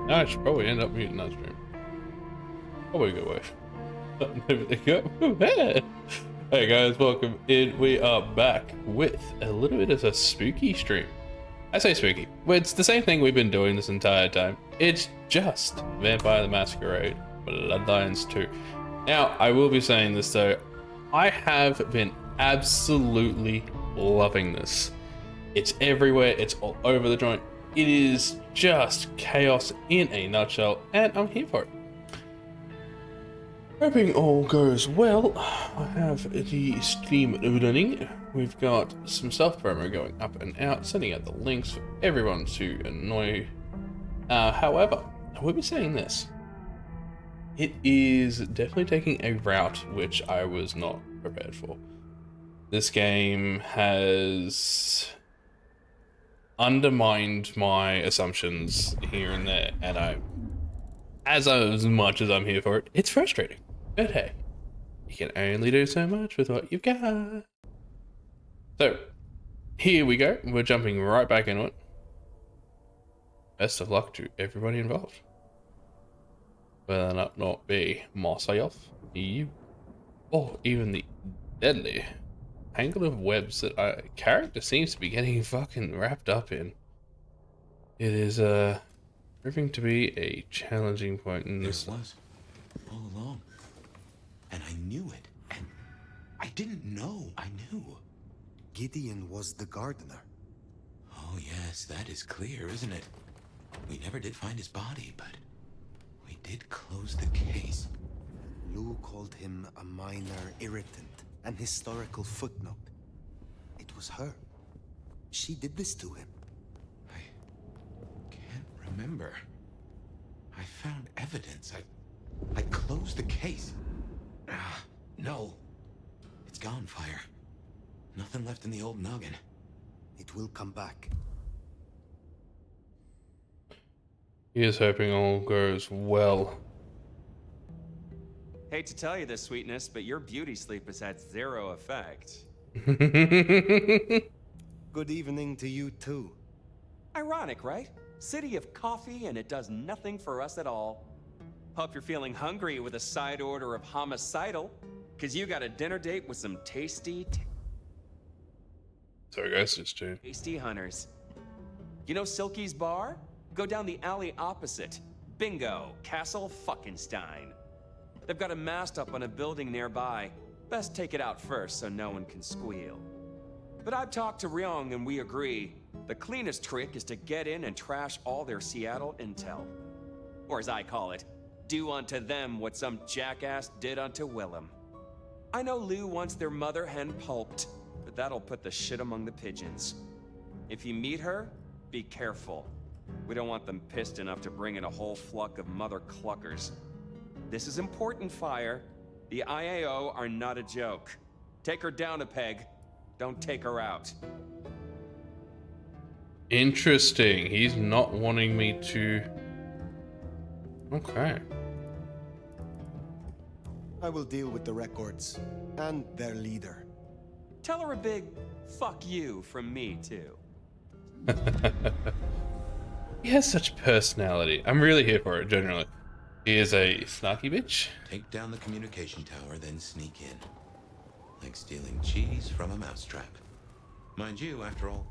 I should probably end up muting that stream. Probably a good way. Hey guys, welcome in. We are back with a little bit of a spooky stream. I say spooky, but it's the same thing we've been doing this entire time. It's just Vampire the Masquerade Bloodlines 2. Now, I will be saying this though, I have been absolutely loving this. It's everywhere, it's all over the joint. It is just chaos in a nutshell, and I'm here for it. Hoping all goes well. I have the Steam running. We've got some self-promo going up and out, sending out the links for everyone to annoy. However, I will be saying this. It is definitely taking a route which I was not prepared for. This game has undermined my assumptions here and there, and as much as I'm here for it, it's frustrating. But hey, you can only do so much with what you've got. So, here we go. We're jumping right back into it. Best of luck to everybody involved. Whether that not be myself, you, or even the deadly tangle of webs that our character seems to be getting fucking wrapped up in. It is proving to be a challenging point in this. There it was, all along. And I knew it. And I didn't know I knew. Gideon was the gardener. Oh yes, that is clear, isn't it? We never did find his body, but we did close the case. Lou called him a minor irritant, an historical footnote. It was her. She did this to him. I can't remember. I found evidence. I closed the case. No. It's gone, Fire. Nothing left in the old noggin. It will come back. He is hoping all goes well. Hate to tell you this, sweetness, but your beauty sleep has had zero effect. Good evening to you too. Ironic, right? City of coffee and it does nothing for us at all. Hope you're feeling hungry with a side order of homicidal, cause you got a dinner date with some tasty Sorry guys, it's June. tasty hunters. You know Silky's bar? Go down the alley opposite. Bingo, Castle Fuckenstein. They've got a mast up on a building nearby. Best take it out first so no one can squeal. But I've talked to Ryong and we agree. The cleanest trick is to get in and trash all their Seattle intel. Or as I call it, do unto them what some jackass did unto Willem. I know Lou wants their mother hen pulped, but that'll put the shit among the pigeons. If you meet her, be careful. We don't want them pissed enough to bring in a whole flock of mother cluckers. This is important, Fire. The IAO are not a joke. Take her down a peg. Don't take her out. Interesting. He's not wanting me to. Okay. I will deal with the records and their leader. Tell her a big fuck you from me, too. He has such personality. I'm really here for it, generally. He is a snarky bitch. Take down the communication tower, then sneak in. Like stealing cheese from a mousetrap. Mind you, after all.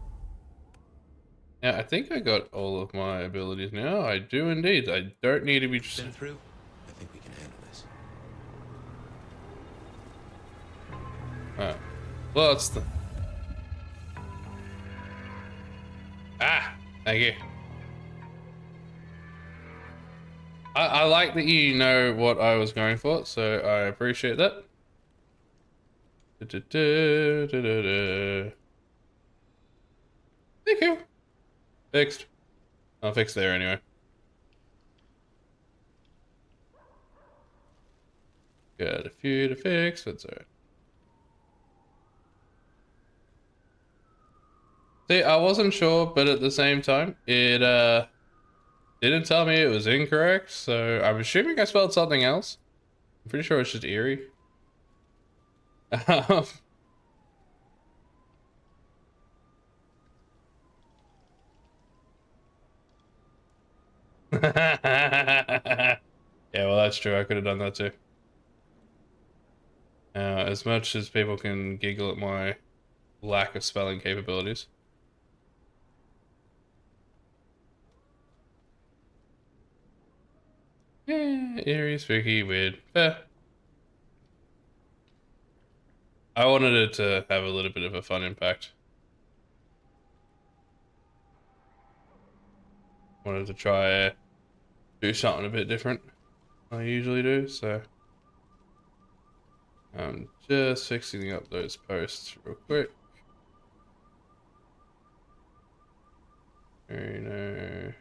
Yeah, I think I got all of my abilities now. I do indeed. I don't need to be just... Been through? I think we can handle this. Alright. Well, it's the... Ah! Thank you. I like that you know what I was going for, so I appreciate that. Thank you. Fixed. I'll fix there anyway. Got a few to fix, that's alright. See, I wasn't sure, but at the same time, it didn't tell me it was incorrect, so I'm assuming I spelled something else. I'm pretty sure it's just Eerie. Yeah, well, that's true. I could have done that too. As much as people can giggle at my lack of spelling capabilities. Yeah, eerie, spooky, weird. Fair. I wanted it to have a little bit of a fun impact. Wanted to try do something a bit different than I usually do, so I'm just fixing up those posts real quick. Very no.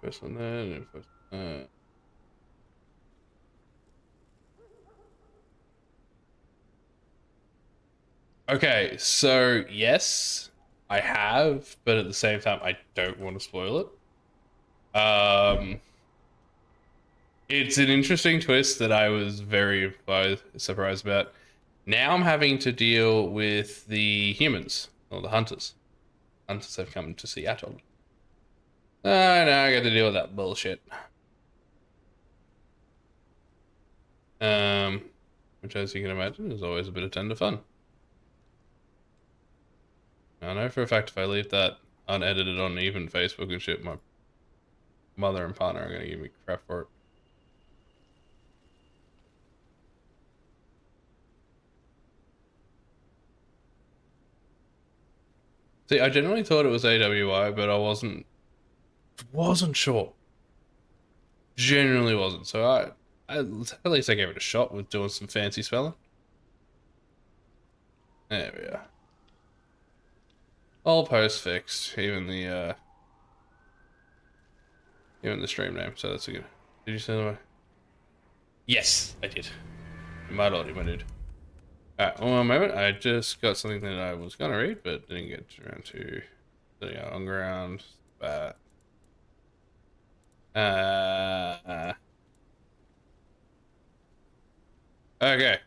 First one there, and first Okay, so yes, I have, but at the same time, I don't want to spoil it. It's an interesting twist that I was very surprised about. Now I'm having to deal with the humans, or the hunters. Hunters have come to Seattle. Now I got to deal with that bullshit. Um, which, as you can imagine, is always a bit of tender fun. I know for a fact if I leave that unedited on even Facebook and shit, my mother and partner are gonna give me crap for it. See, I genuinely thought it was AWI, but I wasn't sure. Genuinely wasn't. So at least I gave it a shot with doing some fancy spelling. There we are. All posts fixed, even the stream name. So that's a good. Did you say that? Yes, I did. My lordy, my dude. Alright, one moment. I just got something that I was gonna read, but didn't get around to. Sitting out on ground. But okay.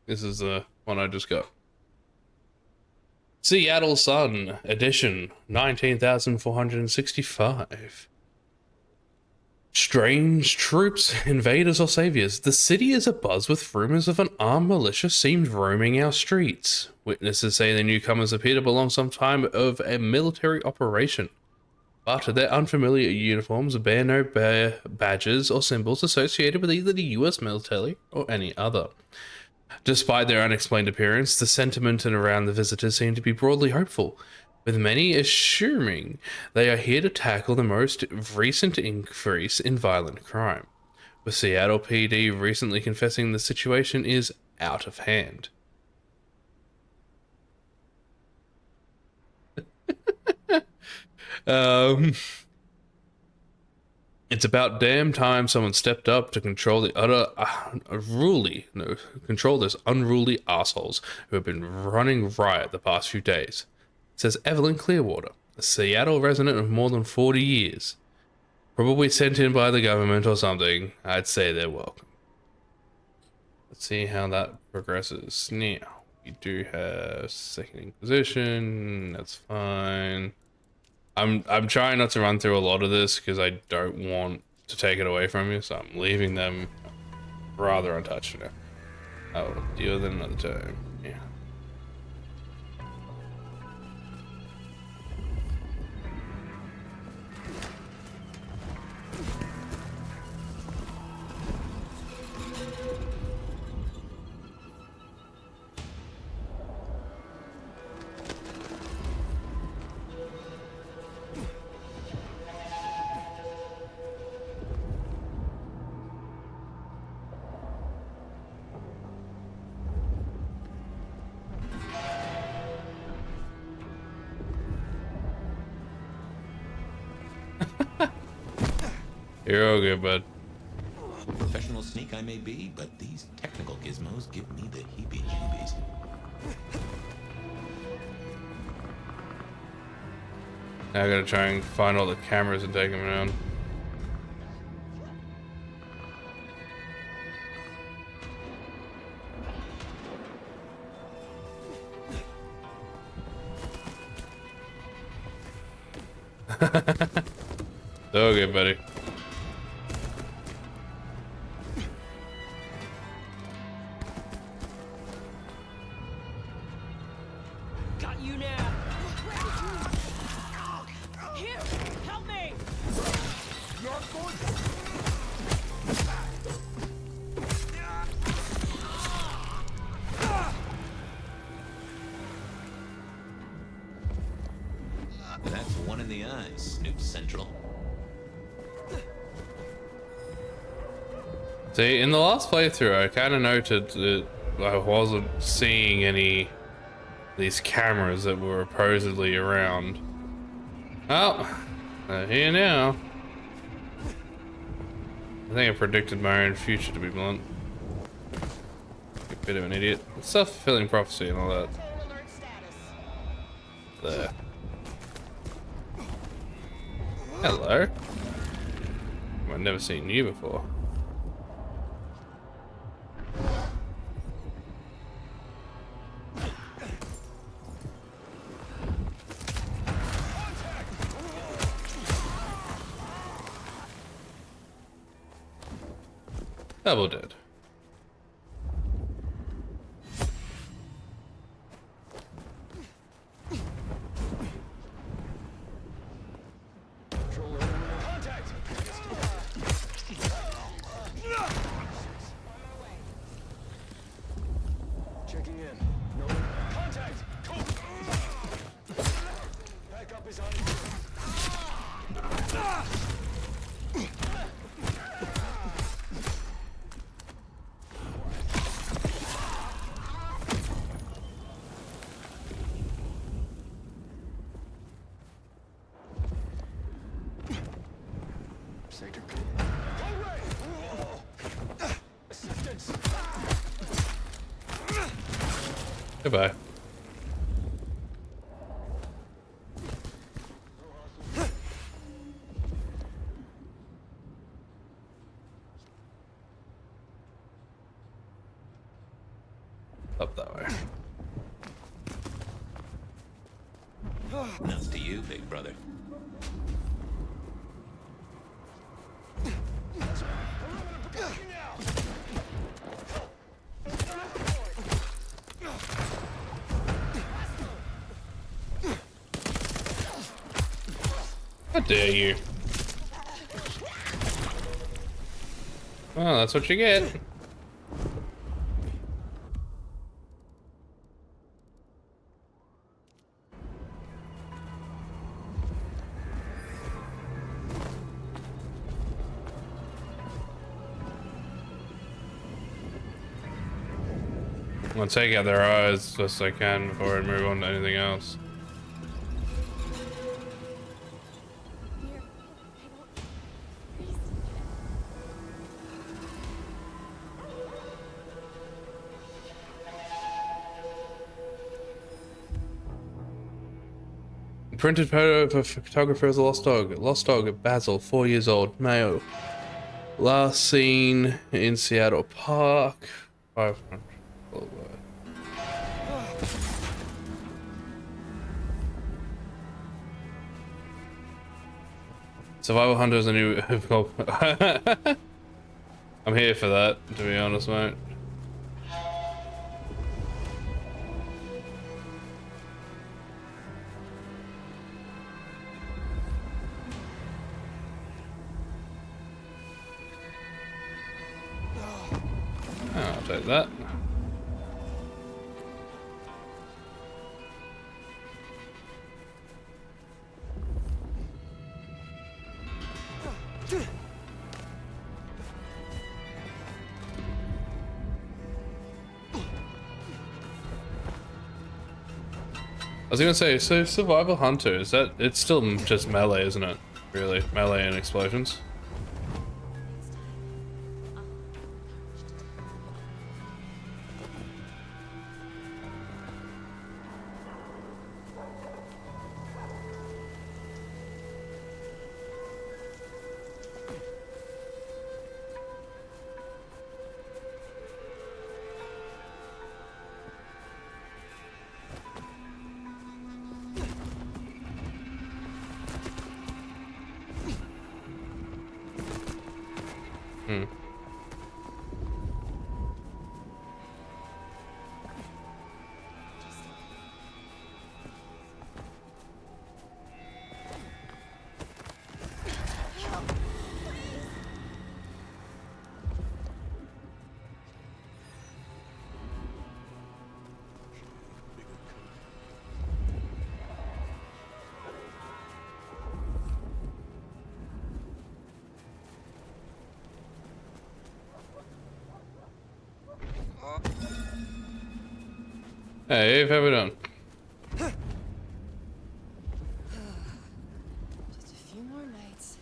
This is the one I just got. Seattle Sun edition 19,465. Strange troops, invaders or saviors. The city is abuzz with rumors of an armed militia seemed roaming our streets. Witnesses say the newcomers appear to belong some time of a military operation, but their unfamiliar uniforms bear no badges or symbols associated with either the US military or any other. Despite their unexplained appearance, the sentiment around the visitors seemed to be broadly hopeful, with many assuming they are here to tackle the most recent increase in violent crime, with Seattle PD recently confessing the situation is out of hand. It's about damn time someone stepped up to control the control those unruly assholes who have been running riot the past few days, says Evelyn Clearwater, a Seattle resident of more than 40 years. Probably sent in by the government or something. I'd say they're welcome. Let's see how that progresses. Now, we do have second inquisition. That's fine. I'm trying not to run through a lot of this because I don't want to take it away from you, so I'm leaving them rather untouched for now. I'll deal with it another time. Yeah. You're all good, bud. Professional sneak I may be, but these technical gizmos give me the heebie-jeebies. Now I gotta try and find all the cameras and take them down. So good, buddy. Got you now. Here, help me. That's one in the eye, Snoop Central. See, in the last playthrough, I kind of noted that I wasn't seeing any of these cameras that were supposedly around. Oh, they're here now. I think I predicted my own future, to be blunt. A bit of an idiot. Self-fulfilling prophecy and all that. There. Hello. I've never seen you before. Double dead. Checking in. No contact. Backup is on its way. Sector. Assistance. Goodbye. Up that way. Nuts to you, big brother. How dare you? Well, that's what you get. I'll take out their eyes as best I can before I move on to anything else. Printed photo of a photographer as a lost dog. Lost dog, Basil, 4 years old, male. Last seen in Seattle Park. 500. Survival Hunter is a new. I'm here for that, to be honest, mate. I'll take that. I was gonna say, so Survival Hunter, is that, it's still just melee, isn't it? Really, melee and explosions. Hmm. Hey, how we doing? Just a few more nights.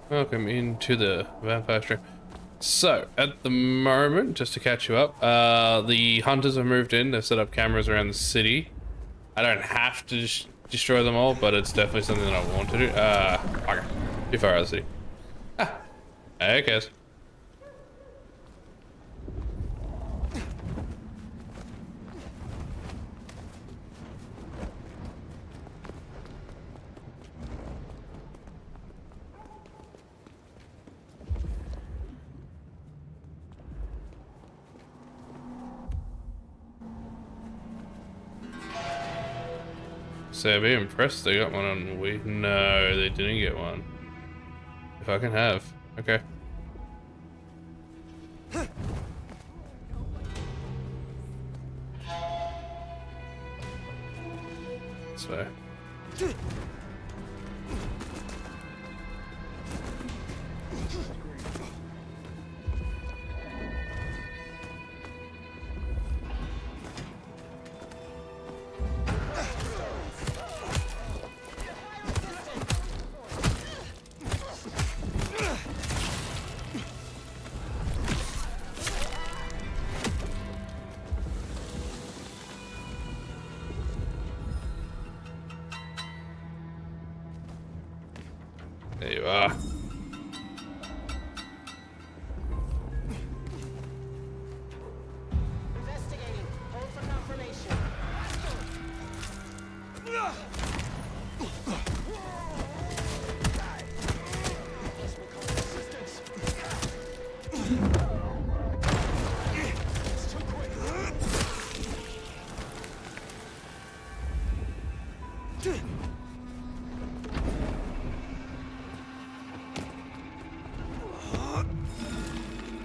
Welcome into the vampire stream. So, at the moment, just to catch you up, the hunters have moved in. They've set up cameras around the city. I don't have to destroy them all, but it's definitely something that I want to do. Okay. Too far out of the city. Ah, I guess. So be impressed they got one on Wii. No, they didn't get one. If I can have. Okay. So. There you are. Investigating. Hold for confirmation.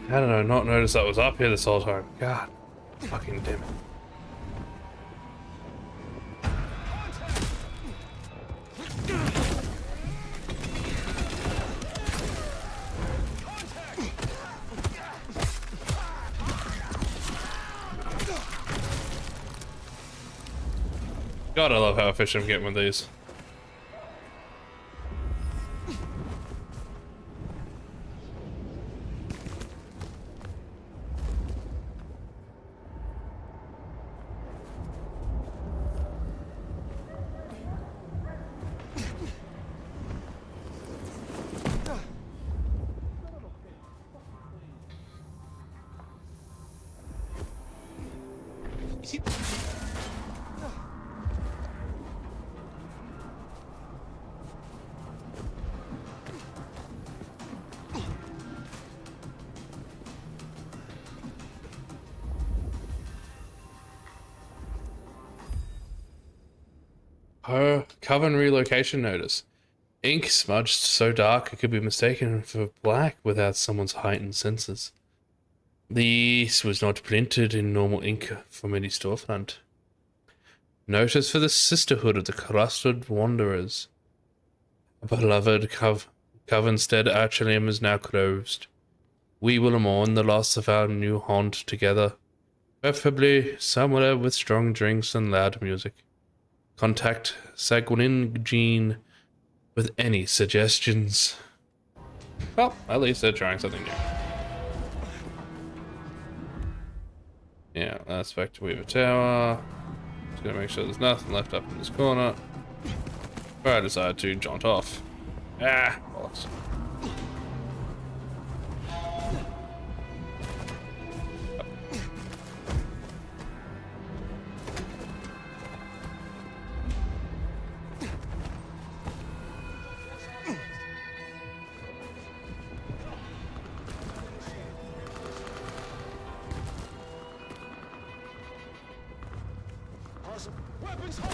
How did I not notice that was up here this whole time? God. Fucking damn it. God, I love how efficient I'm getting with these. Her Coven relocation notice. Ink smudged so dark it could be mistaken for black without someone's heightened senses. This was not printed in normal ink from any storefront. Notice for the sisterhood of the crusted wanderers. A beloved Covenstead Archelium is now closed. We will mourn the loss of our new haunt together, preferably somewhere with strong drinks and loud music. Contact Sanguine Jean with any suggestions. Well, at least they're trying something new. Yeah, that's back to Weaver Tower. Just gonna make sure there's nothing left up in this corner. Before I decide to jaunt off. Ah, bollocks. Awesome. Weapons hot.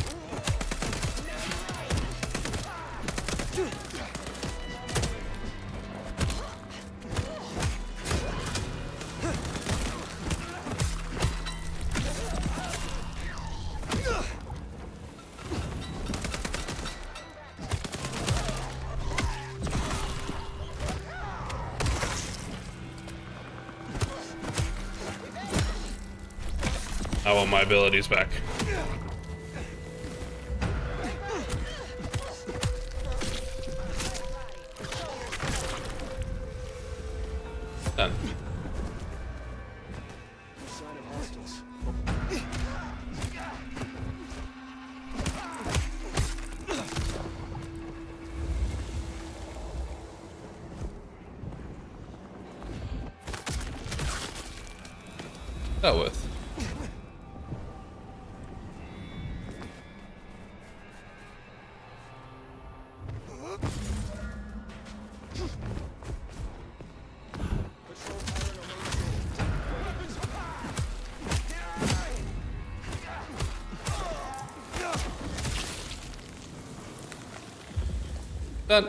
I want my abilities back. Done. Sign of hostiles. Dealt with. Done.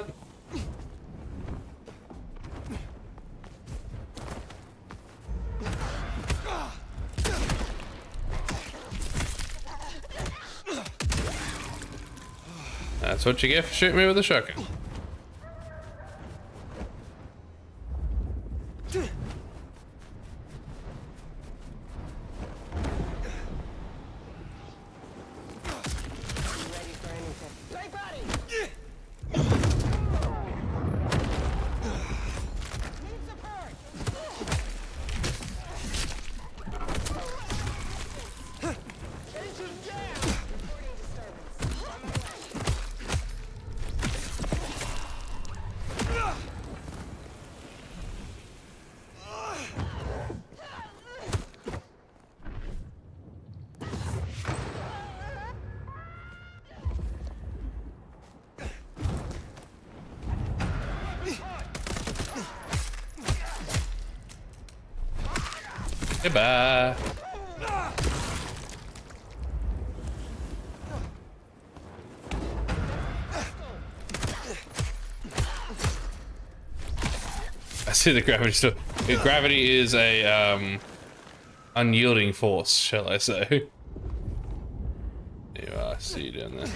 That's what you get for shooting me with a shotgun. Ready for anything. Hey, buddy! Need support! Engine down! Reporting disturbance. On my way. Goodbye. I see the gravity still. Gravity is a unyielding force, shall I say? There you are. See you down there.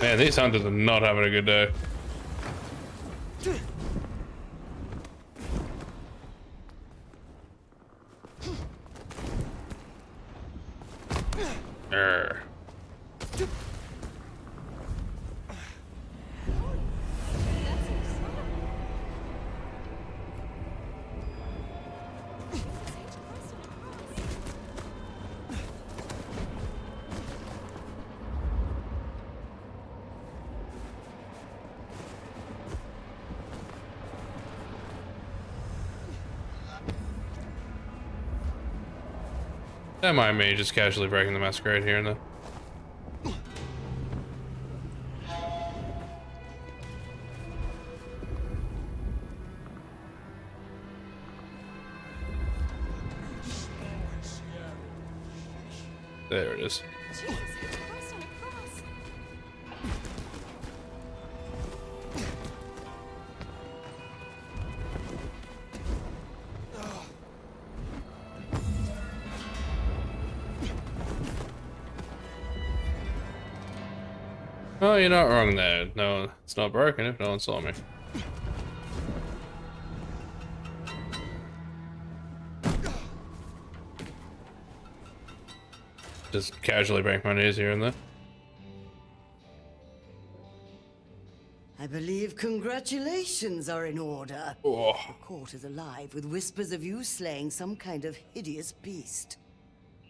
Man, these hunters are not having a good day. Urgh. Don't mind me just casually breaking the masquerade here and there. There it is. Jesus, Christ on a cross. Oh, you're not wrong there. No, it's not broken if no one saw me. Just casually break my knees here and there. I believe congratulations are in order. Oh. The court is alive with whispers of you slaying some kind of hideous beast.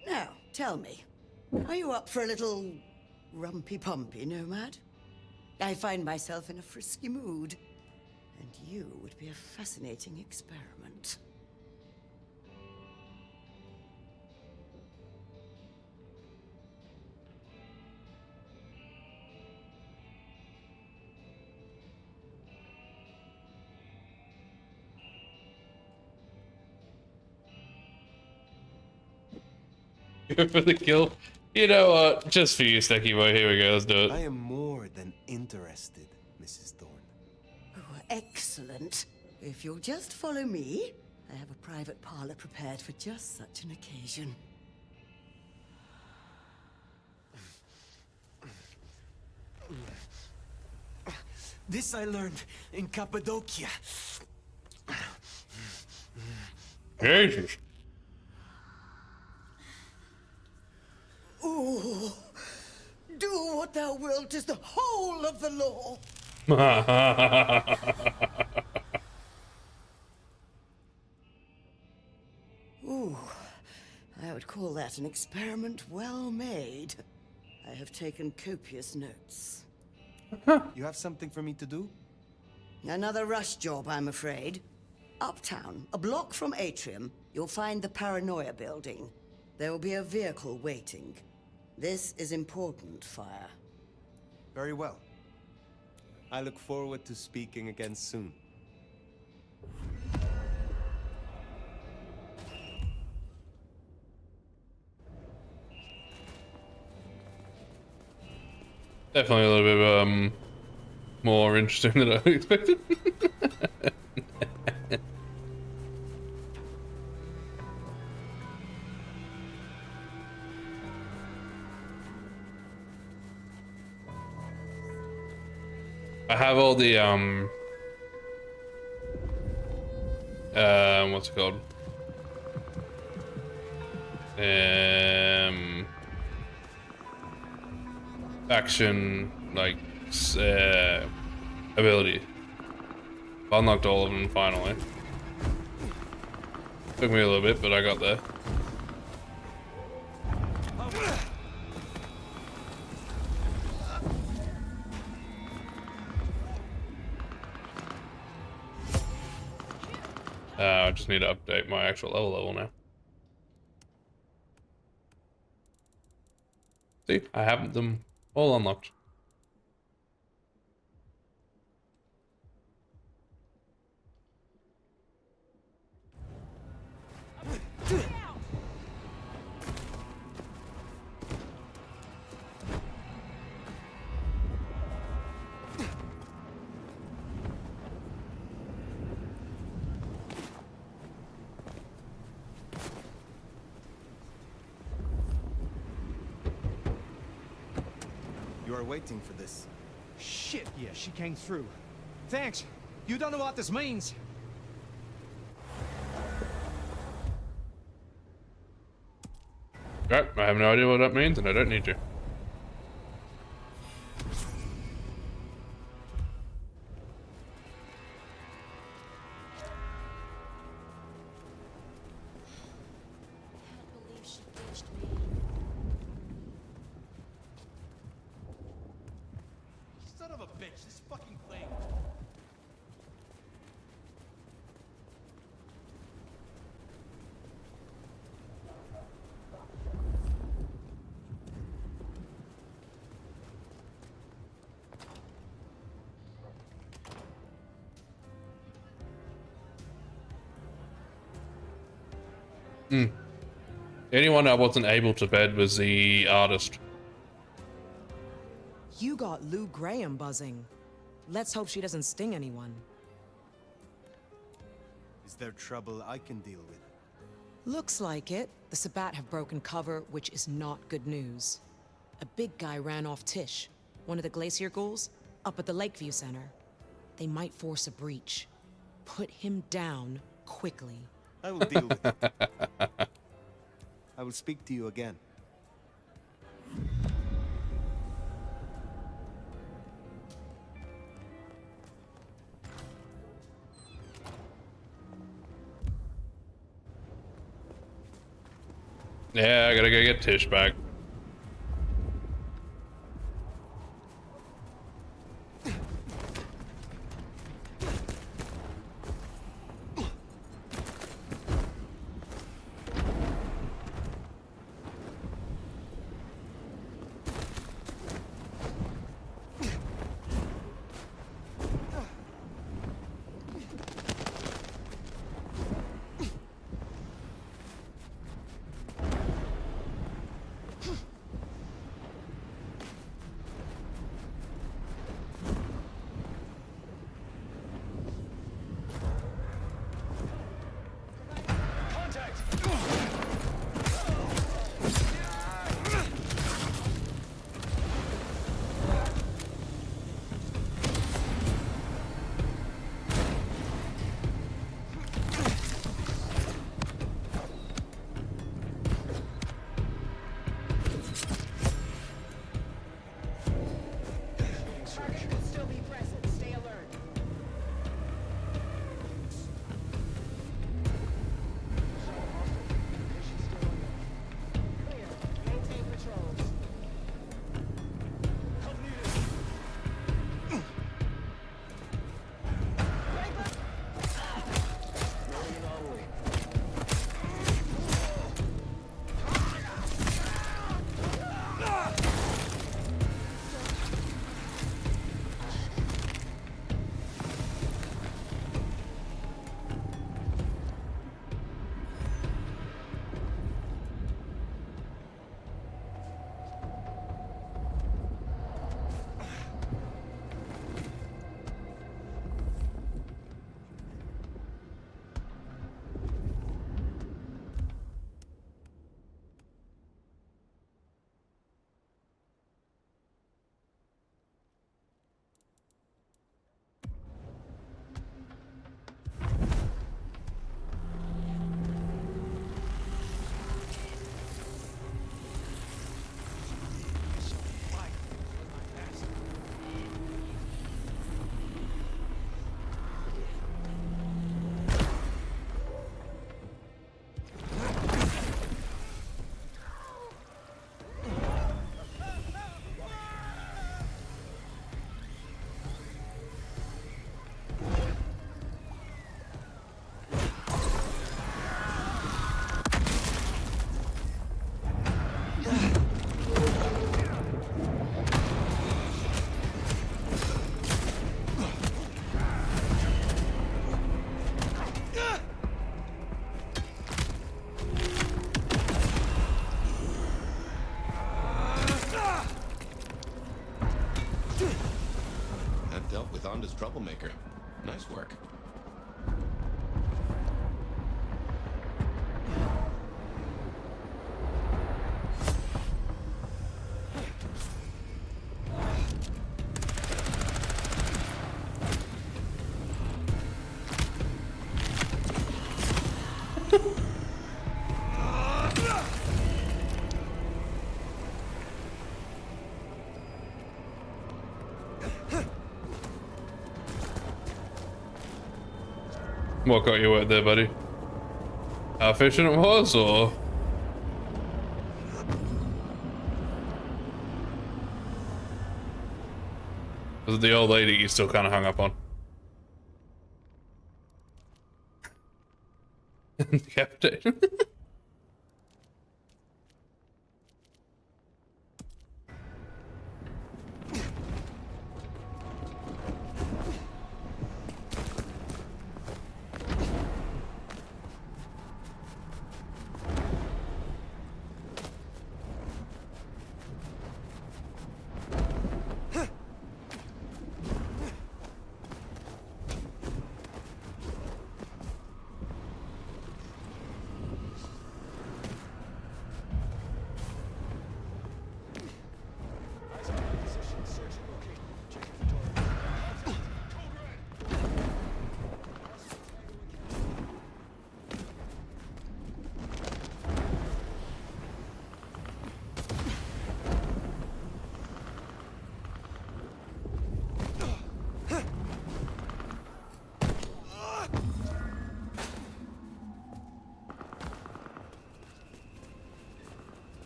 Now, tell me, are you up for a little rumpy-pumpy, Nomad? I find myself in a frisky mood, and you would be a fascinating experiment. Go for the kill. You know what? Just for you, Stecky Boy. Here we go. Let's do I it. am more than interested, Mrs. Thorne. Oh, excellent. If you'll just follow me, I have a private parlor prepared for just such an occasion. This I learned in Cappadocia. Jesus. Ooh, do what thou wilt is the whole of the law. Ooh, I would call that an experiment well made. I have taken copious notes. You have something for me to do? Another rush job, I'm afraid. Uptown, a block from Atrium, you'll find the Paranoia building. There will be a vehicle waiting. This is important, Fire. Very well. I look forward to speaking again soon. Definitely a little bit more interesting than I expected. I have all the what's it called? Action like ability. I unlocked all of them finally. Took me a little bit, but I got there. I just need to update my actual level now. See, I have them all unlocked. You are waiting for this. Shit, yeah, she came through. Thanks. You don't know what this means. Right, I have no idea what that means, and I don't need you. Can't believe she ditched me. Son of a bitch, this fucking thing. The only one I wasn't able to bed was the artist. You got Lou Graham buzzing. Let's hope she doesn't sting anyone. Is there trouble I can deal with? Looks like it. The Sabbat have broken cover, which is not good news. A big guy ran off Tish, one of the Glacier ghouls, up at the Lakeview Center. They might force a breach. Put him down quickly. I will deal with it. I will speak to you again. Yeah, I gotta go get Tish back. Target could still be present. Stay alert. Clear. Maintain patrols. That dealt with Onda's troublemaker. Nice work. What got you out there, buddy? How efficient it was, or? Was it the old lady you still kind of hung up on? Decapitation.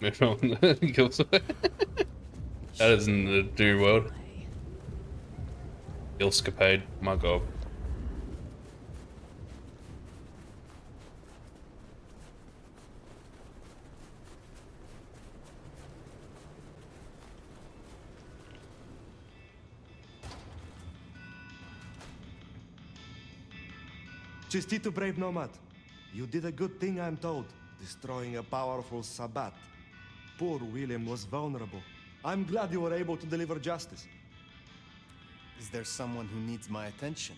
move on. Kills. That isn't the do world. Gilscapade, my god. Chistito, brave nomad. You did a good thing, I'm told, destroying a powerful Sabbat. Poor William was vulnerable. I'm glad you were able to deliver justice. Is there someone who needs my attention?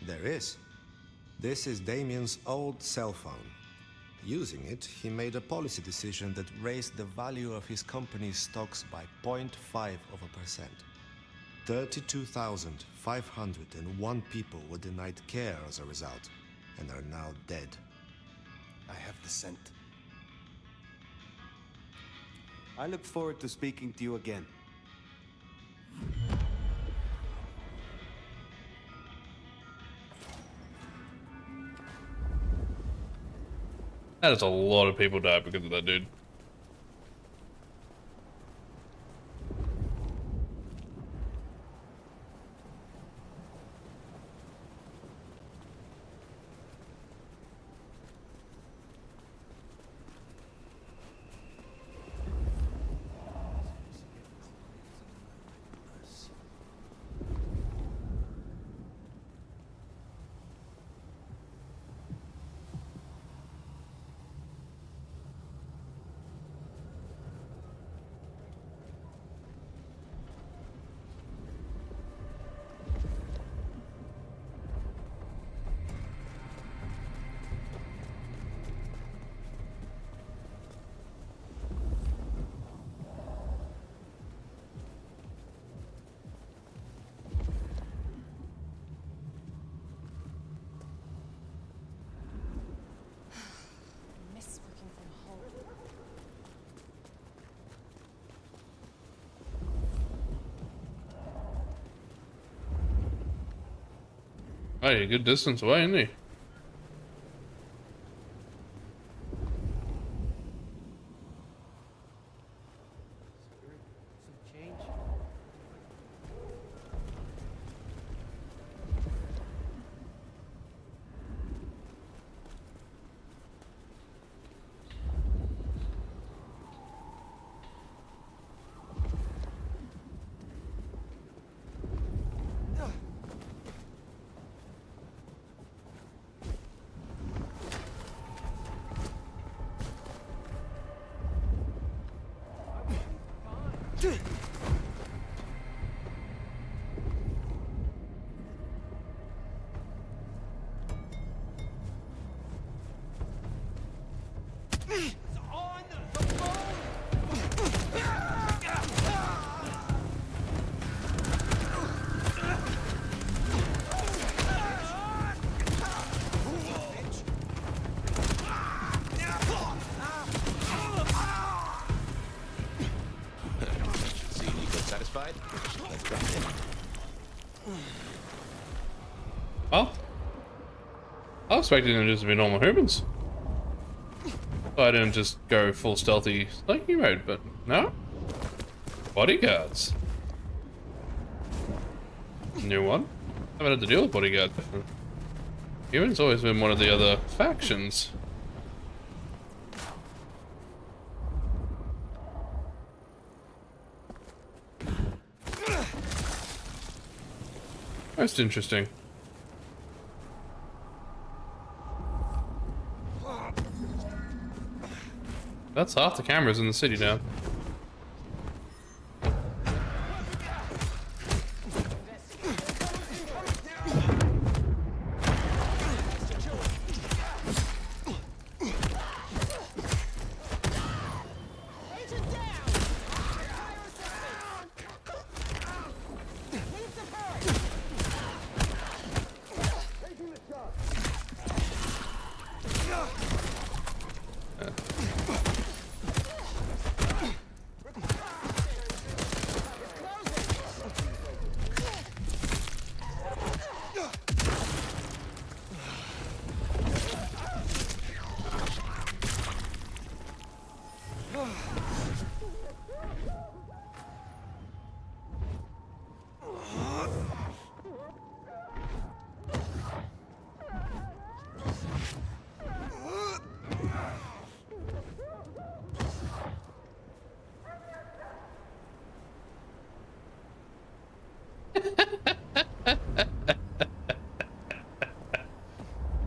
There is. This is Damien's old cell phone. Using it, he made a policy decision that raised the value of his company's stocks by 0.5%. 32,501 people were denied care as a result, and are now dead. I have the scent. I look forward to speaking to you again. That is a lot of people died because of that dude. Miss working from home. Hey, a good distance away, isn't he? Well, I was expecting them just to be normal humans. So I didn't just go full stealthy sneaky mode, but no. Bodyguards. New one. Haven't had to deal with bodyguards. Humans always been one of the other factions. Most interesting. That's half the cameras in the city now.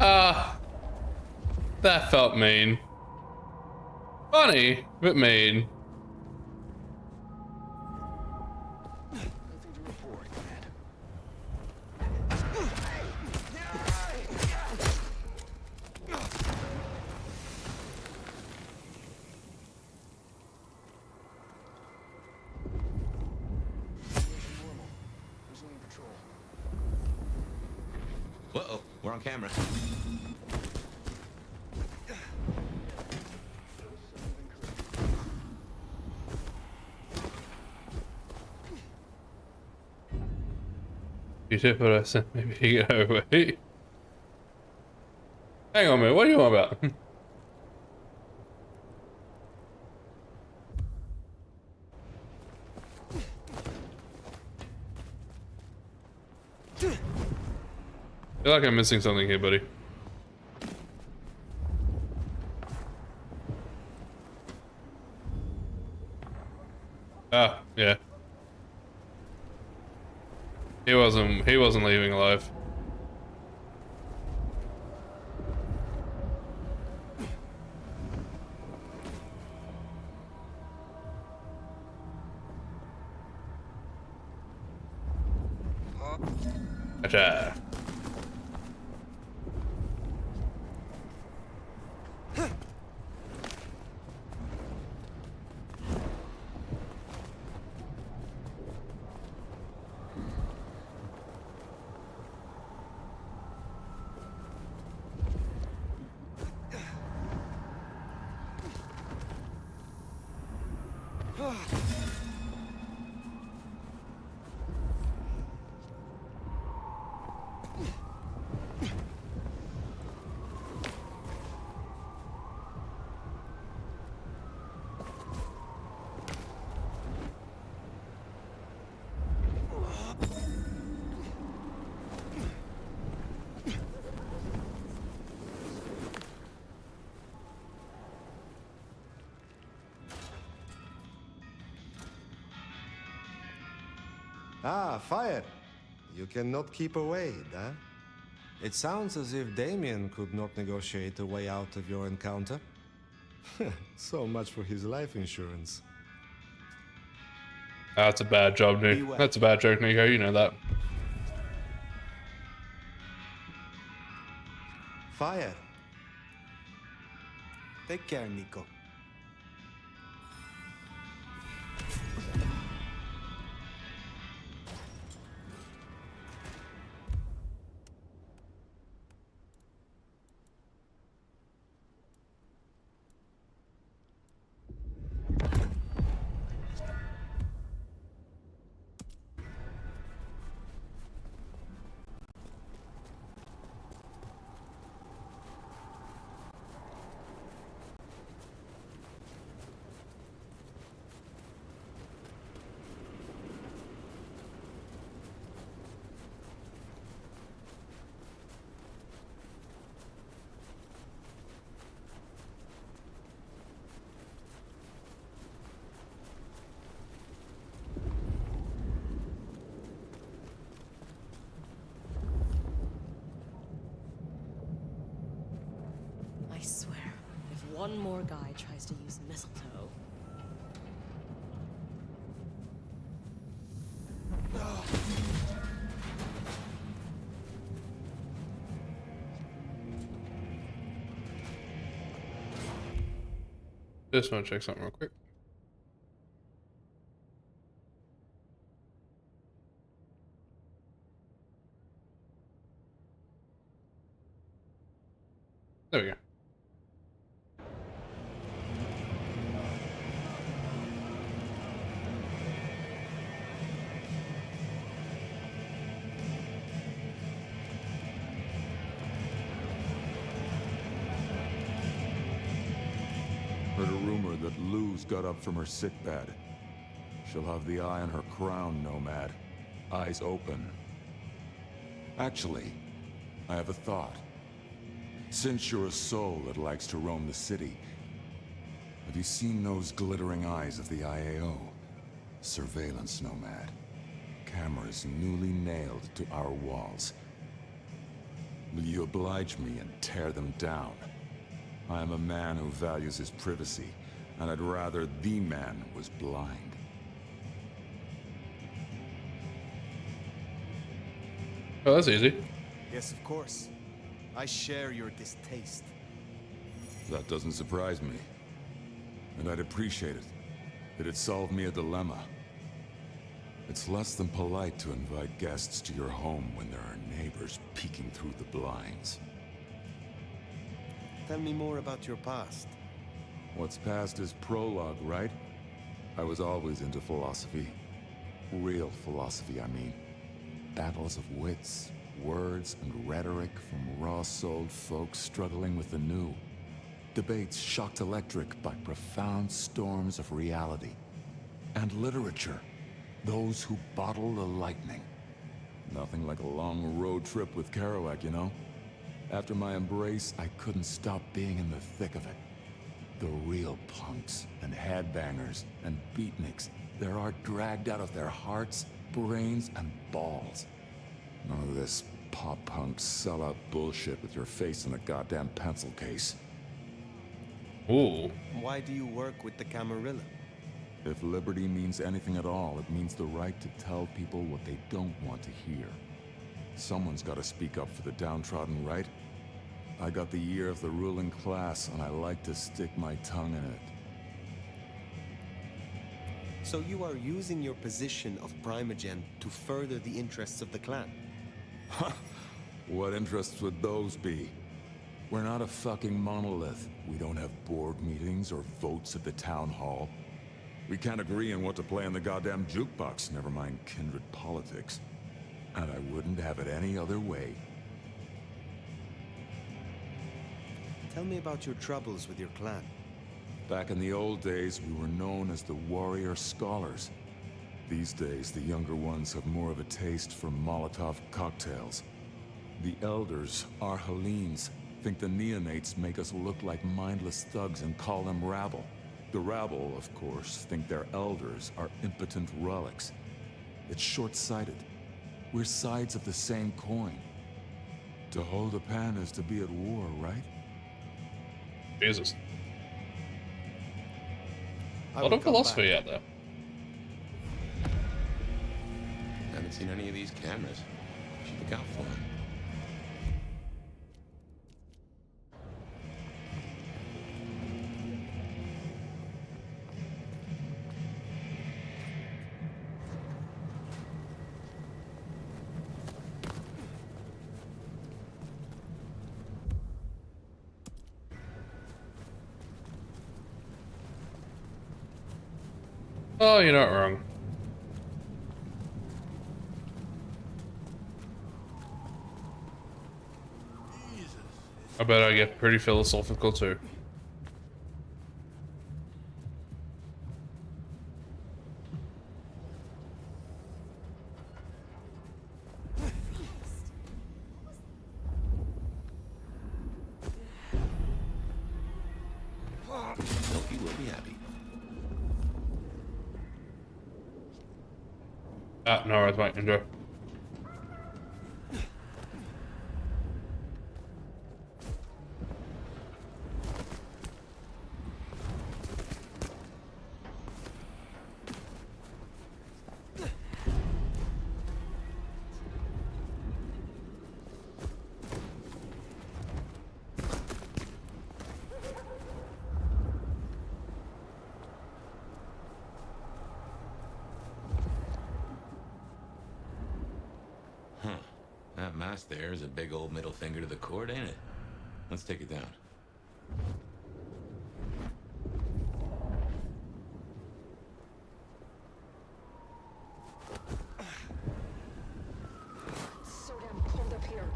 Ah, that felt mean. Funny, but mean. Nothing to report, Dad. Normal. Resuming patrol. Uh-oh, we're on camera. You did what I said. Maybe you go away. Hang on a minute. What are you on about? I feel like I'm missing something here, buddy. Ah, yeah. He wasn't leaving alive. Gotcha. Ah, fire. You cannot keep away, huh? It sounds as if Damien could not negotiate a way out of your encounter. So much for his life insurance. That's a bad job, Nick. That's a bad joke, Nico. You know that. Fire. Take care, Nico. I swear, if one more guy tries to use mistletoe. Just want to check something real quick. There we go. Heard a rumor that Lou's got up from her sickbed. She'll have the eye on her crown, Nomad. Eyes open. Actually, I have a thought. Since you're a soul that likes to roam the city, have you seen those glittering eyes of the IAO? Surveillance, Nomad. Cameras newly nailed to our walls. Will you oblige me and tear them down? I am a man who values his privacy, and I'd rather the man was blind. Oh, that's easy. Yes, of course. I share your distaste. That doesn't surprise me. And I'd appreciate it. It'd solve me a dilemma. It's less than polite to invite guests to your home when there are neighbors peeking through the blinds. Tell me more about your past. What's past is prologue, right? I was always into philosophy. Real philosophy, I mean. Battles of wits, words, and rhetoric from raw-souled folks struggling with the new. Debates shocked electric by profound storms of reality. And literature. Those who bottle the lightning. Nothing like a long road trip with Kerouac, you know? After my embrace, I couldn't stop being in the thick of it. The real punks and headbangers and beatniks, their art dragged out of their hearts, brains, and balls. None of this pop-punk sellout bullshit with your face in a goddamn pencil case. Ooh. Why do you work with the Camarilla? If liberty means anything at all, it means the right to tell people what they don't want to hear. Someone's got to speak up for the downtrodden, right? I got the ear of the ruling class, and I like to stick my tongue in it. So you are using your position of Primogen to further the interests of the clan? What interests would those be? We're not a fucking monolith. We don't have board meetings or votes at the town hall. We can't agree on what to play in the goddamn jukebox, never mind kindred politics. And I wouldn't have it any other way. Tell me about your troubles with your clan. Back in the old days, we were known as the Warrior Scholars. These days, the younger ones have more of a taste for Molotov cocktails. The elders, our Hellenes, think the neonates make us look like mindless thugs and call them rabble. The rabble, of course, think their elders are impotent relics. It's short-sighted. We're sides of the same coin. To hold a pen is to be at war, right? Jesus. I A lot will of come philosophy back. out there. Haven't seen any of these cameras. Should look out for them. Oh, you're not wrong. I bet I get pretty philosophical too. Silky will be happy. Ah, no, I was waiting to. That mask there is a big old middle finger to the court, ain't it? Let's take it down. So damn cold up here.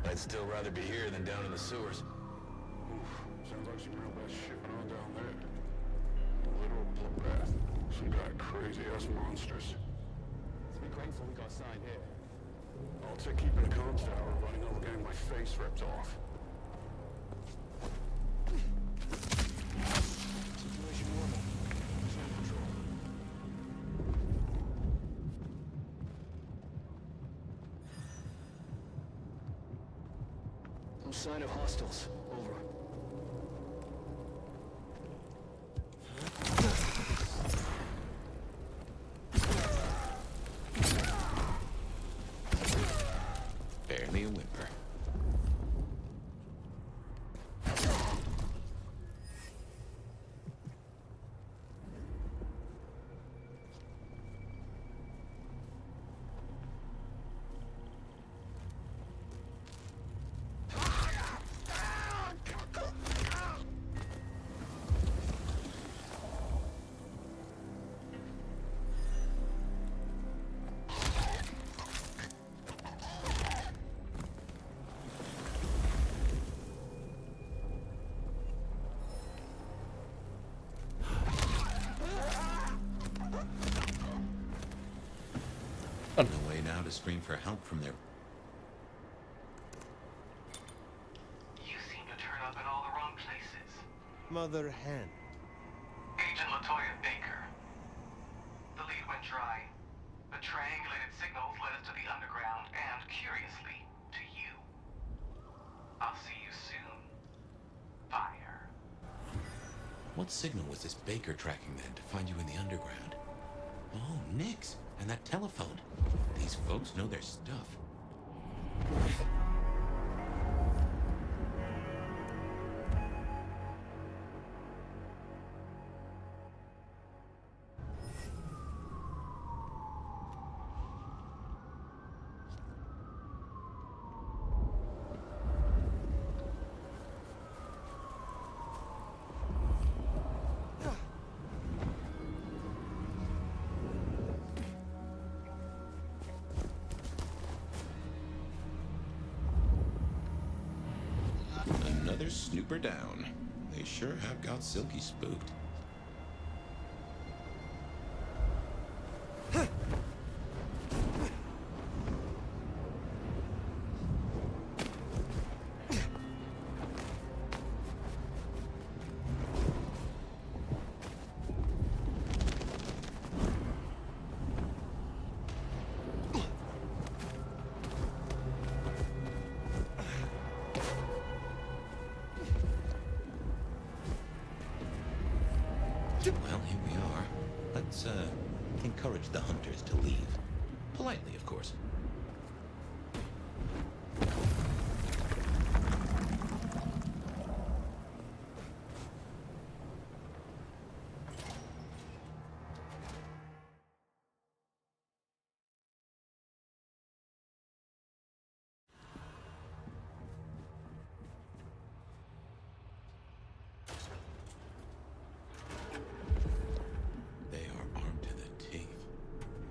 I'd still rather be here than down in the sewers. Sounds like some real bad shit went on down there. A literal bloodbath. Some kind of crazy-ass monsters. Let's be grateful we got signed here. I'll take keeping the comms tower running over getting my face ripped off. Situation normal. Zone control. sign of hostiles. Over. Barely a whimper. No way now to scream for help from their... You seem to turn up in all the wrong places. Mother hen. Agent LaToya Baker. The lead went dry. The triangulated signals led us to the underground and, curiously, to you. I'll see you soon. Fire. What signal was this Baker tracking then to find you in the underground? Oh, Nix. And that telephone. These folks know their stuff. Another snooper down. They sure have got Silky spooked. Well, here we are. Let's, encourage the hunters to leave. Politely, of course.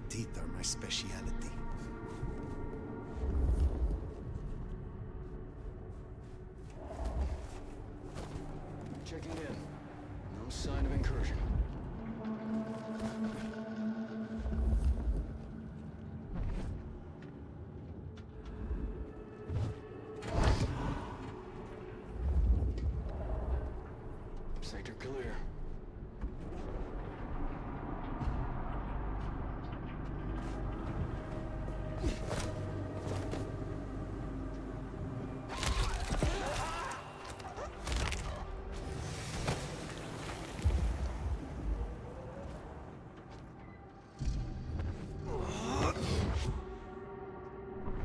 Teeth are my speciality. Checking in. No sign of incursion. Sector clear.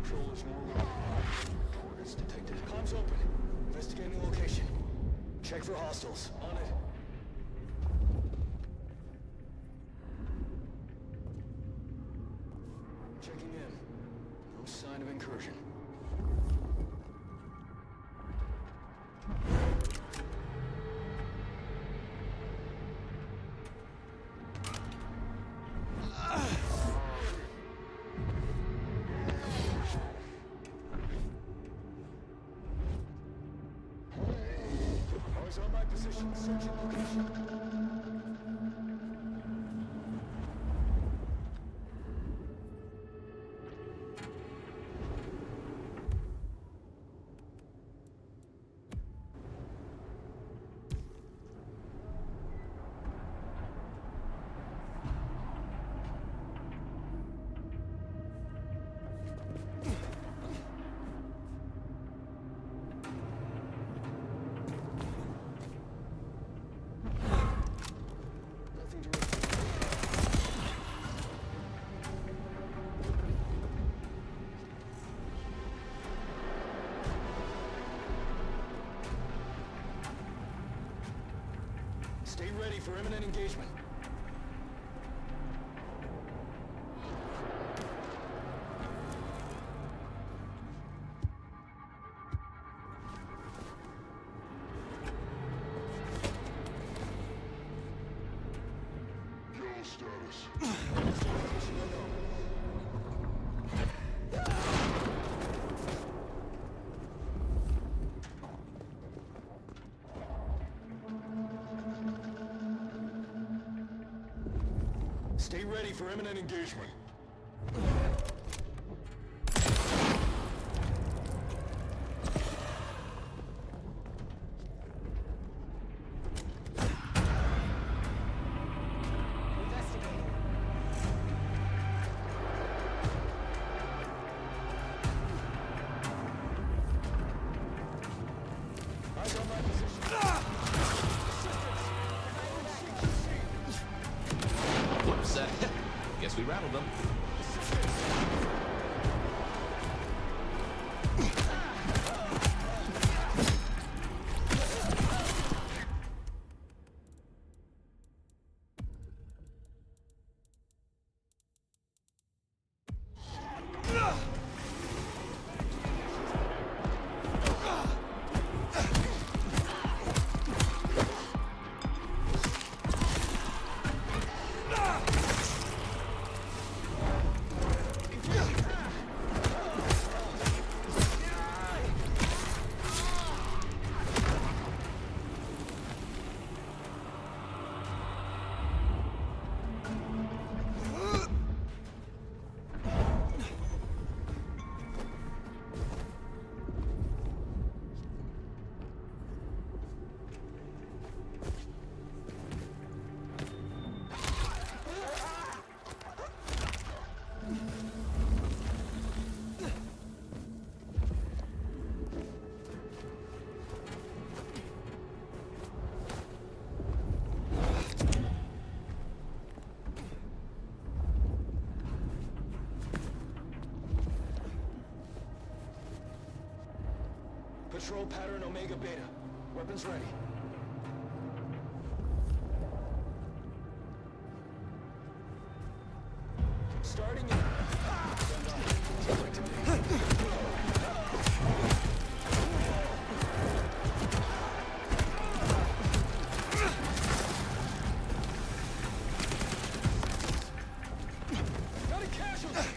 Controllers moving. Coordinates detected. Comms open. Investigating location. Check for hostiles. On it. Checking in. No sign of incursion. Eyes on my position. Searching location. Stay ready for imminent engagement. Kill status. Stay ready for imminent engagement. Eyes on my position. Whoops, guess we rattled them. Patrol pattern Omega Beta. Weapons ready. Starting in. Got a casualty!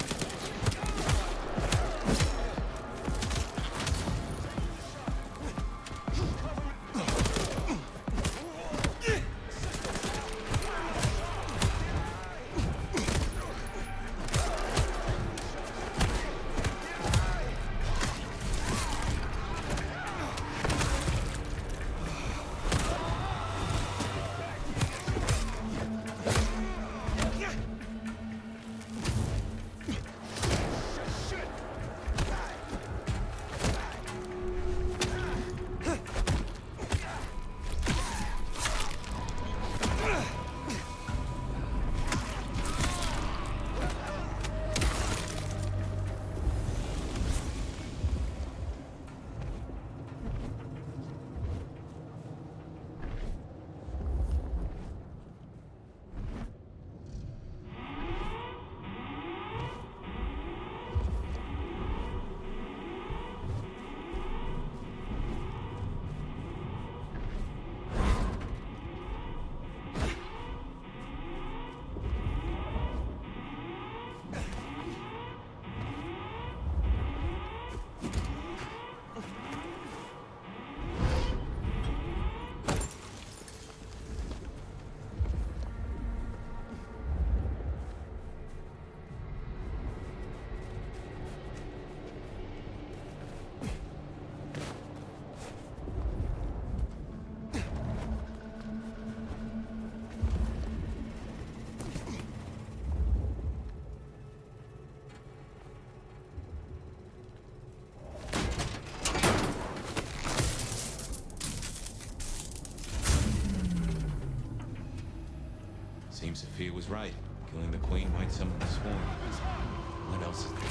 Seems Sophia was right. Killing the Queen might summon the Swarm. What else is there?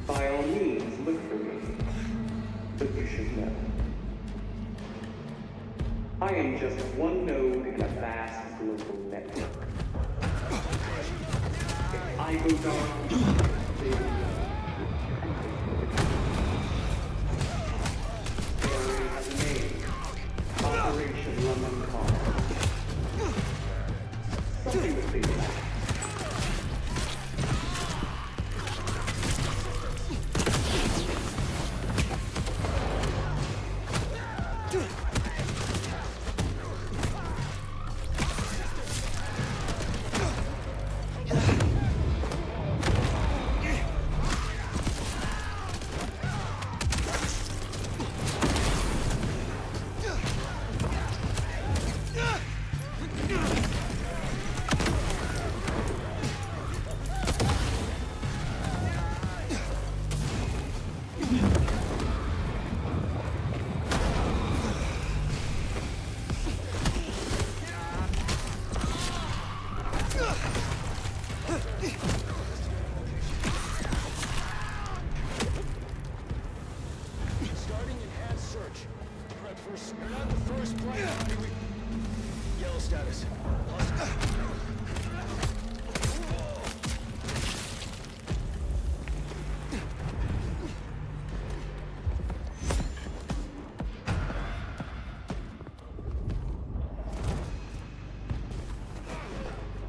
By all means, look for me. should know. I am just one node in a vast global network. If I go dark, they will go. ARIE has a name. Operation London Call. Something to think about. Starting enhanced search. Prep for... You're not the first blind party we... Yellow status.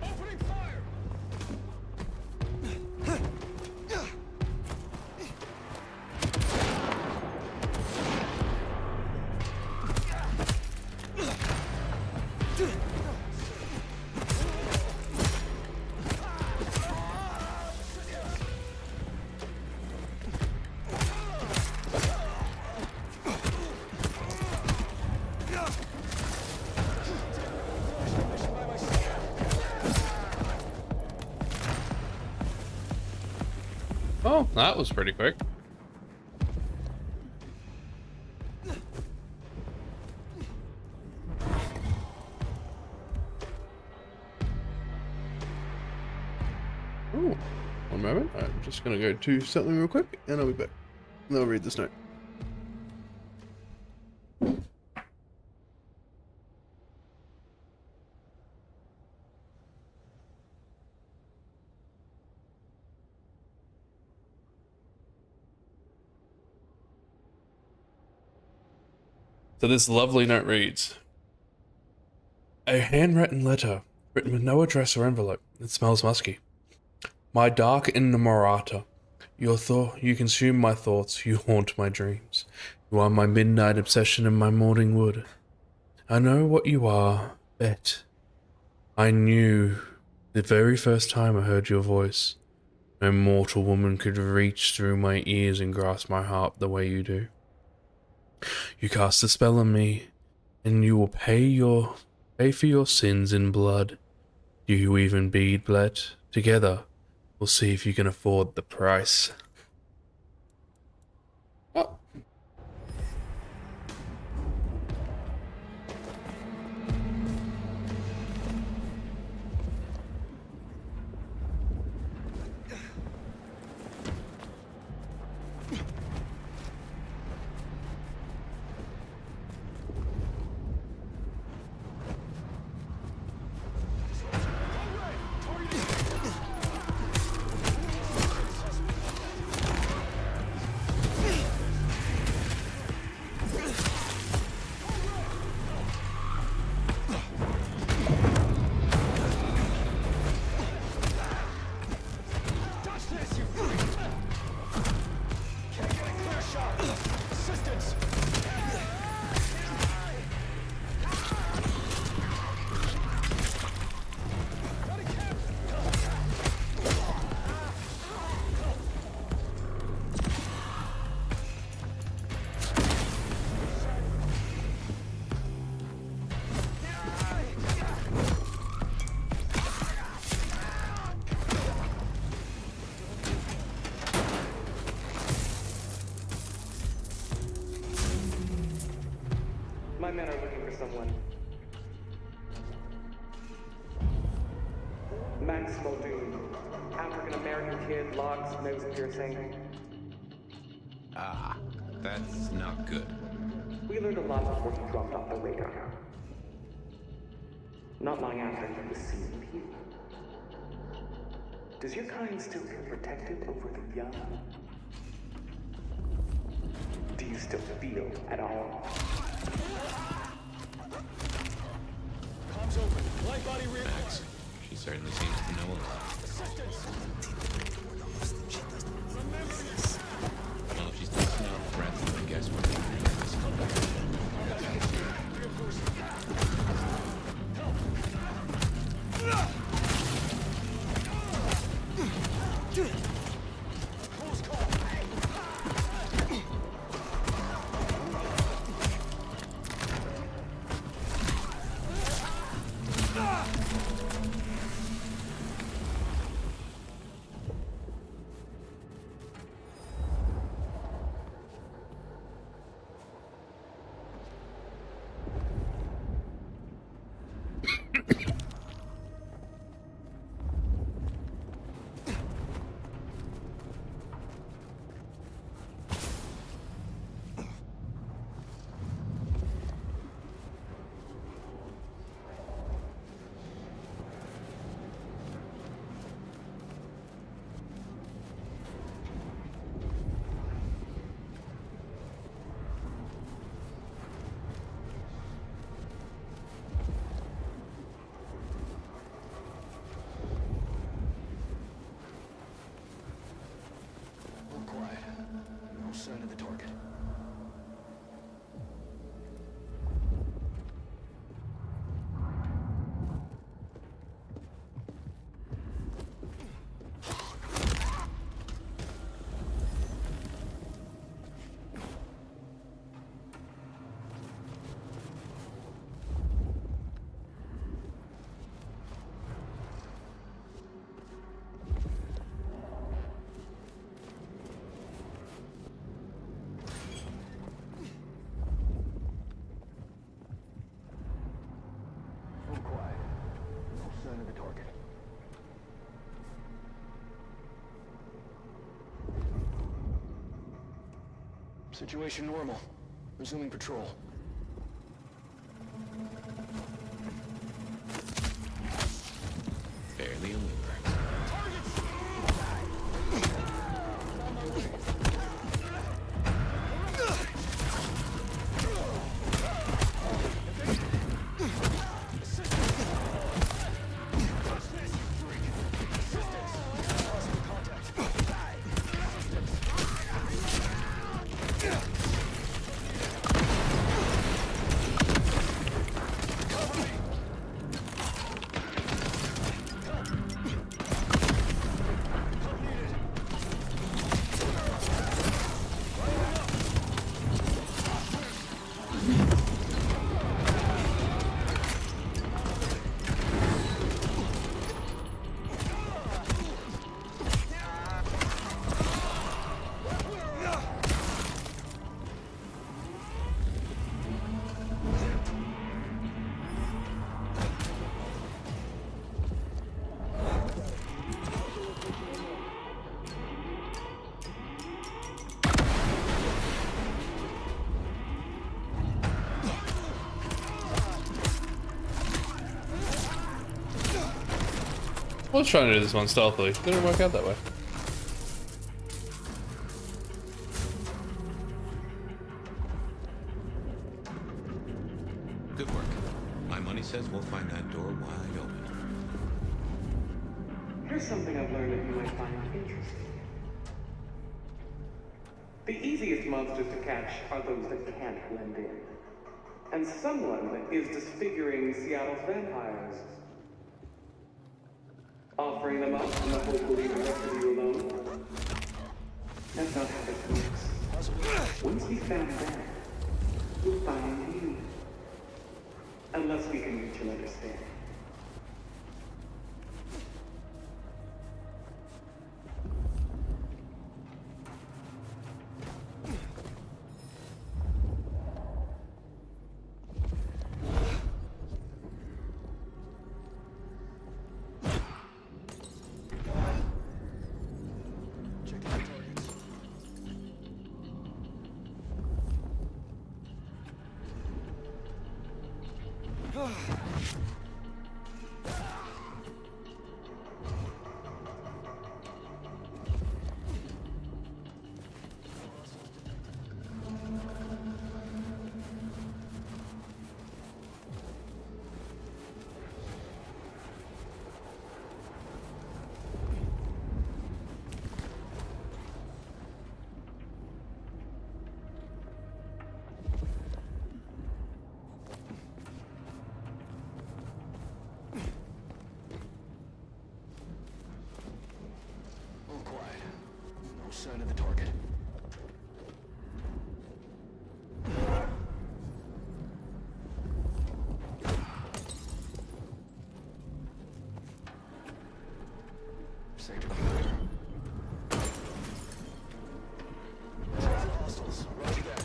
Opening fire! Oh, that was pretty quick. Ooh, one moment. I'm just gonna go do something real quick, and I'll be back. And I'll read this note. So this lovely note reads, a handwritten letter, written with no address or envelope. It smells musky. My dark inamorata, you consume my thoughts, you haunt my dreams. You are my midnight obsession and my morning wood. I know what you are, Bet. I knew the very first time I heard your voice. No mortal woman could reach through my ears and grasp my heart the way you do. You cast a spell on me, and you will pay for your sins in blood. Do you even bleed, Blet? Together, we'll see if you can afford the price. Oh. My men are looking for someone. Max Muldoon. African-American kid, locks, nose piercing. Ah, That's not good. We learned a lot before he dropped off the radar. Not long after he was seen with you. Does your kind still feel protected over the young? Do you still feel at all? Comms open. Light body rear. Max, she certainly seems to know a lot. Well, if she's testing out threats, then guess what? Quiet. No sign of the target. Quiet. No sign of the target. Situation normal. Resuming patrol. Barely a mover. I was trying to do this one stealthily. Didn't work out that way. Good work. My money says we'll find that door wide open. Here's something I've learned that you might find interesting. The easiest monsters to catch are those that can't blend in. And someone is disfiguring Seattle's vampires. Offering them up in the hope of leaving the rest of you alone. That's not how this works. Once we found them, we'll find you. Unless we can reach an understanding. All quiet. No sign of the target. Sector clear. Check for hostiles. Roger that.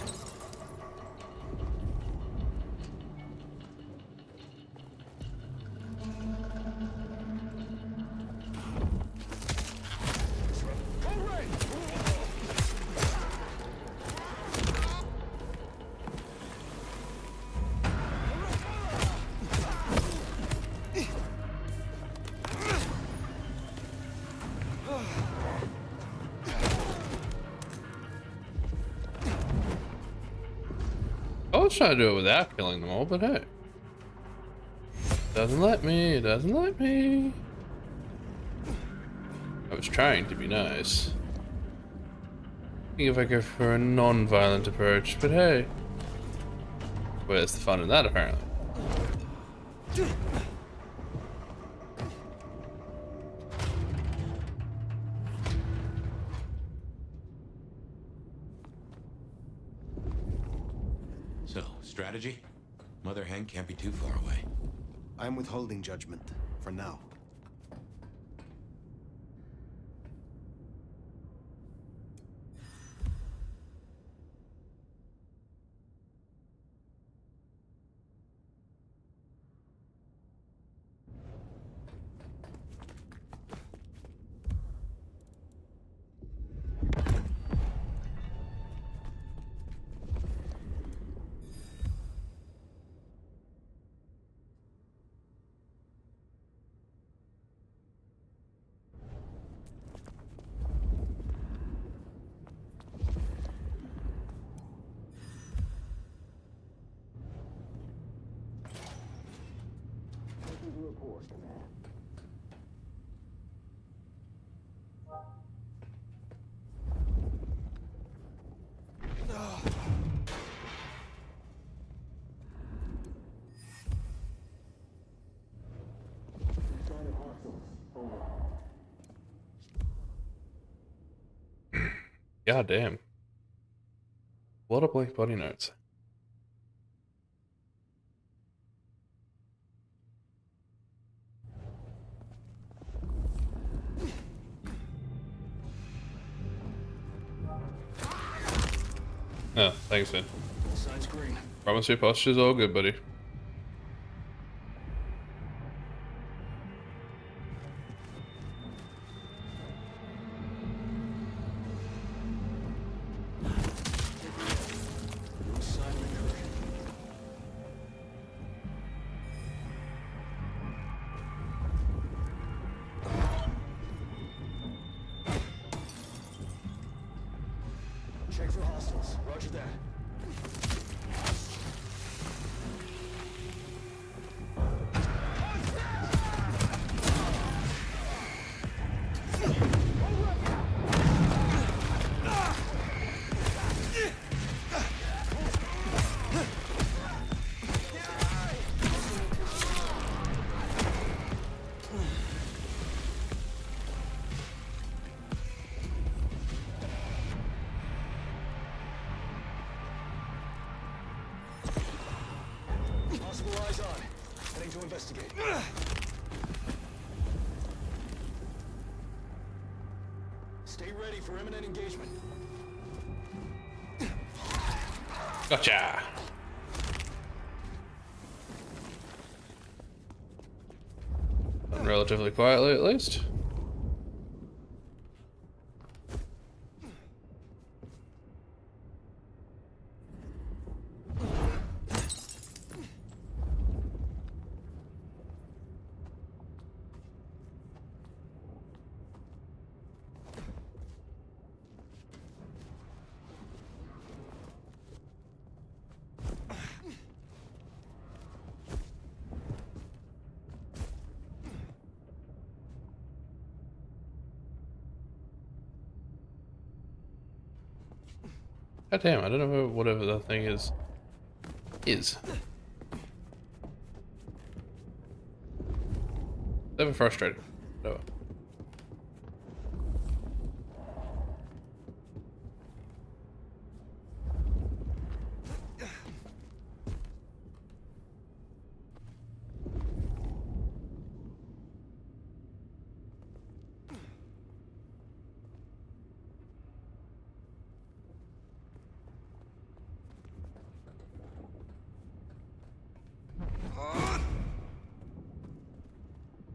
I was trying to do it without killing them all, but hey. Doesn't let me, it doesn't let me. I was trying to be nice. I think if I go for a non-violent approach, but hey. Where's the fun in that, apparently? So, strategy? Mother Hen can't be too far away. I'm withholding judgment for now. God damn. A lot of blank body notes. Oh, thanks, man. Signs green. Promise your posture's all good, buddy. No sign of incursion. Check for hostiles. Roger that. Possible eyes on. Heading to investigate. Stay ready for imminent engagement. Gotcha. Done relatively quietly, at least. God damn, I don't know whatever that thing is. Never frustrating. Whatever.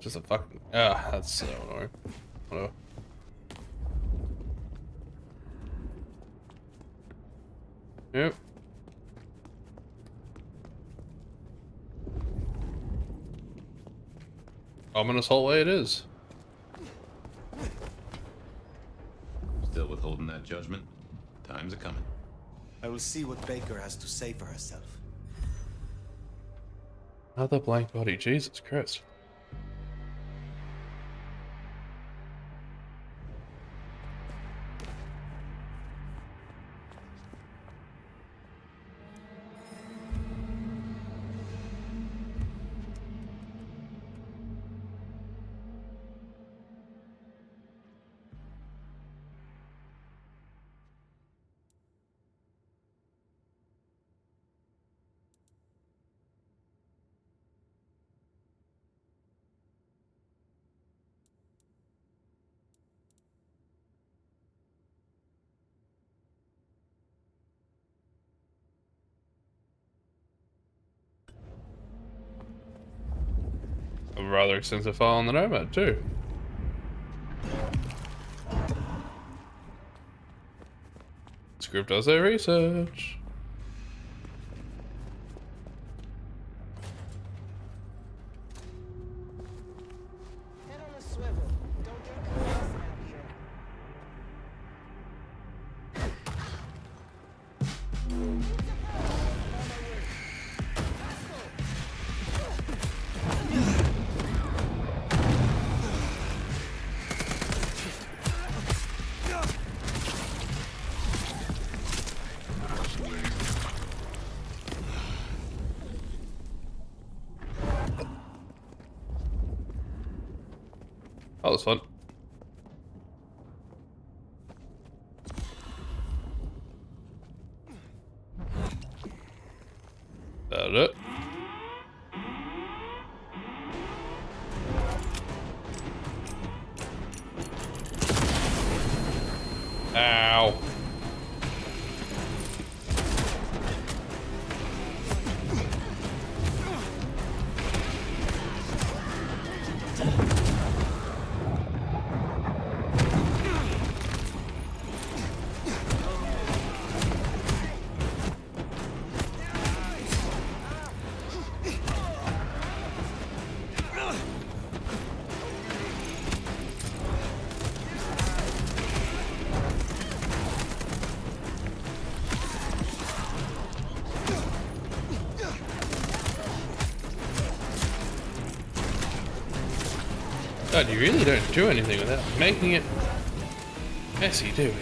Just a fucking that's so annoying. Whatever. Yep. Ominous hallway it is. Still withholding that judgment? Time's a coming. I will see what Baker has to say for herself. Another blank body, Jesus Christ. A rather extensive file on the Nomad too. This group does their research. Head on a swivel. Don't get curious out here. That was fun. That it. Ow. God, you really don't do anything without making it messy, do we?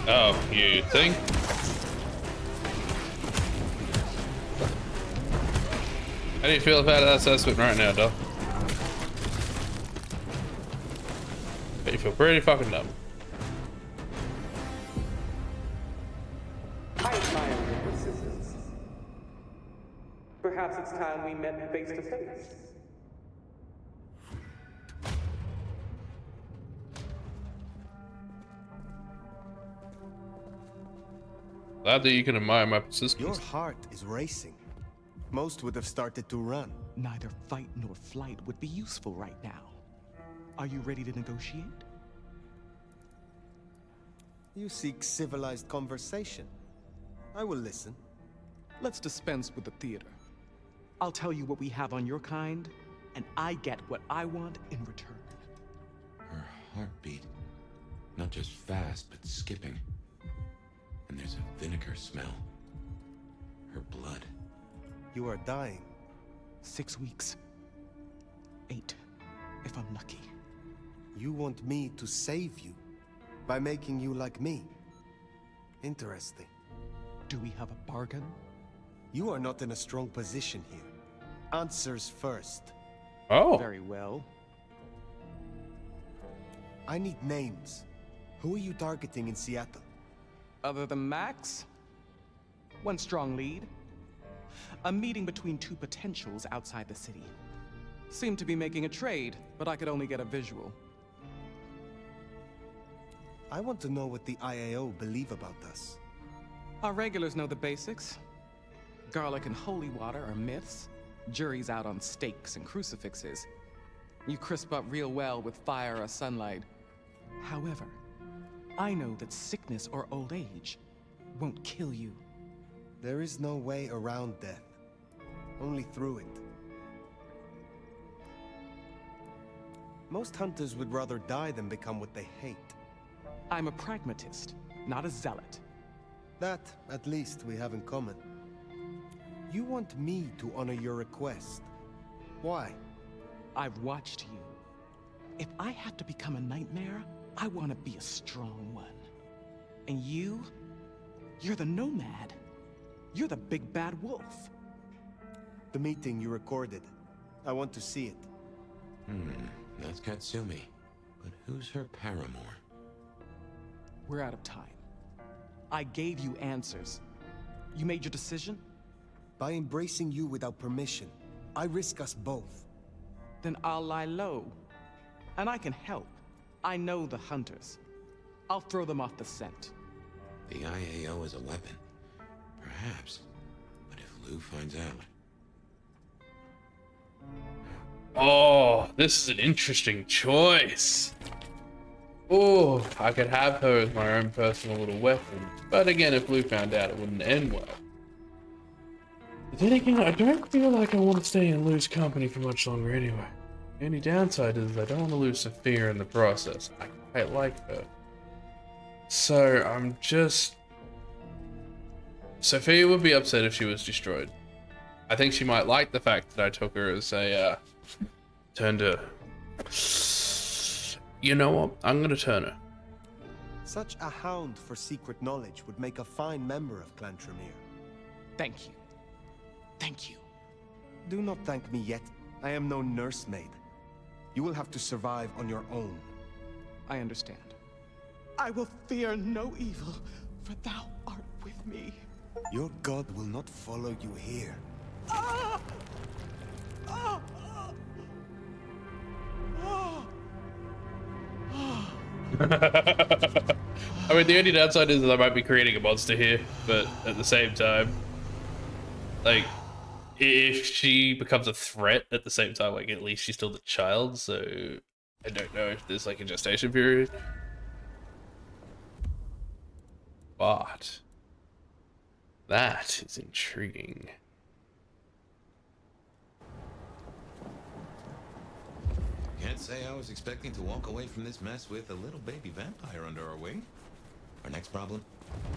Oh, you think? How do you feel about that assessment right now, Doc? You feel pretty fucking dumb. I admire your persistence. Perhaps it's time we met face to face. Glad that you can admire my persistence. Your heart is racing. Most would have started to run. Neither fight nor flight would be useful right now. Are you ready to negotiate? You seek civilized conversation. I will listen. Let's dispense with the theater. I'll tell you what we have on your kind, and I get what I want in return. Her heartbeat. Not just fast, but skipping. And there's a vinegar smell. Her blood. You are dying. 6 weeks. 8, if I'm lucky. You want me to save you by making you like me. Interesting. Do we have a bargain? You are not in a strong position here. Answers first. Oh. Very well. I need names. Who are you targeting in Seattle? Other than Max? One strong lead. A meeting between two potentials outside the city. Seemed to be making a trade, but I could only get a visual. I want to know what the IAO believe about us. Our regulars know the basics. Garlic and holy water are myths. Jury's out on stakes and crucifixes. You crisp up real well with fire or sunlight. However, I know that sickness or old age won't kill you. There is no way around death. Only through it. Most hunters would rather die than become what they hate. I'm a pragmatist, not a zealot. That, at least, we have in common. You want me to honor your request. Why? I've watched you. If I have to become a nightmare, I want to be a strong one. And you're the nomad. You're the big bad wolf. The meeting you recorded. I want to see it. That's Katsumi. But who's her paramour? We're out of time. I gave you answers. You made your decision? By embracing you without permission, I risk us both. Then I'll lie low. And I can help. I know the hunters. I'll throw them off the scent. The IAO is a weapon. Perhaps. But if Lou finds out... Oh, this is an interesting choice. Oh, I could have her as my own personal little weapon. But again, if Lou found out, it wouldn't end well. But then again, I don't feel like I want to stay in Lou's company for much longer anyway. The only downside is I don't want to lose Sophia in the process. I quite like her. So I'm just... Sophia would be upset if she was destroyed. I think she might like the fact that I took her as a turn to... You know what? I'm gonna turn her. Such a hound for secret knowledge would make a fine member of Clan Tremere. Thank you. Thank you. Do not thank me yet. I am no nursemaid. You will have to survive on your own. I understand. I will fear no evil, for thou art with me. Your god will not follow you here. Ah! Ah! Ah! I mean, the only downside is that I might be creating a monster here, but at the same time, like, if she becomes a threat at the same time, like, at least she's still the child, so I don't know if there's, like, a gestation period. But that is intriguing. Can't say I was expecting to walk away from this mess with a little baby vampire under our wing. Our next problem?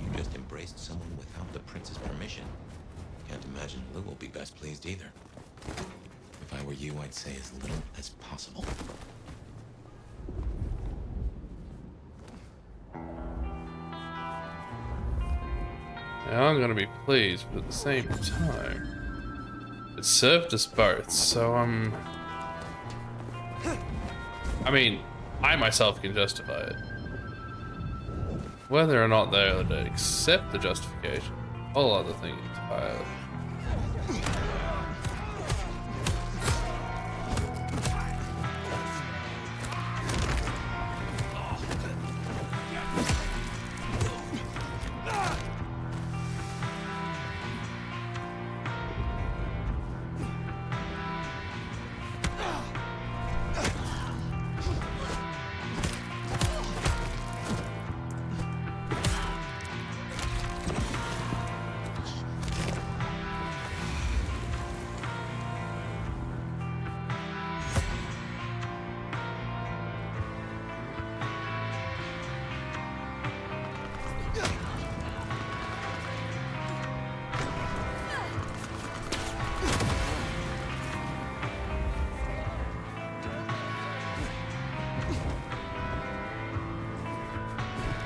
You just embraced someone without the prince's permission. Can't imagine Lou will be best pleased either. If I were you, I'd say as little as possible. Now I'm gonna be pleased, but at the same time, it served us both, so I mean, I myself can justify it. Whether or not they would accept the justification, whole other thing entirely.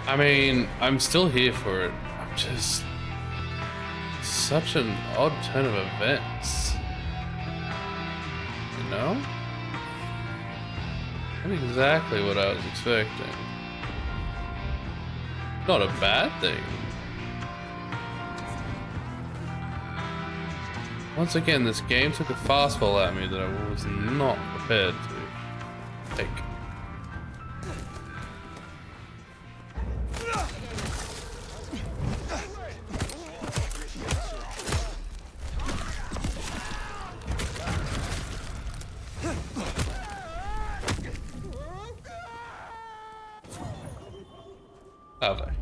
I mean, I'm still here for it. I'm just such an odd turn of events. You know? Not exactly what I was expecting. Not a bad thing. Once again, this game took a fastball at me that I was not prepared to take. Lovely.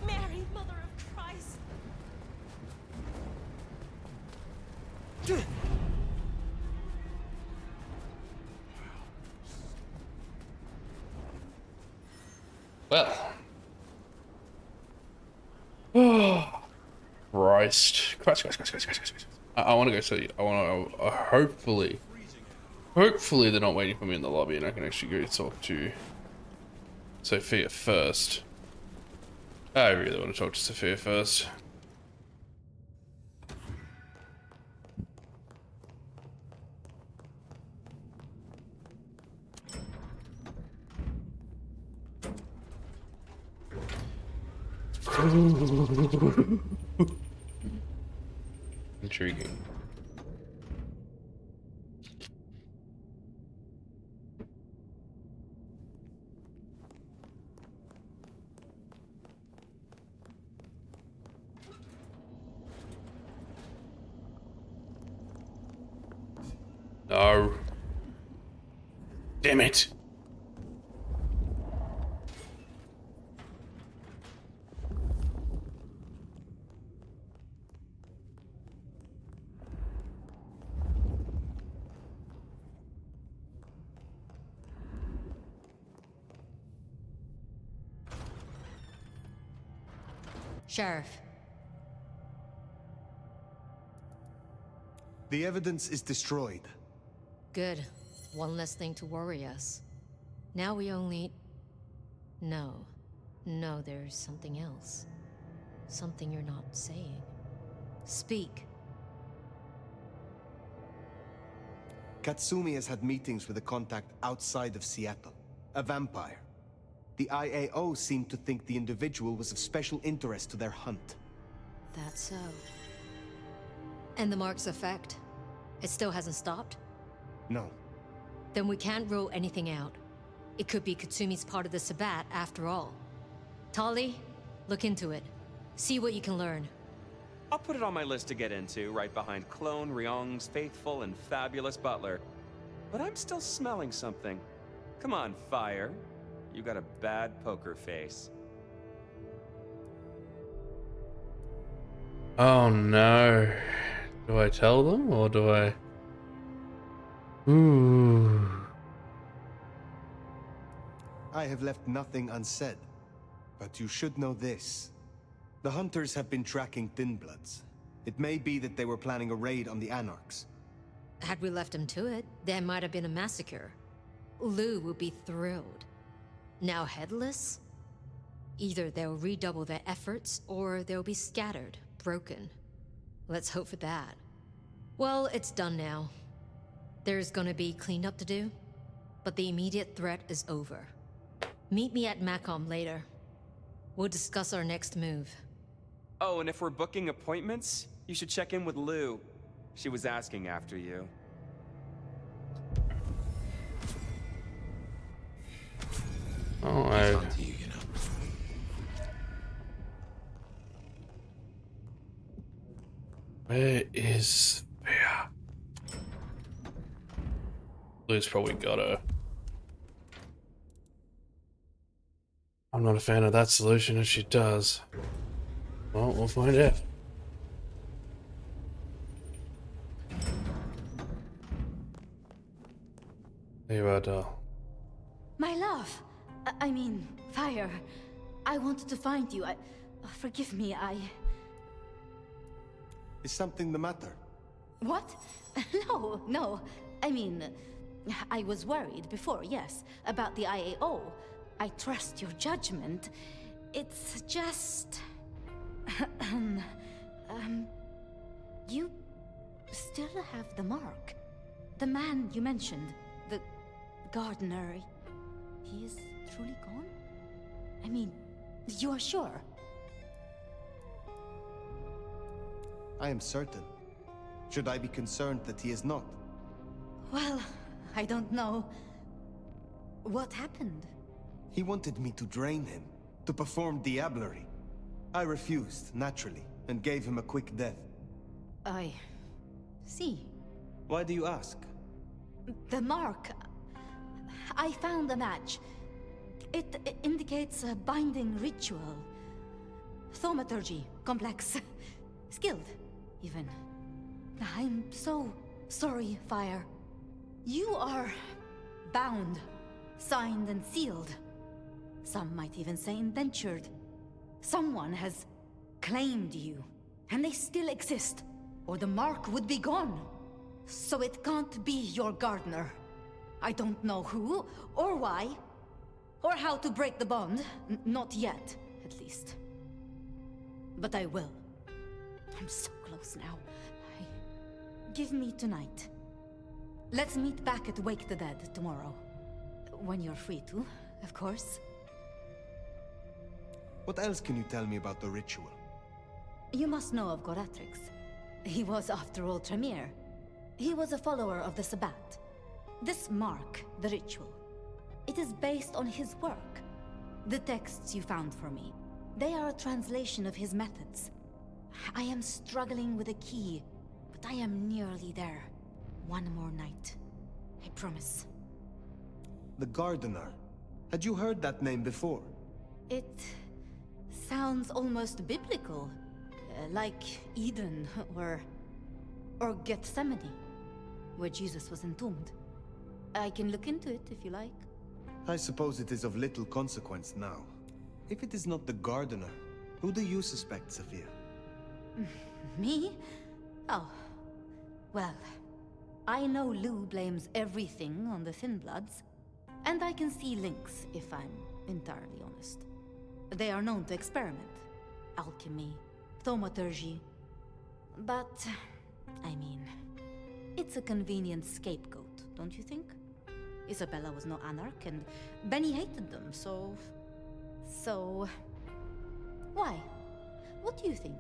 Mary, Mother of Christ! Well. Oh. Christ. I want to go see. I want to. Hopefully they're not waiting for me in the lobby and I can actually go talk to Sophia first. I really want to talk to Sophia first. Intriguing. No. Damn it. Sheriff. The evidence is destroyed. Good. One less thing to worry us. Now we only... No, there's something else. Something you're not saying. Speak. Katsumi has had meetings with a contact outside of Seattle. A vampire. The IAO seemed to think the individual was of special interest to their hunt. That's so. And the mark's effect? It still hasn't stopped? No. Then we can't rule anything out. It could be Katsumi's part of the Sabbat after all. Tali, look into it. See what you can learn. I'll put it on my list to get into, right behind Clone Ryong's faithful and fabulous butler. But I'm still smelling something. Come on, Fire. You got a bad poker face. Oh no. Do I tell them or do I? Ooh. I have left nothing unsaid, but you should know this. The hunters have been tracking Thin Bloods. It may be that they were planning a raid on the Anarchs. Had we left him to it, there might have been a massacre. Lou would be thrilled. Now headless? Either they'll redouble their efforts, or they'll be scattered, broken. Let's hope for that. Well, it's done now. There's gonna be cleanup to do, but the immediate threat is over. Meet me at Macom later. We'll discuss our next move. Oh, and if we're booking appointments, you should check in with Lou. She was asking after you. Oh, It's on to you, you know. Where is Spear? Lou's probably got her. I'm not a fan of that solution if she does. Well, we'll find out. There you are, doll. My love. I mean, Fire. I wanted to find you. Forgive me, Is something the matter? What? No, no. I mean, I was worried before, yes, about the IAO. I trust your judgment. It's just... you still have the mark. The man you mentioned, the gardener, he is truly gone? I mean, you are sure? I am certain. Should I be concerned that he is not? Well, I don't know. What happened? He wanted me to drain him, to perform diablerie. I refused, naturally, and gave him a quick death. I see. Why do you ask? The mark. I found a match. It indicates a binding ritual. Thaumaturgy, complex. Skilled, even. I'm so sorry, Fire. You are bound, signed and sealed. Some might even say indentured. Someone has claimed you, and they still exist, or the mark would be gone. So it can't be your gardener. I don't know who, or why, or how to break the bond. Not yet, at least. But I will. I'm so close now. Give me tonight. Let's meet back at Wake the Dead tomorrow. When you're free to, of course. What else can you tell me about the ritual? You must know of Goratrix. He was, after all, Tremere. He was a follower of the Sabbat. This mark, the ritual, it is based on his work. The texts you found for me, they are a translation of his methods. I am struggling with a key, but I am nearly there. One more night. I promise. The Gardener. Had you heard that name before? It sounds almost biblical. Like Eden, or Gethsemane, where Jesus was entombed. I can look into it if you like. I suppose it is of little consequence now. If it is not the Gardener, who do you suspect, Sophia? Me? Oh. Well, I know Lou blames everything on the Thin Bloods, and I can see links, if I'm entirely honest. They are known to experiment. Alchemy, thaumaturgy. But, I mean, it's a convenient scapegoat, don't you think? Isabella was no anarch, and Benny hated them, so... Why? What do you think?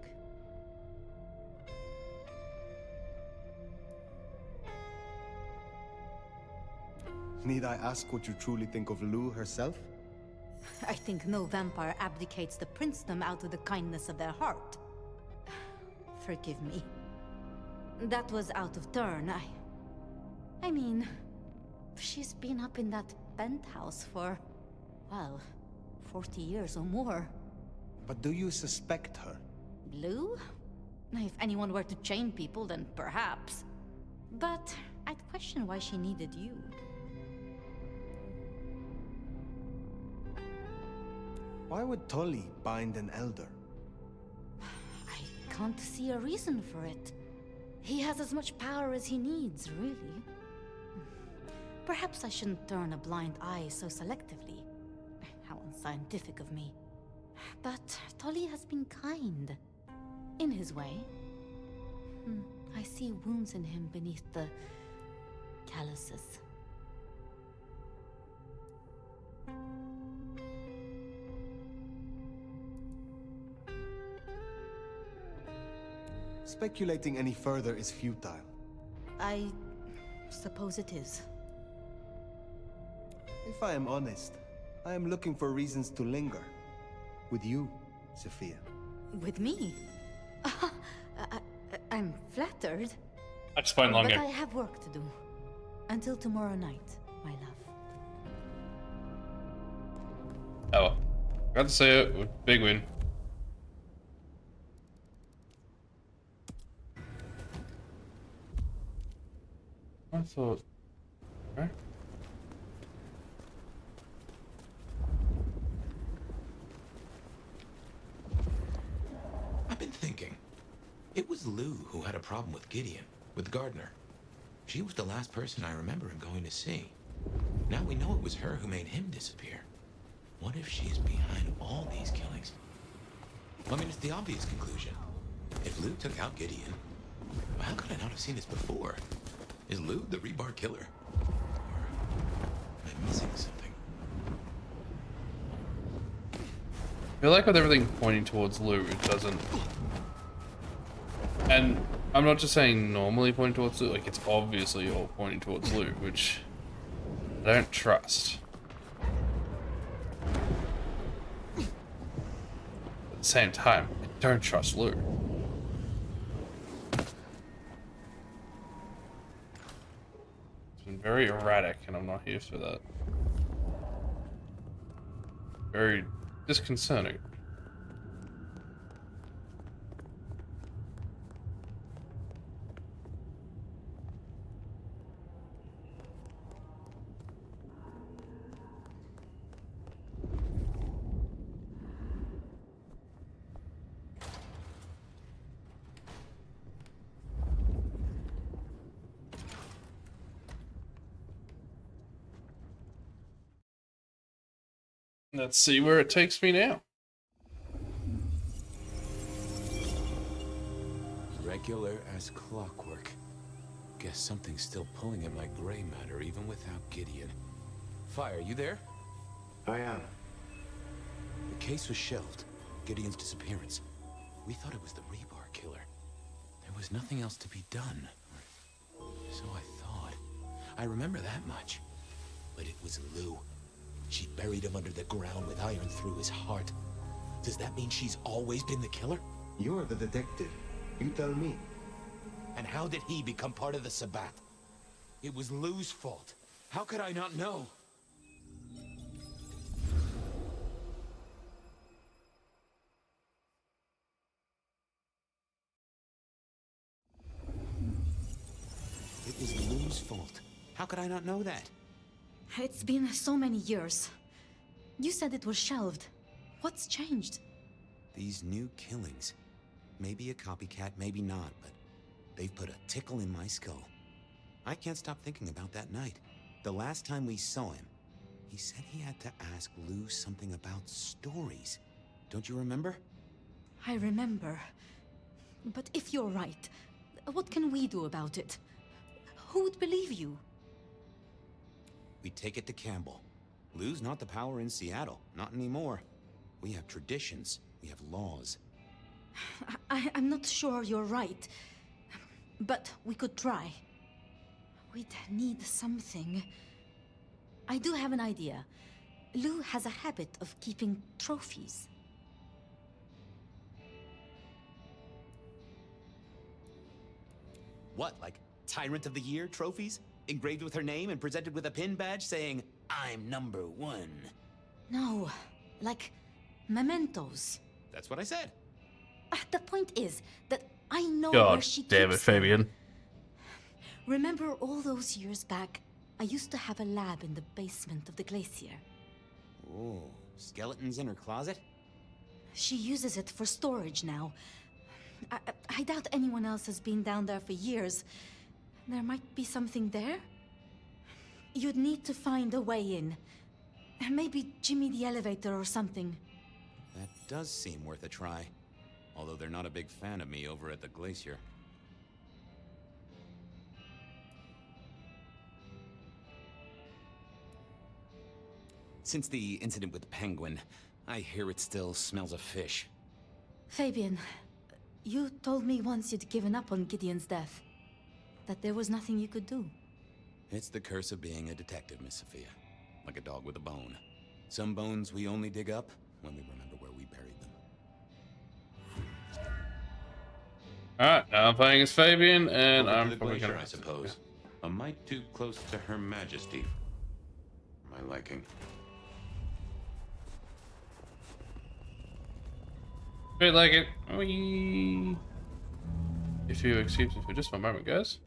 Need I ask what you truly think of Lou herself? I think no vampire abdicates the princedom out of the kindness of their heart. Forgive me. That was out of turn. I mean, she's been up in that penthouse for well, 40 years or more. But do you suspect her? Blue? If anyone were to chain people, then perhaps. But I'd question why she needed you. Why would Tully bind an elder? I can't see a reason for it. He has as much power as he needs, really. Perhaps I shouldn't turn a blind eye so selectively. How unscientific of me. But Tully has been kind. In his way. I see wounds in him beneath the calluses. Speculating any further is futile. I suppose it is. If I am honest, I am looking for reasons to linger. With you, Sophia. With me? I'm flattered. I just find longer. But I have work to do. Until tomorrow night, my love. Oh, got to say it. Big win. I thought. Okay. I've been thinking. It was Lou who had a problem with Gideon, with Gardner. She was the last person I remember him going to see. Now we know it was her who made him disappear. What if she's behind all these killings? I mean, it's the obvious conclusion. If Lou took out Gideon, well, how could I not have seen this before? Is Lou the rebar killer? Or am I missing something? I feel like with everything pointing towards Lou, it doesn't. And I'm not just saying normally pointing towards Lou, like it's obviously all pointing towards Lou, which I don't trust. At the same time, I don't trust Lou. It's been very erratic, and I'm not here for that. Very disconcerting. Let's see where it takes me now. Regular as clockwork. Guess something's still pulling at my gray matter even without Gideon. Fire, you there? I am. The case was shelved. Gideon's disappearance. We thought it was the rebar killer. There was nothing else to be done. So I thought. I remember that much. But it was Lou. She buried him under the ground with iron through his heart. Does that mean she's always been the killer? You're the detective. You tell me. And how did he become part of the Sabbat? It was Lou's fault. How could I not know? It was Lou's fault. How could I not know that? It's been so many years. You said it was shelved. What's changed? These new killings. Maybe a copycat, maybe not, but they've put a tickle in my skull. I can't stop thinking about that night. The last time we saw him, he said he had to ask Lou something about stories. Don't you remember? I remember. But if you're right, what can we do about it? Who would believe you? We take it to Campbell. Lou's not the power in Seattle. Not anymore. We have traditions. We have laws. I'm not sure you're right. But we could try. We'd need something. I do have an idea. Lou has a habit of keeping trophies. What, like Tyrant of the Year trophies? Engraved with her name and presented with a pin badge saying, "I'm #1." No, like mementos. That's what I said. The point is that I know God where she damn it, keeps them. Fabian. Remember all those years back, I used to have a lab in the basement of the glacier. Oh, skeletons in her closet? She uses it for storage now. I doubt anyone else has been down there for years. There might be something there. You'd need to find a way in. Maybe Jimmy the elevator or something. That does seem worth a try. Although they're not a big fan of me over at the glacier. Since the incident with the penguin, I hear it still smells of fish. Fabian, you told me once you'd given up on Gideon's death. That there was nothing you could do. It's the curse of being a detective, Miss Sophia. Like a dog with a bone. Some bones we only dig up when we remember where we buried them. Alright, now I'm playing as Fabian, and Over to I'm the probably glacier, gonna... I suppose. A mite too close to Her Majesty. For my liking. Feel like it. Whee. If you excuse me for just one moment, guys.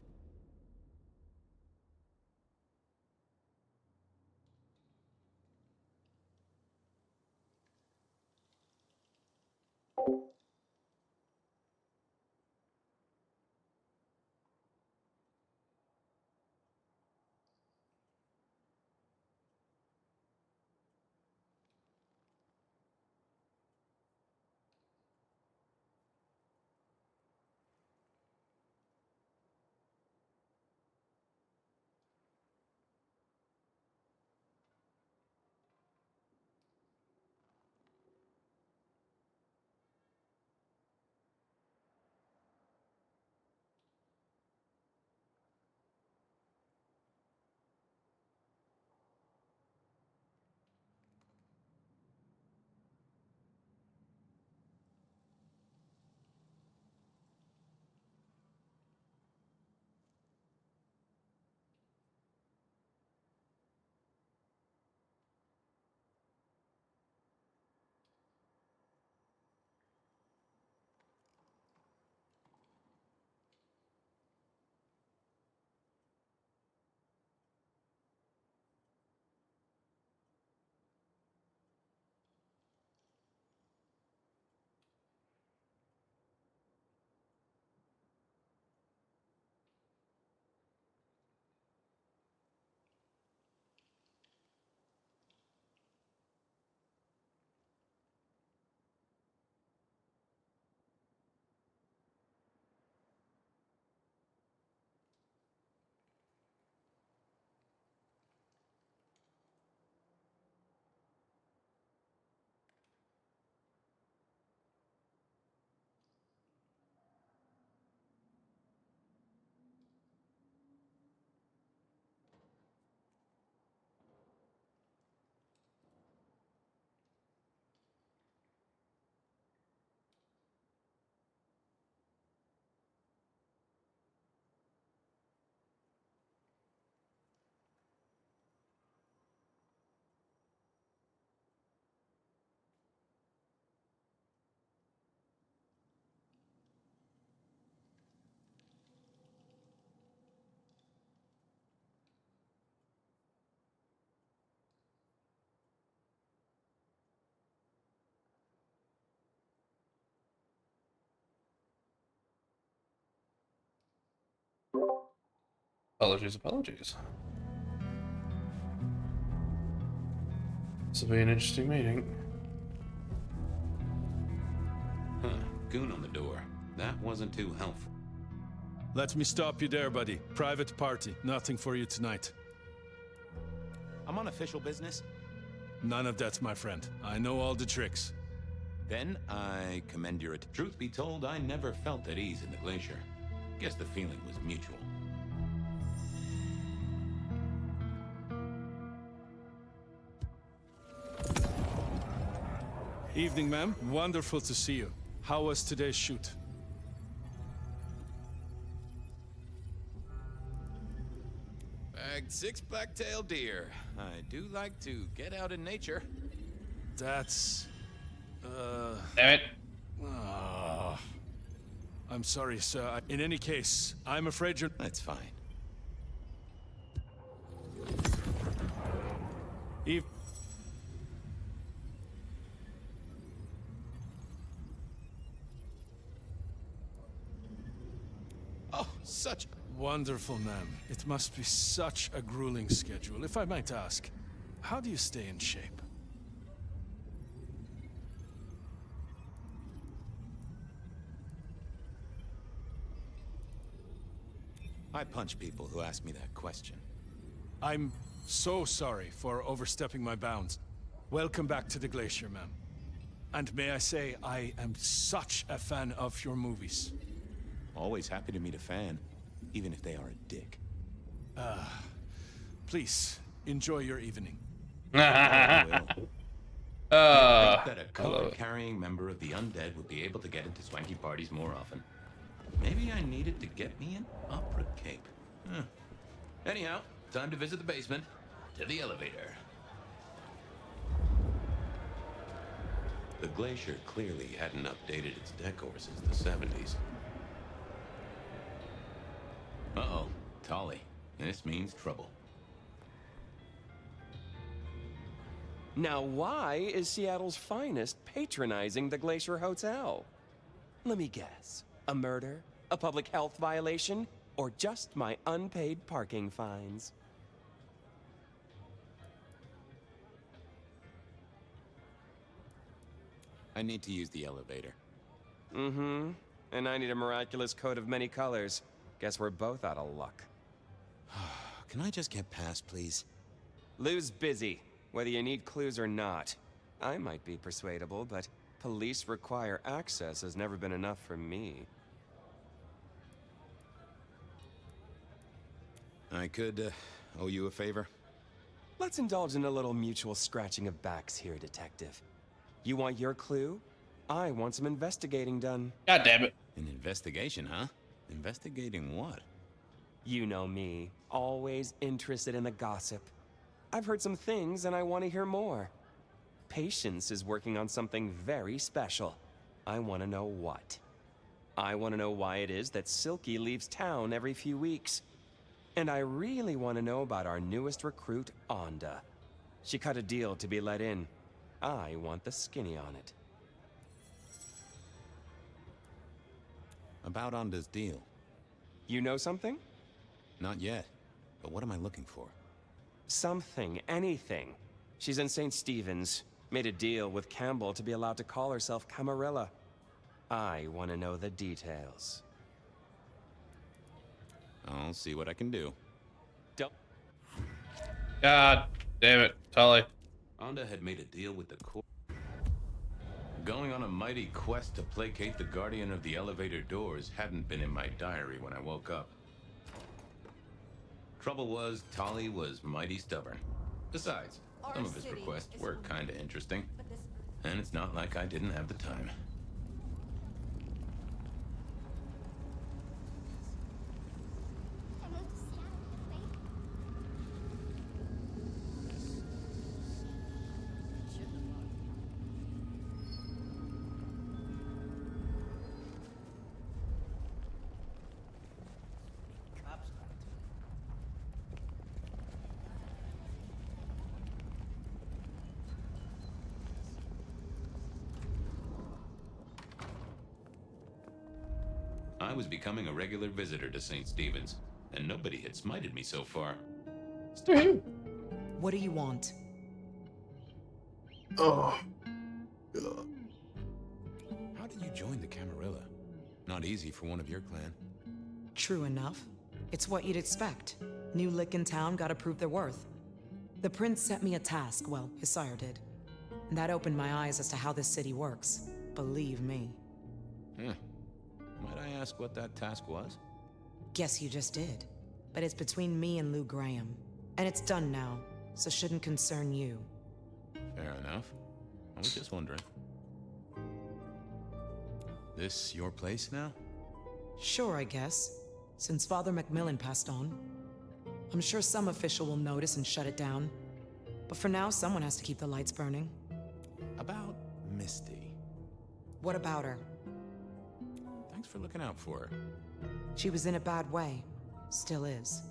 Apologies, apologies. This will be an interesting meeting. Huh, goon on the door. That wasn't too helpful. Let me stop you there, buddy. Private party. Nothing for you tonight. I'm on official business. None of that, my friend. I know all the tricks. Then I commend your... Truth be told, I never felt at ease in the glacier. Guess the feeling was mutual. Evening, ma'am. Wonderful to see you. How was today's shoot? Bagged 6 black-tailed deer. I do like to get out in nature. That's... Damn it. I'm sorry, sir. In any case, I'm afraid you're... That's fine. Eve... Oh, such... Wonderful, ma'am. It must be such a grueling schedule. If I might ask, how do you stay in shape? I punch people who ask me that question. I'm so sorry for overstepping my bounds. Welcome back to the Glacier, ma'am. And may I say, I am such a fan of your movies. Always happy to meet a fan, even if they are a dick. Please, enjoy your evening. I think that a code-carrying member of the undead would be able to get into swanky parties more often. Maybe I needed to get me an opera cape. Anyhow, time to visit the basement. To the elevator. The Glacier clearly hadn't updated its decor since the 70s. Uh-oh, Tolly. This means trouble. Now, why is Seattle's finest patronizing the Glacier Hotel? Let me guess. A murder? A public health violation? Or just my unpaid parking fines? I need to use the elevator. Mm-hmm. And I need a miraculous coat of many colors. Guess we're both out of luck. Can I just get past, please? Lou's busy, whether you need clues or not. I might be persuadable, but police require access has never been enough for me. I could owe you a favor. Let's indulge in a little mutual scratching of backs here, Detective. You want your clue? I want some investigating done. God damn it. An investigation, huh? Investigating what? You know me, always interested in the gossip. I've heard some things and I want to hear more. Patience is working on something very special. I want to know what. I want to know why it is that Silky leaves town every few weeks. And I really want to know about our newest recruit, Onda. She cut a deal to be let in. I want the skinny on it. About Onda's deal. You know something? Not yet. But what am I looking for? Something, anything. She's in St. Stephen's. Made a deal with Campbell to be allowed to call herself Camarilla. I want to know the details. I'll see what I can do. Don't. God damn it, Tully. Onda had made a deal with the court. Going on a mighty quest to placate the guardian of the elevator doors hadn't been in my diary when I woke up. Trouble was, Tolly was mighty stubborn. Besides, some of his requests were kinda interesting. And it's not like I didn't have the time. I was becoming a regular visitor to St. Stephen's, and nobody had smited me so far. What do you want? Oh. How did you join the Camarilla? Not easy for one of your clan. True enough. It's what you'd expect. New lick in town, gotta prove their worth. The prince sent me a task, well, his sire did. And that opened my eyes as to how this city works. Believe me. Might I ask what that task was? Guess you just did. But it's between me and Lou Graham. And it's done now, so shouldn't concern you. Fair enough. I was just wondering. This your place now? Sure, I guess. Since Father Macmillan passed on. I'm sure some official will notice and shut it down. But for now, someone has to keep the lights burning. Misty. What about her? Thanks for looking out for her. She was in a bad way. Still is.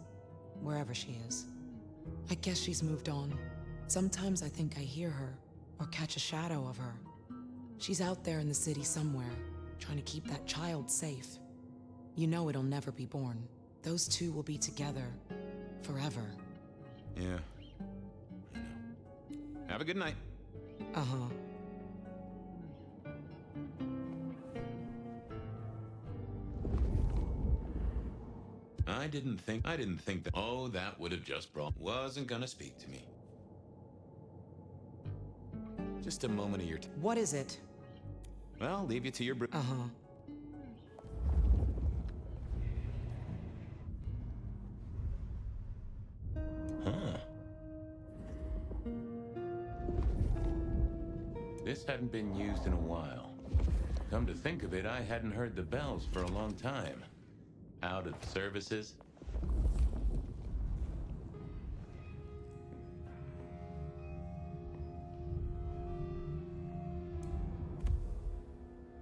Wherever she is. I guess she's moved on. Sometimes I think I hear her, or catch a shadow of her. She's out there in the city somewhere, trying to keep that child safe. You know it'll never be born. Those two will be together. Forever. Yeah. I know. Have a good night. Uh-huh. I didn't think that. Oh, that would have just brought. Wasn't gonna speak to me. Just a moment of your time. What is it? Well, I'll leave you to your. Uh-huh. Huh. This hadn't been used in a while. Come to think of it, I hadn't heard the bells for a long time. Out of services.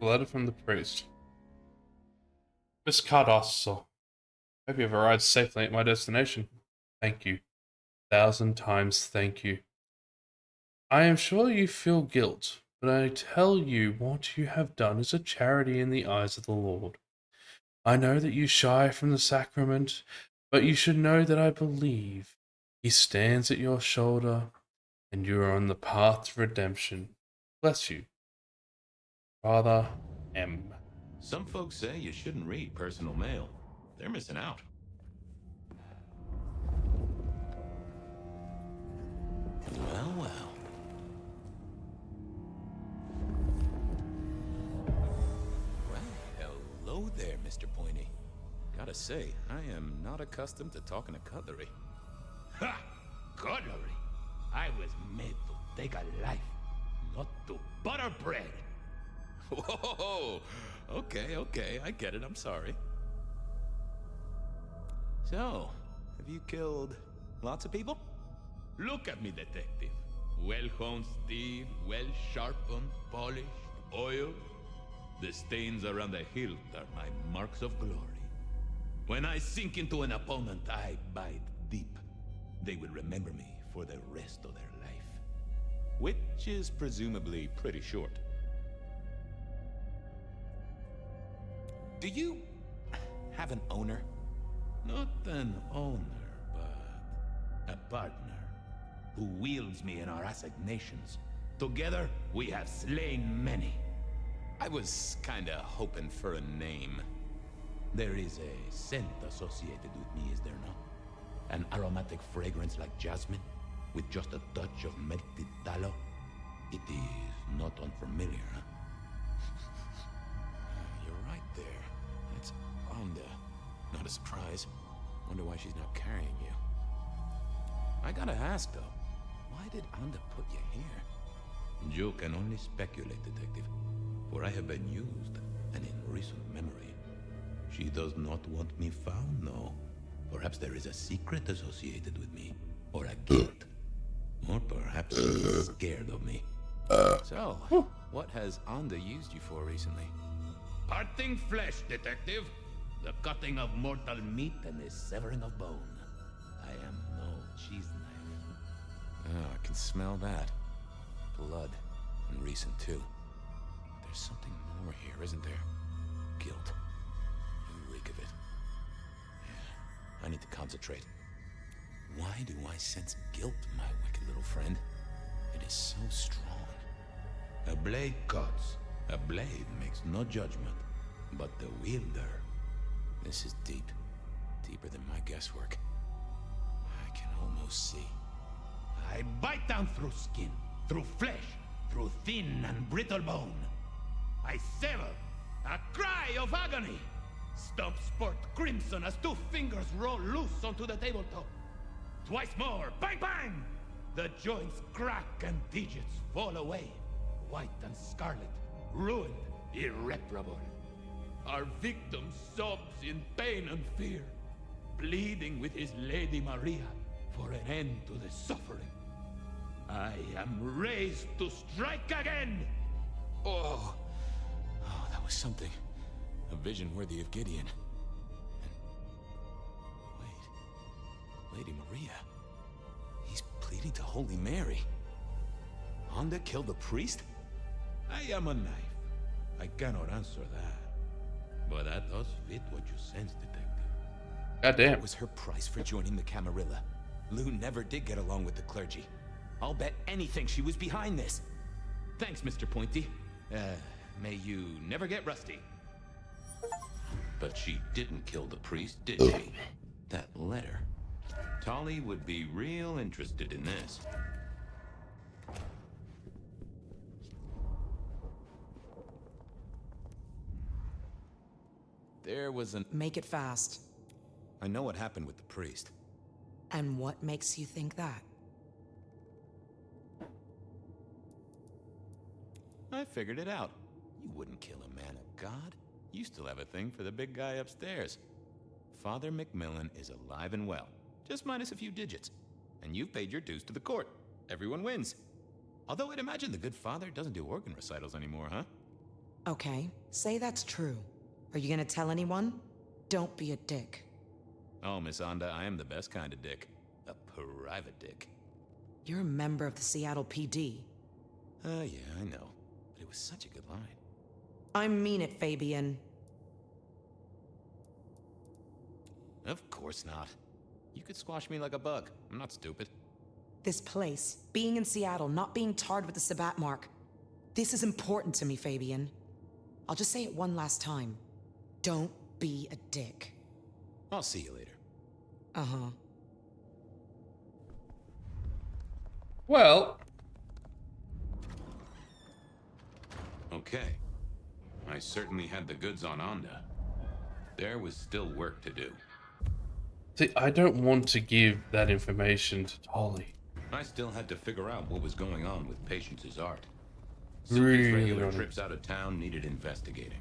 A letter from the priest. Miss Cardoso, hope you have arrived safely at my destination. Thank you. 1,000 times thank you. I am sure you feel guilt, but I tell you what you have done is a charity in the eyes of the Lord. I know that you shy from the sacrament, but you should know that I believe he stands at your shoulder, and you are on the path to redemption. Bless you. Father M. Some folks say you shouldn't read personal mail. They're missing out. Well, well. Well, hello there, Mr. Pointy. Gotta say, I am not accustomed to talking to cutlery. Ha! Cutlery? I was made to take a life, not to butter bread. Whoa! Okay, I get it, I'm sorry. So, have you killed lots of people? Look at me, detective. Well-honed steel, well-sharpened, polished, oiled. The stains around the hilt are my marks of glory. When I sink into an opponent, I bite deep. They will remember me for the rest of their life. Which is presumably pretty short. Do you have an owner? Not an owner, but a partner who wields me in our assignations. Together, we have slain many. I was kinda hoping for a name. There is a scent associated with me, is there not? An aromatic fragrance like jasmine, with just a touch of melted tallow. It is not unfamiliar, huh? You're right there. It's Onda. Not a surprise. Wonder why she's not carrying you. I gotta ask, though. Why did Onda put you here? You can only speculate, detective. For I have been used, and in recent memory. She does not want me found, no. Perhaps there is a secret associated with me. Or a guilt. Or perhaps she is scared of me. So, what has Onda used you for recently? Parting flesh, detective. The cutting of mortal meat and the severing of bone. I am no cheese knife. Oh, I can smell that. Blood. And recent, too. There's something more here, isn't there? Guilt. You reek of it. Yeah, I need to concentrate. Why do I sense guilt, my wicked little friend? It is so strong. A blade cuts. A blade makes no judgment. But the wielder... This is deep. Deeper than my guesswork. I can almost see. I bite down through skin, through flesh, through thin and brittle bone. I sever, a cry of agony. Stumps spurt crimson as 2 fingers roll loose onto the tabletop. Twice more, bang bang! The joints crack and digits fall away. White and scarlet, ruined, irreparable. Our victim sobs in pain and fear, pleading with his Lady Maria for an end to the suffering. I am raised to strike again, Oh, that was something. A vision worthy of Gideon. And wait, Lady Maria. He's pleading to Holy Mary. Honda killed the priest? I am a knife. I cannot answer that. But that does fit what you sense, Detective. Goddamn. What was her price for joining the Camarilla? Lou never did get along with the clergy. I'll bet anything she was behind this. Thanks, Mr. Pointy. May you never get rusty. But she didn't kill the priest, did she? That letter. Tolly would be real interested in this. There was an... Make it fast. I know what happened with the priest. And what makes you think that? I figured it out. You wouldn't kill a man of God. You still have a thing for the big guy upstairs. Father McMillan is alive and well, just minus a few digits. And you've paid your dues to the court. Everyone wins. Although I'd imagine the good father doesn't do organ recitals anymore, huh? Okay, say that's true. Are you gonna tell anyone? Don't be a dick. Oh, Miss Onda, I am the best kind of dick. A private dick. You're a member of the Seattle PD. Yeah, I know. But it was such a good line. I mean it, Fabian. Of course not. You could squash me like a bug. I'm not stupid. This place, being in Seattle, not being tarred with the Sabbat mark. This is important to me, Fabian. I'll just say it one last time. Don't be a dick. I'll see you later. Uh-huh. Well. Okay. I certainly had the goods on Onda. There was still work to do. See, I don't want to give that information to Tolly. I still had to figure out what was going on with Patience's art. Really Silky's regular don't. trips out of town needed investigating.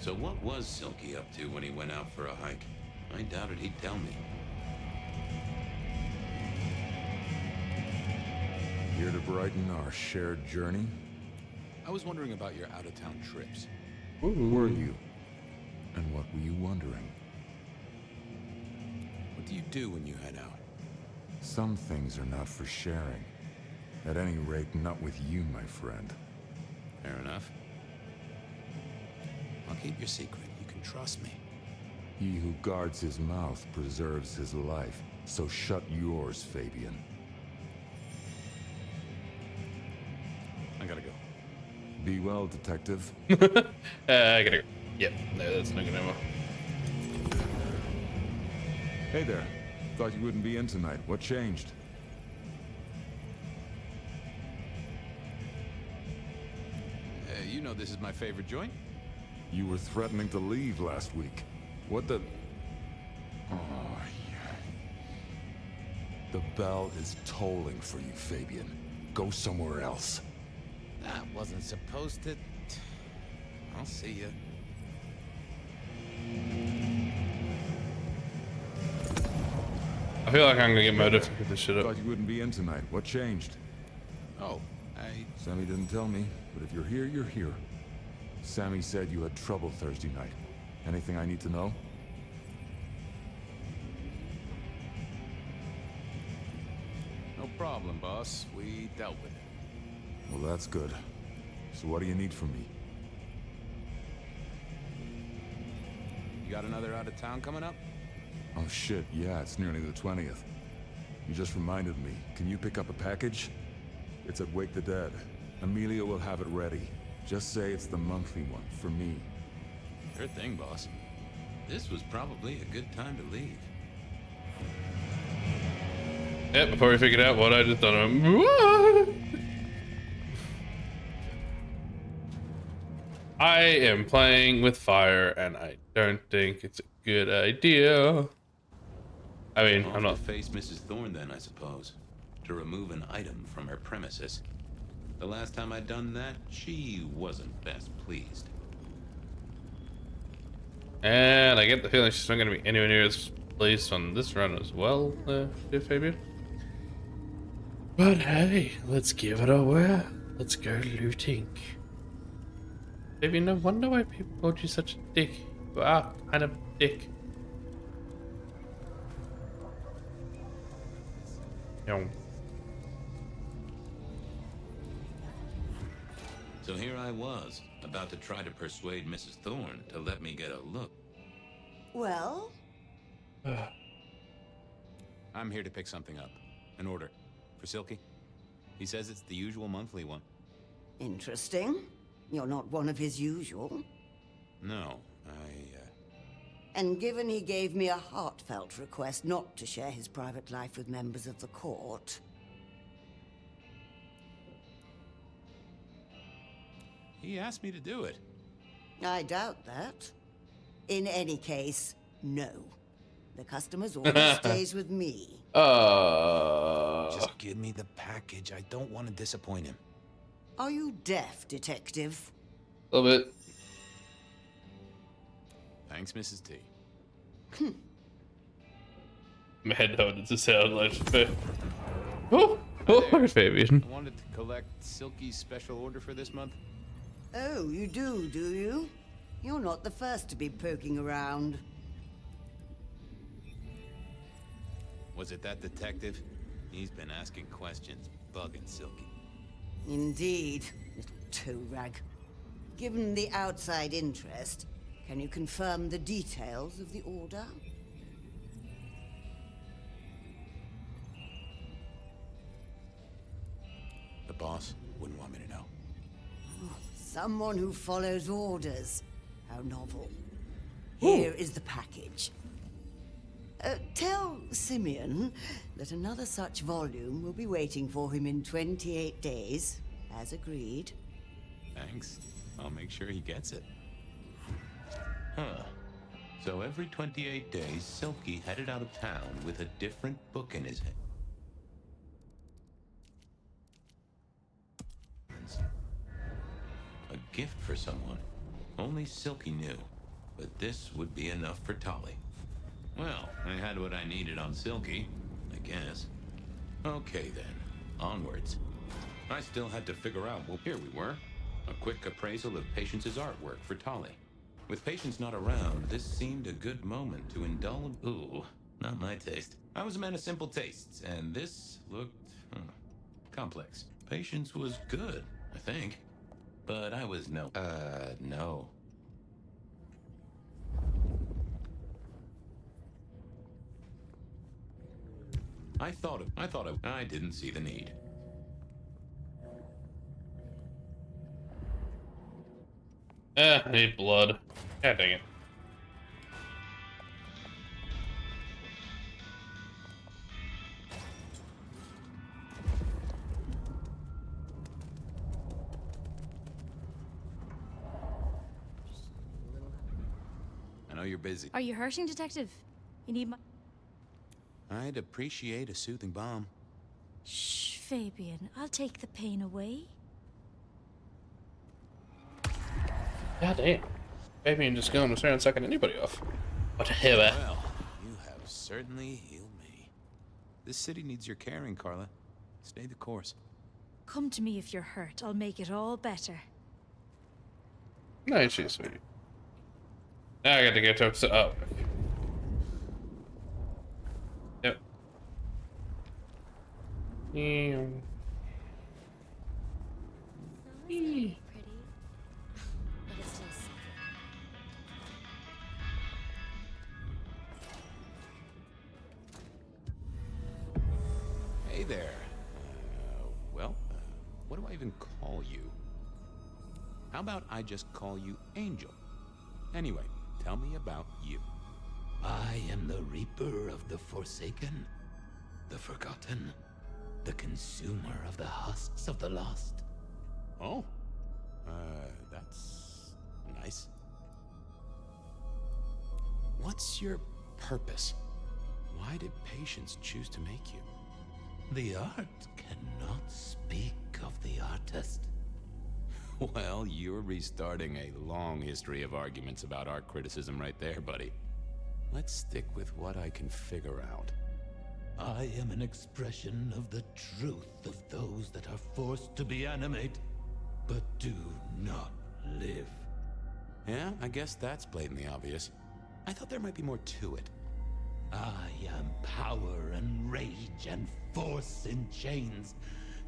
So what was Silky up to when he went out for a hike? I doubted he'd tell me. Here to brighten our shared journey? I was wondering about your out-of-town trips. Were you? And what were you wondering? What do you do when you head out? Some things are not for sharing. At any rate, not with you, my friend. Fair enough. I'll keep your secret. You can trust me. He who guards his mouth preserves his life. So shut yours, Fabian. I gotta go. Be well, detective. I gotta go. Yep, no, that's not gonna work. Hey there. Thought you wouldn't be in tonight. What changed? You know this is my favorite joint. You were threatening to leave last week. What the... Oh, yeah. The bell is tolling for you, Fabian. Go somewhere else. That wasn't supposed to... I'll see you. I feel like I'm gonna get murdered if I get this shit up. Thought you wouldn't be in tonight. What changed? Oh, Sammy didn't tell me, but if you're here, you're here. Sammy said you had trouble Thursday night. Anything I need to know? No problem, boss. We dealt with it. Well, that's good. So what do you need from me? You got another out of town coming up? Oh shit, yeah, it's nearly the 20th. You just reminded me. Can you pick up a package? It's at Wake the Dead. Amelia will have it ready. Just say it's the monthly one, for me. Sure thing, boss. This was probably a good time to leave. Yeah, before we figured out what I just done. I am playing with fire, and I don't think it's a good idea. I mean, I'm not. To face Mrs. Thorne then, I suppose. To remove an item from her premises. The last time I'd done that, she wasn't best pleased. And I get the feeling she's not going to be anywhere near as pleased on this run as well, dear Fabian. But hey, let's give it a whirl. Let's go looting. Fabian, no wonder why people called you such a dick. You are kind of a dick. Yo. So here I was, about to try to persuade Mrs. Thorne to let me get a look. Well? I'm here to pick something up. An order. For Silky. He says it's the usual monthly one. Interesting. You're not one of his usual. No, And given he gave me a heartfelt request not to share his private life with members of the court... He asked me to do it. I doubt that. In any case, no. The customer's order stays with me. Just give me the package. I don't want to disappoint him. Are you deaf, detective? A little bit. Thanks, Mrs. T. Mad how does it sound like? Oh, Fabian. I wanted to collect Silky's special order for this month. Oh, you do you? You're not the first to be poking around. Was it that detective? He's been asking questions, bugging Silky. Indeed, little toe rag. Given the outside interest, can you confirm the details of the order? The boss wouldn't want me to know. Someone who follows orders. How novel. Here is the package. Tell Simeon that another such volume will be waiting for him in 28 days, as agreed. Thanks. I'll make sure he gets it. Huh. So every 28 days, Silky headed out of town with a different book in his hand. A gift for someone. Only Silky knew. But this would be enough for Tolly. Well, I had what I needed on Silky, I guess. Okay then, onwards. I still had to figure out, well, here we were. A quick appraisal of Patience's artwork for Tolly. With Patience not around, this seemed a good moment to indulge. Ooh, not my taste. I was a man of simple tastes, and this looked complex. Patience was good, I think. But I was no. I didn't see the need. I need blood. God dang it. I know you're busy. Are you hurting, Detective? You need my... I'd appreciate a soothing balm. Shh, Fabian. I'll take the pain away. God damn. Fabian just going around sucking anybody off. Whatever. Well, you have certainly healed me. This city needs your caring, Carla. Stay the course. Come to me if you're hurt. I'll make it all better. Nice, sweetie. Now I got to get to up. Yep. Hey there. What do I even call you? How about I just call you Angel? Anyway, tell me about you. I am the Reaper of the Forsaken, the Forgotten, the Consumer of the husks of the Lost. Oh, that's nice. What's your purpose? Why did patience choose to make you? The art cannot speak of the artist. Well, you're restarting a long history of arguments about art criticism right there, buddy. Let's stick with what I can figure out. I am an expression of the truth of those that are forced to be animate, but do not live. Yeah, I guess that's blatantly obvious. I thought there might be more to it. I am power and rage and force in chains,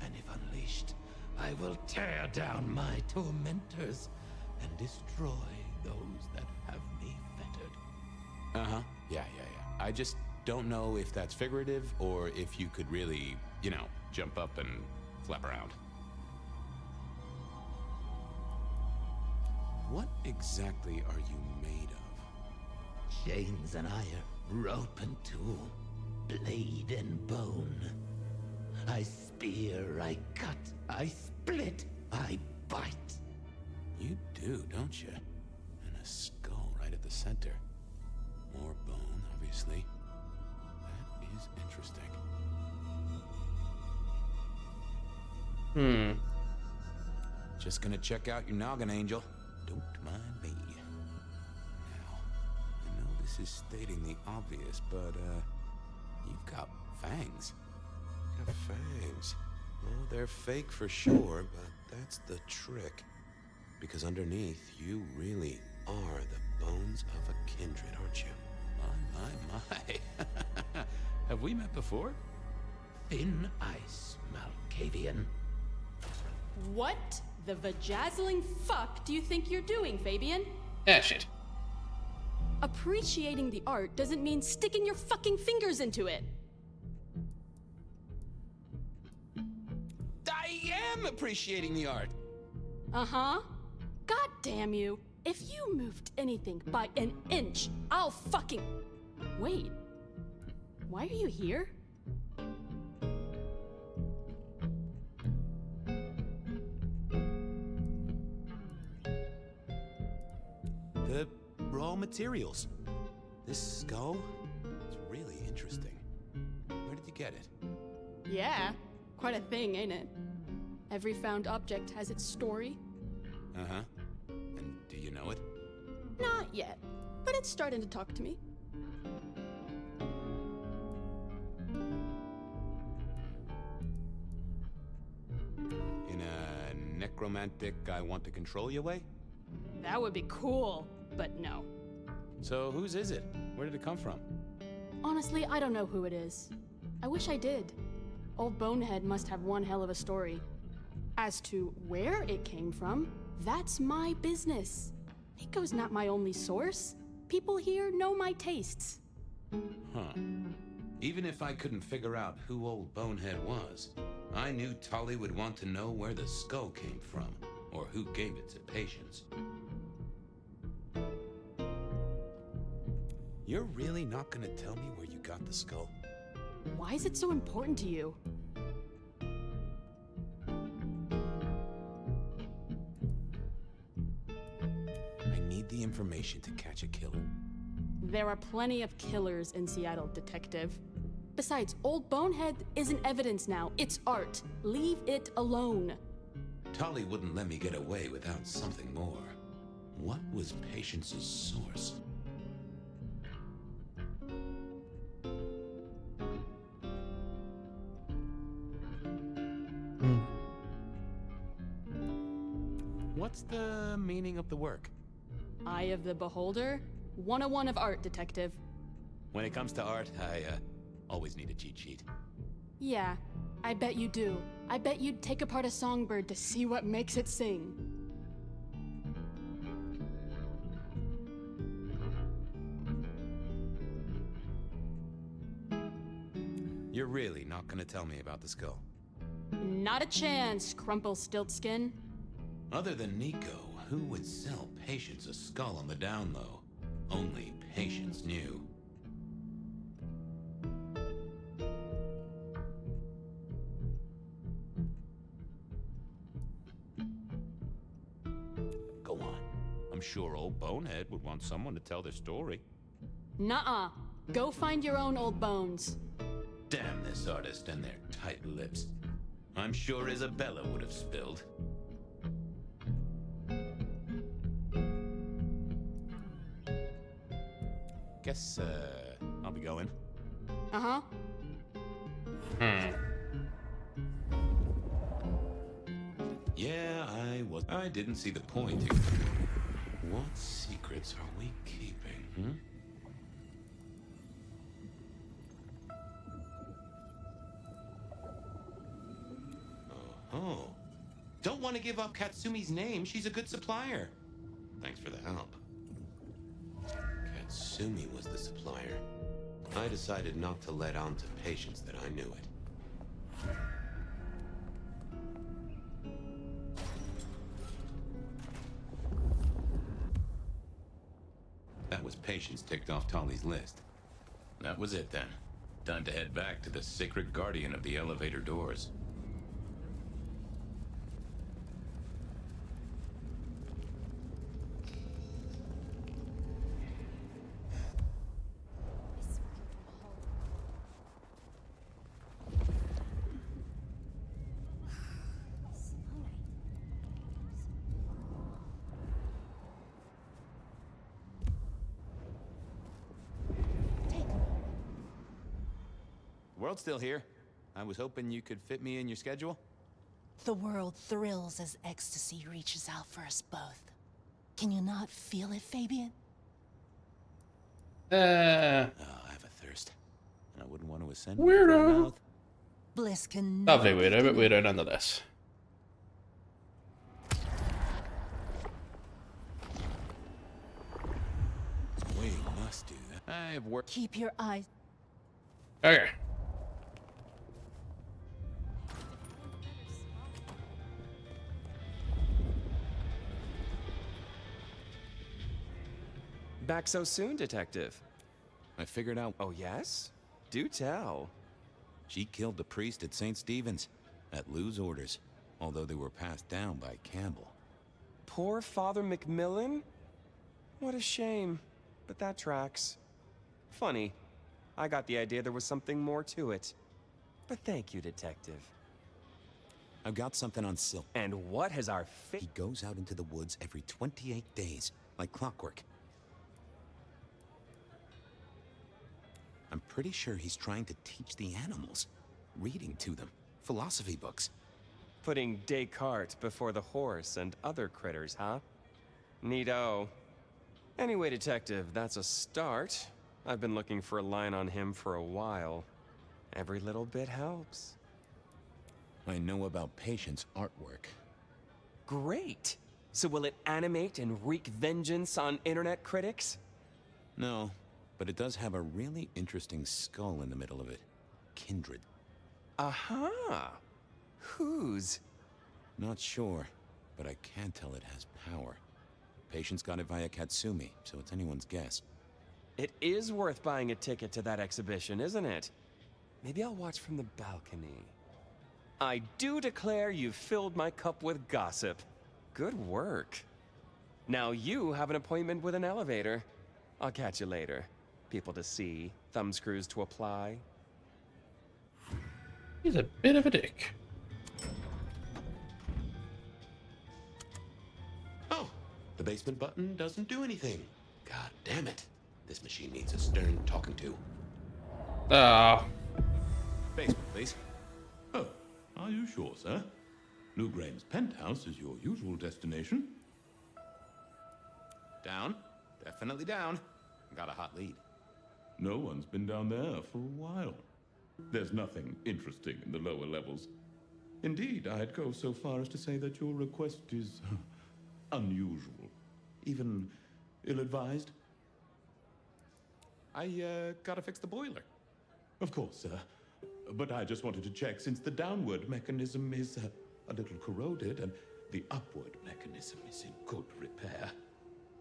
and if unleashed, I will tear down my tormentors and destroy those that have me fettered. Uh-huh. Yeah. I just don't know if that's figurative or if you could really, jump up and flap around. What exactly are you made of? Chains and iron, rope and tool, blade and bone. I spear, I cut, I split, I bite. You do, don't you? And a skull right at the center. More bone, obviously. That is interesting. Just gonna check out your noggin, Angel. Don't mind me. Now, I know this is stating the obvious, but, you've got fangs. Got fangs. Well, they're fake for sure, but that's the trick. Because underneath, you really are the bones of a kindred, aren't you? My. Have we met before? Thin ice, Malkavian. What the vajazzling fuck do you think you're doing, Fabian? Ah, shit. Appreciating the art doesn't mean sticking your fucking fingers into it. I am appreciating the art. Uh-huh. God damn you. If you moved anything by an inch, I'll fucking... Wait. Why are you here? The raw materials. This skull, it's really interesting. Where did you get it? Yeah. Quite a thing, ain't it? Every found object has its story. Uh-huh. And do you know it? Not yet, but it's starting to talk to me. In a necromantic, I want to control you way? That would be cool, but no. So whose is it? Where did it come from? Honestly, I don't know who it is. I wish I did. Old Bonehead must have one hell of a story. As to where it came from, that's my business. Nico's not my only source. People here know my tastes. Huh. Even if I couldn't figure out who Old Bonehead was, I knew Tolly would want to know where the skull came from, or who gave it to Patience. You're really not gonna tell me where you got the skull? Why is it so important to you? I need the information to catch a killer. There are plenty of killers in Seattle, Detective. Besides, Old Bonehead isn't evidence now. It's art. Leave it alone. Tolly wouldn't let me get away without something more. What was Patience's source? What's the meaning of the work? Eye of the Beholder? 101 of art, Detective. When it comes to art, I always need a cheat sheet. Yeah, I bet you do. I bet you'd take apart a songbird to see what makes it sing. You're really not gonna tell me about the skull? Not a chance, Crumple-Stiltskin. Other than Nico, who would sell Patience a skull on the down low? Only Patience knew. Go on. I'm sure old Bonehead would want someone to tell their story. Nuh-uh. Go find your own old bones. Damn this artist and their tight lips. I'm sure Isabella would have spilled. Guess, I'll be going. Uh-huh. Yeah, I didn't see the point. What secrets are we keeping, Oh. Don't want to give up Katsumi's name. She's a good supplier. Thanks for the help. Katsumi was the supplier. I decided not to let on to Patience that I knew it. That was Patience ticked off Tolly's list. That was it then. Time to head back to the sacred guardian of the elevator doors. World's still here. I was hoping you could fit me in your schedule. The world thrills as ecstasy reaches out for us both. Can you not feel it, Fabian? Oh, I have a thirst. And I wouldn't want to ascend Weirdo. my mouth. Bliss can Lovely weirdo, but weirdo nonetheless. We must do that. I have work. Keep your eyes. Okay. Back so soon, Detective? I figured out. Oh, yes? Do tell. She killed the priest at St. Stephen's at Lou's orders, although they were passed down by Campbell. Poor Father Macmillan? What a shame, but that tracks. Funny. I got the idea there was something more to it. But thank you, Detective. I've got something on Silk. And what has our He goes out into the woods every 28 days, like clockwork. I'm pretty sure he's trying to teach the animals, reading to them, philosophy books. Putting Descartes before the horse and other critters, huh? Neato. Anyway, Detective, that's a start. I've been looking for a line on him for a while. Every little bit helps. I know about Patience artwork. Great! So will it animate and wreak vengeance on internet critics? No, but it does have a really interesting skull in the middle of it. Kindred. Aha! Whose? Not sure, but I can tell it has power. Patience got it via Katsumi, so it's anyone's guess. It is worth buying a ticket to that exhibition, isn't it? Maybe I'll watch from the balcony. I do declare you've filled my cup with gossip. Good work. Now you have an appointment with an elevator. I'll catch you later. People to see, thumbscrews to apply. He's a bit of a dick. Oh, the basement button doesn't do anything. God damn it. This machine needs a stern talking to. Ah. Basement, please. Oh, are you sure, sir? Lou Graham's penthouse is your usual destination. Down. Definitely down. Got a hot lead. No one's been down there for a while. There's nothing interesting in the lower levels. Indeed, I'd go so far as to say that your request is unusual. Even ill-advised. I gotta fix the boiler. Of course, sir. But I just wanted to check since the downward mechanism is a little corroded and the upward mechanism is in good repair.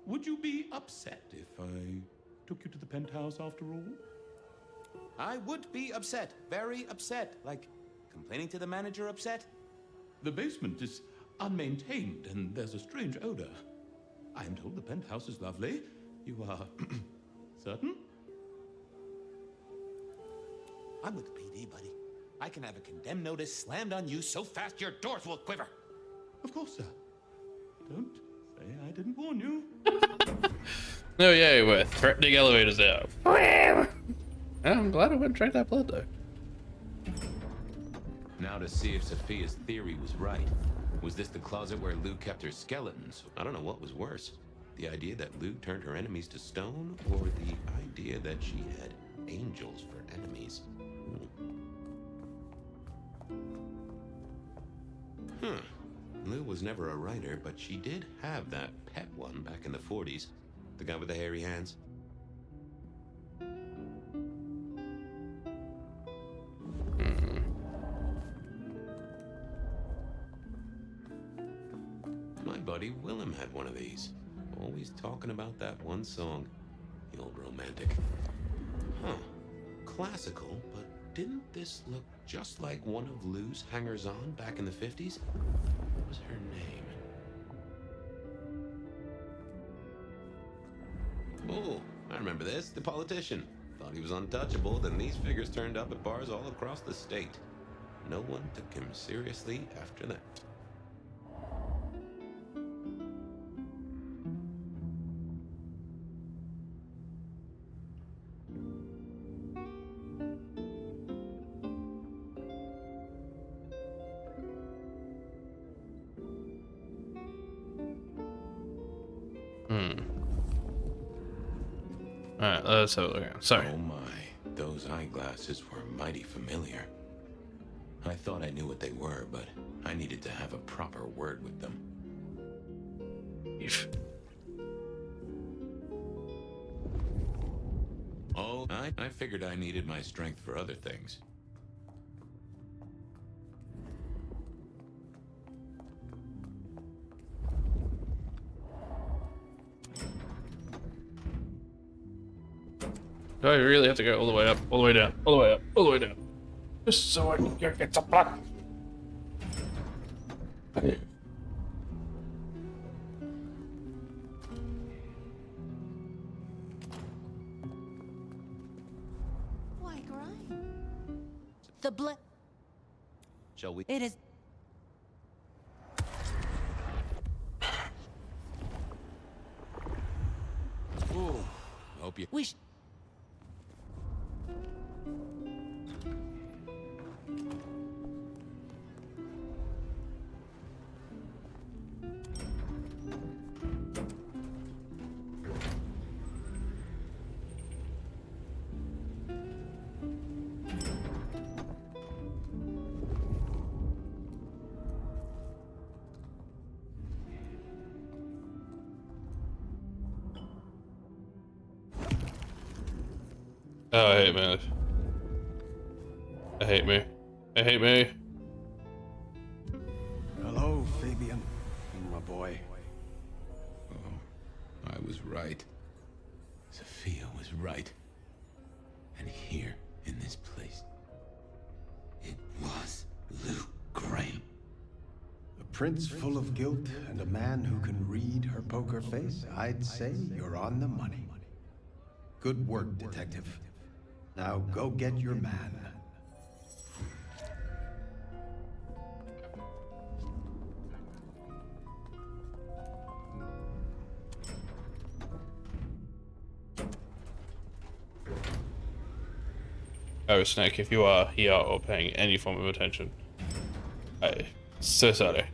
Would you be upset if I took you to the penthouse after all? I would be upset. Very upset. Like, complaining to the manager upset? The basement is unmaintained and there's a strange odor. I am told the penthouse is lovely. You are certain? I'm with the PD, buddy. I can have a condemn notice slammed on you so fast your doors will quiver. Of course, sir. Don't say I didn't warn you. No, yeah, we're threatening elevators now. I'm glad I went and drank that blood, though. Now to see if Sophia's theory was right. Was this the closet where Lou kept her skeletons? I don't know what was worse. The idea that Lou turned her enemies to stone, or the idea that she had angels for enemies? Lou was never a writer, but she did have that pet one back in the 40s. The guy with the hairy hands. My buddy Willem had one of these. Always talking about that one song. The old romantic. Huh. Classical, but didn't this look just like one of Lou's hangers-on back in the 50s? What was her name? Oh, I remember this. The politician. Thought he was untouchable, then these figures turned up at bars all across the state. No one took him seriously after that. Alright, let's have a look around. Sorry. Oh my, those eyeglasses were mighty familiar. I thought I knew what they were, but I needed to have a proper word with them. Oh, I figured I needed my strength for other things. Do I really have to go all the way up, all the way down, all the way up, all the way down? Just so I can get some blood. Why cry? The blood. Shall we? It is. Ooh, hope you. We. Oh, I hate me. I hate me. I hate me. Hello, Fabian, my boy. Oh, I was right. Sophia was right. And here, in this place, it was Lou Graham. A prince full of guilt and a man who can read her poker face. I'd say you're on the money. Good work, detective. Now go get your man. Oh, Snake, if you are here or paying any form of attention, I'm so sorry.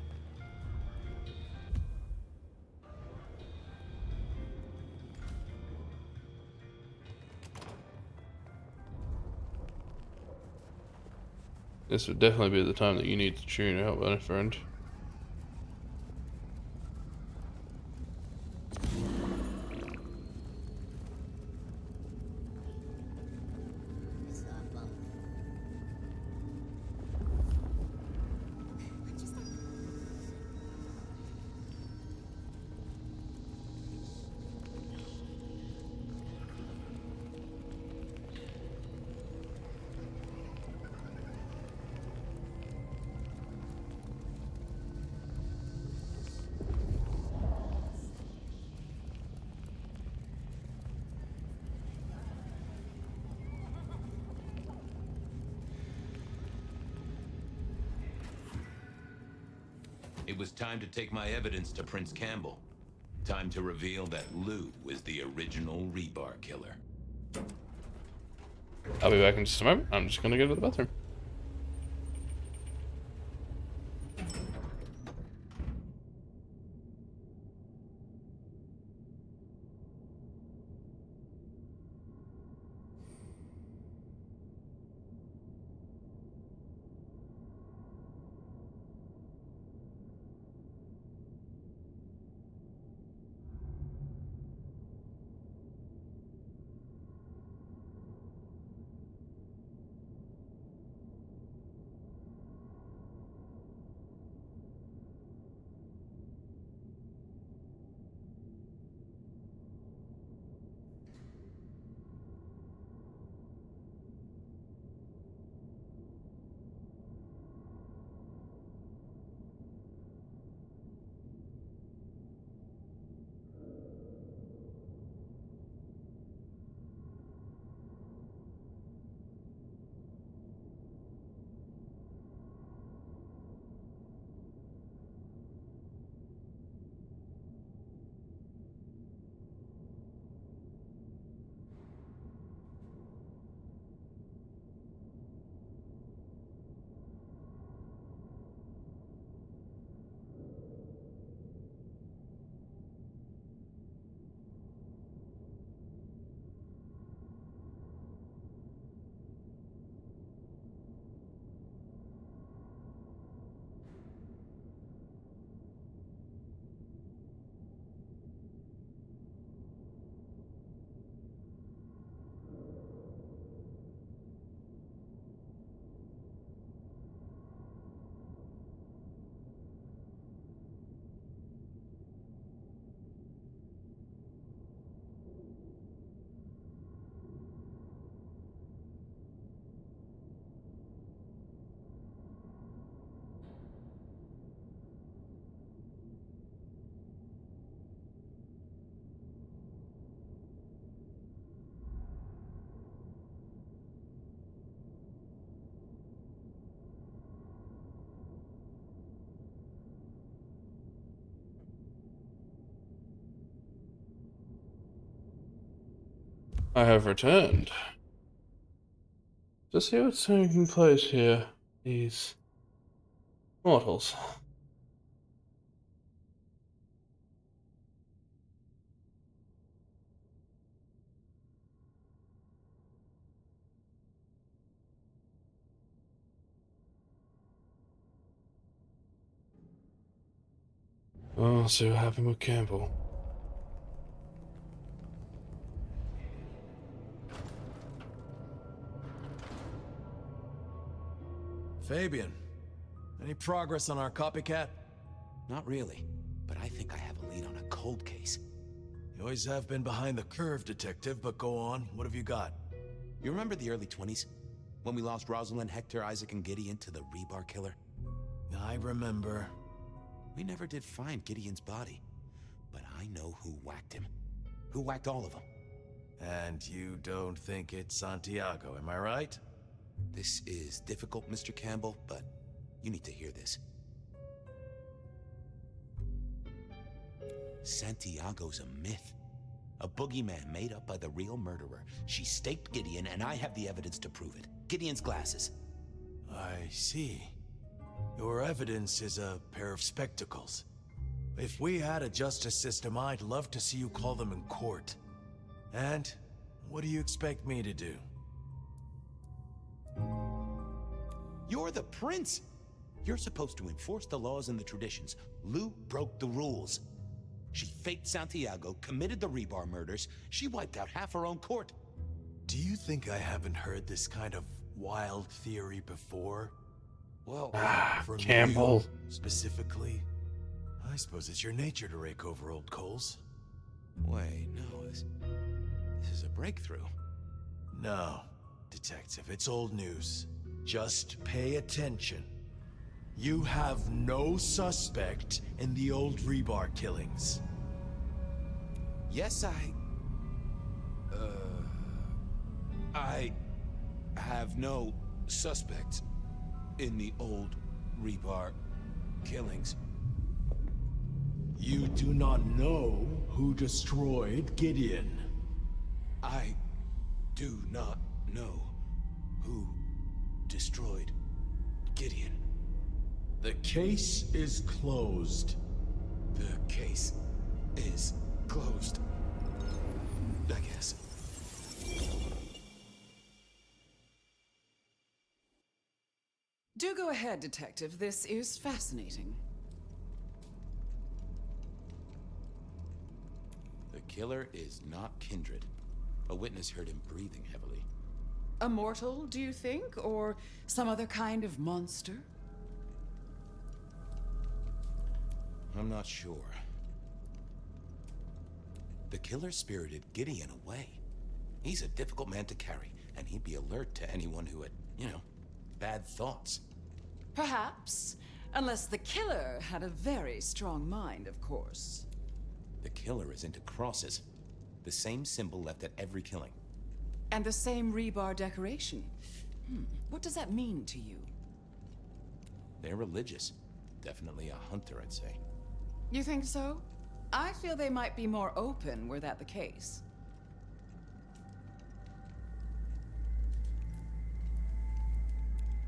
This would definitely be the time that you need to tune out, my friend. It was time to take my evidence to Prince Campbell. Time to reveal that Lou is the original rebar killer. I'll be back in just a moment. I'm just gonna go to the bathroom. I have returned to see what's taking place here. These mortals. Well, I'll see what happened with Campbell. Fabian, any progress on our copycat? Not really, but I think I have a lead on a cold case. You always have been behind the curve, detective, but go on. What have you got? You remember the early 20s? When we lost Rosalind, Hector, Isaac, and Gideon to the rebar killer? I remember. We never did find Gideon's body, but I know who whacked him. Who whacked all of them. And you don't think it's Santiago, am I right? This is difficult, Mr. Campbell, but you need to hear this. Santiago's a myth. A boogeyman made up by the real murderer. She staked Gideon, and I have the evidence to prove it. Gideon's glasses. I see. Your evidence is a pair of spectacles. If we had a justice system, I'd love to see you call them in court. And what do you expect me to do? You're the prince! You're supposed to enforce the laws and the traditions. Lou broke the rules. She faked Santiago, committed the rebar murders. She wiped out half her own court. Do you think I haven't heard this kind of wild theory before? Well, from Campbell. you, specifically? I suppose it's your nature to rake over old coals. Wait, no, this is a breakthrough. No, detective, it's old news. Just pay attention. You have no suspect in the old rebar killings. Yes, I have no suspects in the old rebar killings. You do not know who destroyed Gideon. I do not know who destroyed Gideon. The case is closed. The case is closed. I guess. Do go ahead, Detective. This is fascinating. The killer is not Kindred. A witness heard him breathing heavily. A mortal, do you think? Or some other kind of monster? I'm not sure. The killer spirited Gideon away. He's a difficult man to carry, and he'd be alert to anyone who had, bad thoughts. Perhaps. Unless the killer had a very strong mind, of course. The killer is into crosses. The same symbol left at every killing. And the same rebar decoration. What does that mean to you? They're religious. Definitely a hunter, I'd say. You think so? I feel they might be more open were that the case.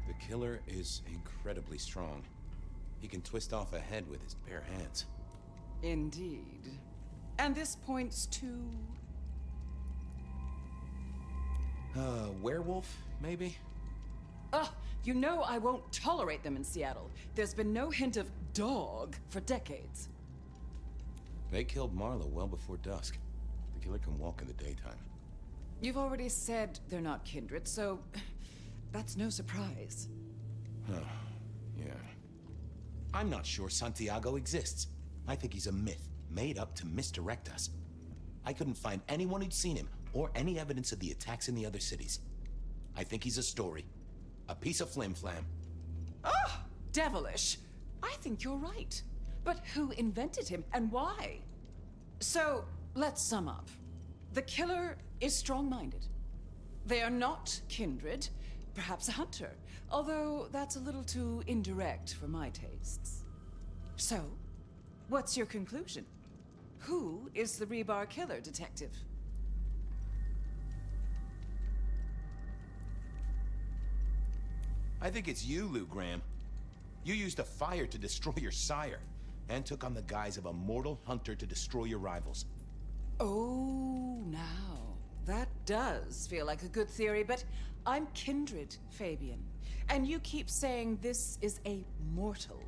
The killer is incredibly strong. He can twist off a head with his bare hands. Indeed. And this points to... werewolf, maybe? You know I won't tolerate them in Seattle. There's been no hint of dog for decades. They killed Marla well before dusk. The killer can walk in the daytime. You've already said they're not kindred, so that's no surprise. Yeah. I'm not sure Santiago exists. I think he's a myth, made up to misdirect us. I couldn't find anyone who'd seen him, or any evidence of the attacks in the other cities. I think he's a story. A piece of flim-flam. Devilish. I think you're right. But who invented him, and why? So, let's sum up. The killer is strong-minded. They are not kindred, perhaps a hunter, although that's a little too indirect for my tastes. So, what's your conclusion? Who is the rebar killer, Detective? I think it's you, Lou Graham. You used a fire to destroy your sire, and took on the guise of a mortal hunter to destroy your rivals. Oh, now. That does feel like a good theory, but I'm kindred, Fabian. And you keep saying this is a mortal.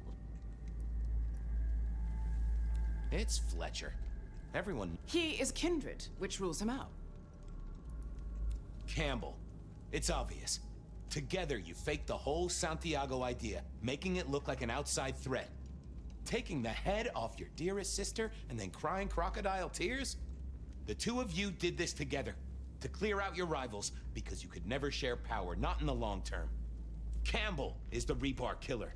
It's Fletcher. Everyone... He is kindred, which rules him out. Campbell. It's obvious. Together, you faked the whole Santiago idea, making it look like an outside threat. Taking the head off your dearest sister and then crying crocodile tears? The two of you did this together, to clear out your rivals, because you could never share power, not in the long term. Campbell is the rebar killer,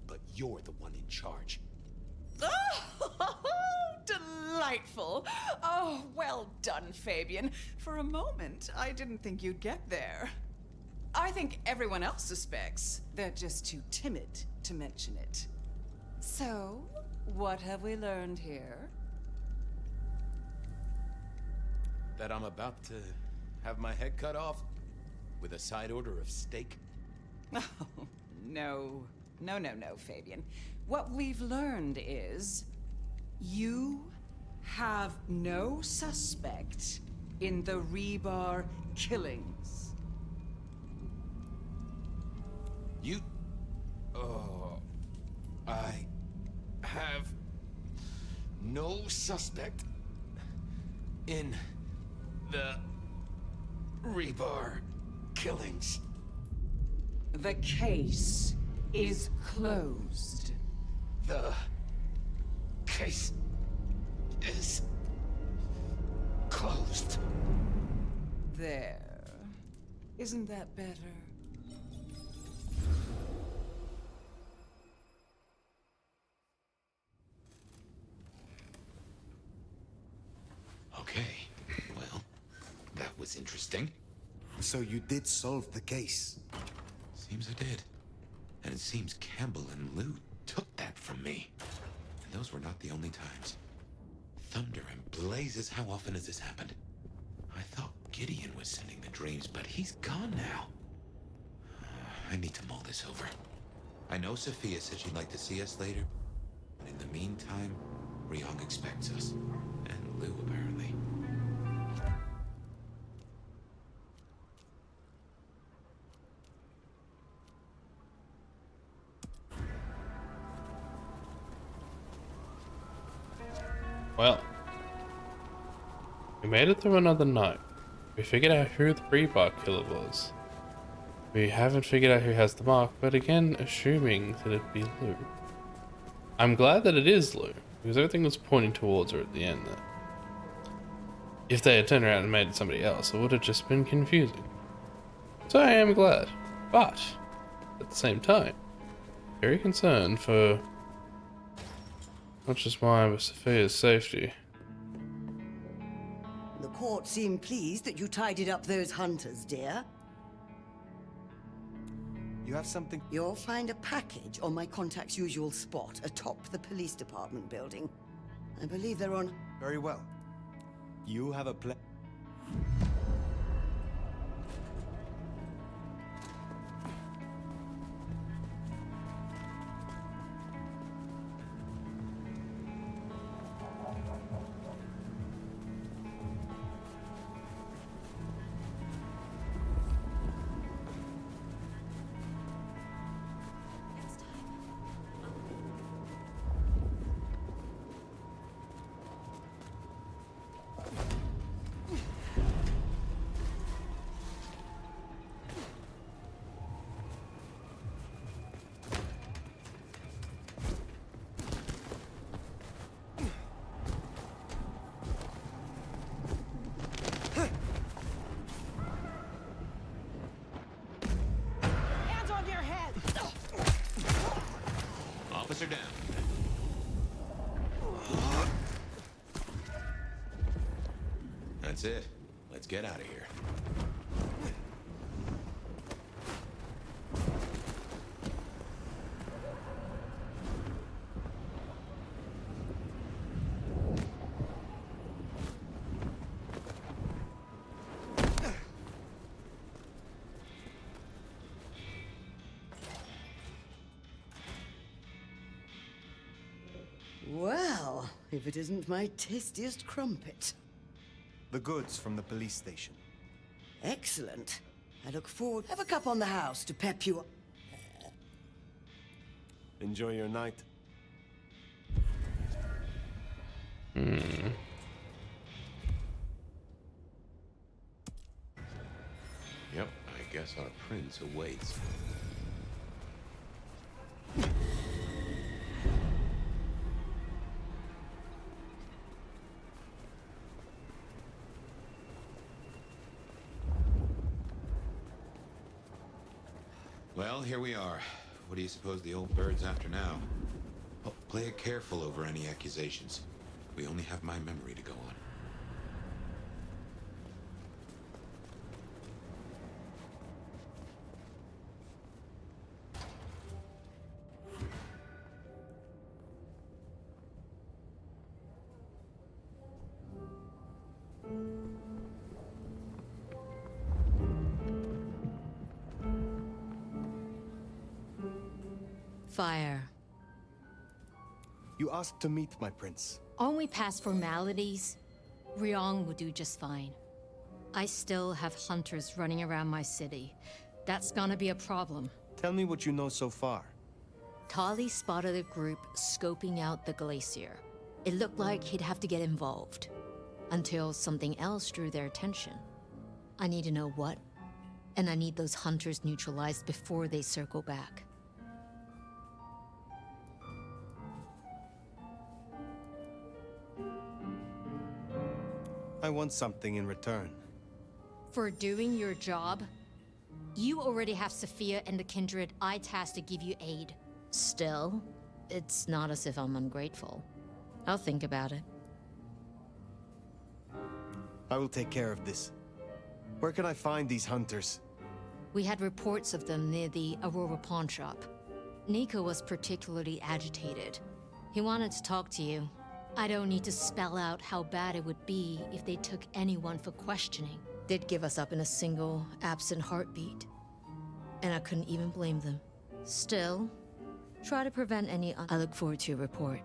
but you're the one in charge. Oh, delightful. Oh, well done, Fabian. For a moment, I didn't think you'd get there. I think everyone else suspects. They're just too timid to mention it. So, what have we learned here? That I'm about to have my head cut off with a side order of steak. Oh, no. No, Fabian. What we've learned is you have no suspect in the rebar killings. I have no suspect in the rebar killings. The case is closed. The case is closed. There. Isn't that better? Okay, well, that was interesting. So you did solve the case? Seems I did. And it seems Campbell and Lou took that from me. And those were not the only times. Thunder and blazes, how often has this happened? I thought Gideon was sending the dreams, but he's gone now. I need to mull this over. I know Sophia said she'd like to see us later. And in the meantime, Ryong expects us. And Lou, apparently. Well, we made it through another night. We figured out who the rebar killer was. We haven't figured out who has the mark, but again, assuming that it'd be Lou. I'm glad that it is Lou, because everything was pointing towards her at the end there. If they had turned around and made it somebody else, it would have just been confusing. So I am glad, but at the same time, very concerned for not just mine, but Sophia's safety. The court seemed pleased that you tidied up those hunters, dear. You have something? You'll find a package on my contact's usual spot atop the police department building. I believe they're on... Very well. You have a plan. Officer down. That's it. Let's get out of here. Well, if it isn't my tastiest crumpet. The goods from the police station. Excellent. I look forward. Have a cup on the house to pep you up. Enjoy your night. Yep, I guess our prince awaits. Well, here we are. What do you suppose the old bird's after now? Oh, play it careful over any accusations. We only have my memory to go on. Fire. You asked to meet my prince. Only past formalities. Ryong will do just fine. I still have hunters running around my city. That's gonna be a problem. Tell me what you know so far. Tali spotted a group scoping out the glacier. It looked like he'd have to get involved. Until something else drew their attention. I need to know what, and I need those hunters neutralized before they circle back. I want something in return. For doing your job, you already have Sophia and the kindred I tasked to give you aid. Still, it's not as if I'm ungrateful. I'll think about it. I will take care of this. Where can I find these hunters? We had reports of them near the Aurora pawn shop. Nico was particularly agitated. He wanted to talk to you. I don't need to spell out how bad it would be if they took anyone for questioning. They'd give us up in a single, absent heartbeat. And I couldn't even blame them. Still, try to prevent any. I look forward to your report.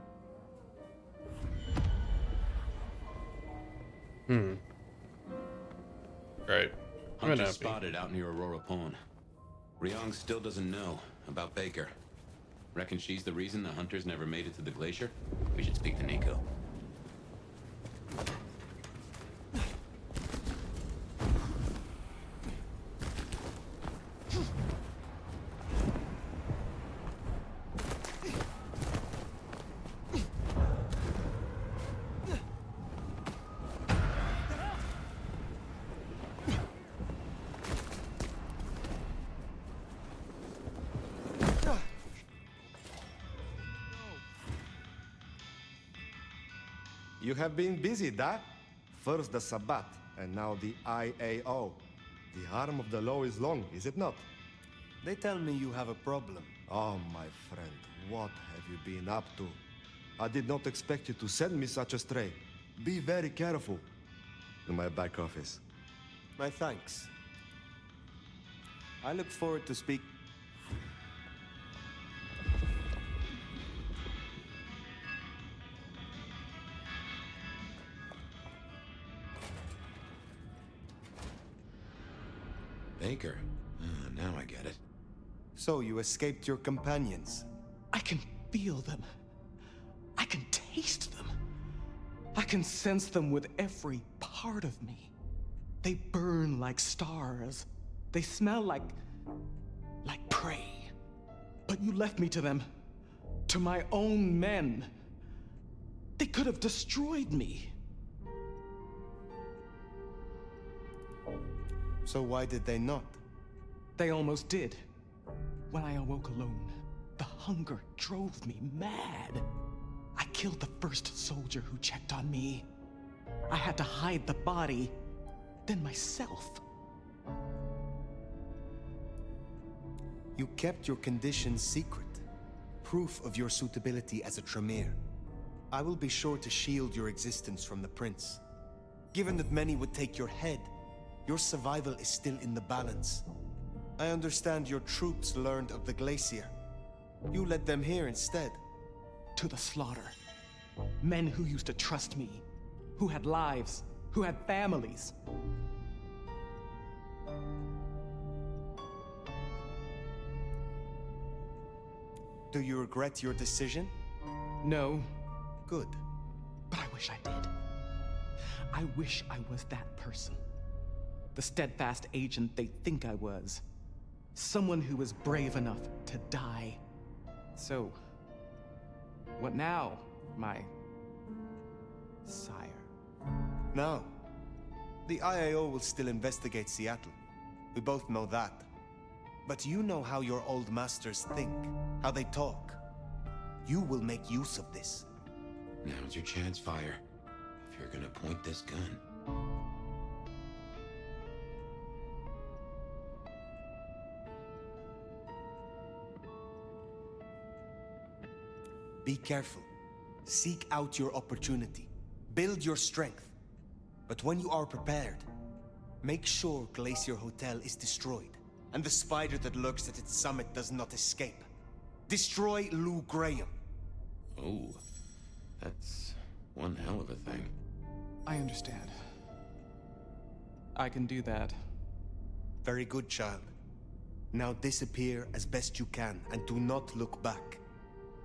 Right. Hunter spotted out near Aurora Pawn. Ryong still doesn't know about Baker. Reckon she's the reason the hunters never made it to the glacier? We should speak to Nico. You have been busy, da? First the Sabbat, and now the IAO. The arm of the law is long, is it not? They tell me you have a problem. Oh, my friend, what have you been up to? I did not expect you to send me such a stray. Be very careful. In my back office. My thanks. I look forward to speak. Baker. Now I get it. So you escaped your companions? I can feel them. I can taste them. I can sense them with every part of me. They burn like stars. They smell like prey. But you left me to them. To my own men. They could have destroyed me. So why did they not? They almost did. When I awoke alone, the hunger drove me mad. I killed the first soldier who checked on me. I had to hide the body, then myself. You kept your condition secret. Proof of your suitability as a Tremere. I will be sure to shield your existence from the Prince. Given that many would take your head, your survival is still in the balance. I understand your troops learned of the glacier. You led them here instead. To the slaughter. Men who used to trust me. Who had lives. Who had families. Do you regret your decision? No. Good. But I wish I did. I wish I was that person. The steadfast agent they think I was. Someone who was brave enough to die. So, what now, my sire? Now, the IAO will still investigate Seattle. We both know that. But you know how your old masters think, how they talk. You will make use of this. Now's your chance, Fire. If you're gonna point this gun. Be careful. Seek out your opportunity. Build your strength. But when you are prepared, make sure Glacier Hotel is destroyed, and the spider that lurks at its summit does not escape. Destroy Lou Graham. Oh, that's one hell of a thing. I understand. I can do that. Very good, child. Now disappear as best you can, and do not look back.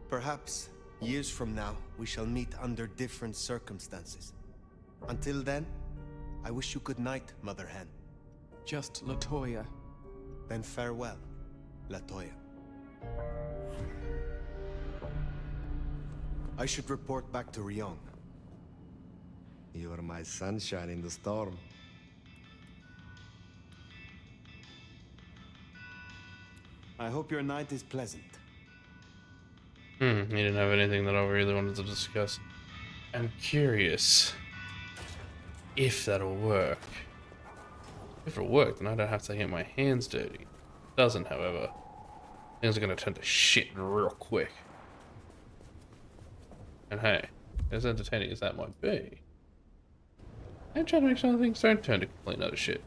Perhaps, years from now, we shall meet under different circumstances. Until then, I wish you good night, Mother Hen. Just Latoya. Then farewell, Latoya. I should report back to Ryong. You are my sunshine in the storm. I hope your night is pleasant. He didn't have anything that I really wanted to discuss. I'm curious if that'll work. If it'll work, then I don't have to get my hands dirty. It doesn't, however. Things are gonna turn to shit real quick. And hey, as entertaining as that might be, I'm trying to make sure things don't turn to complete utter shit.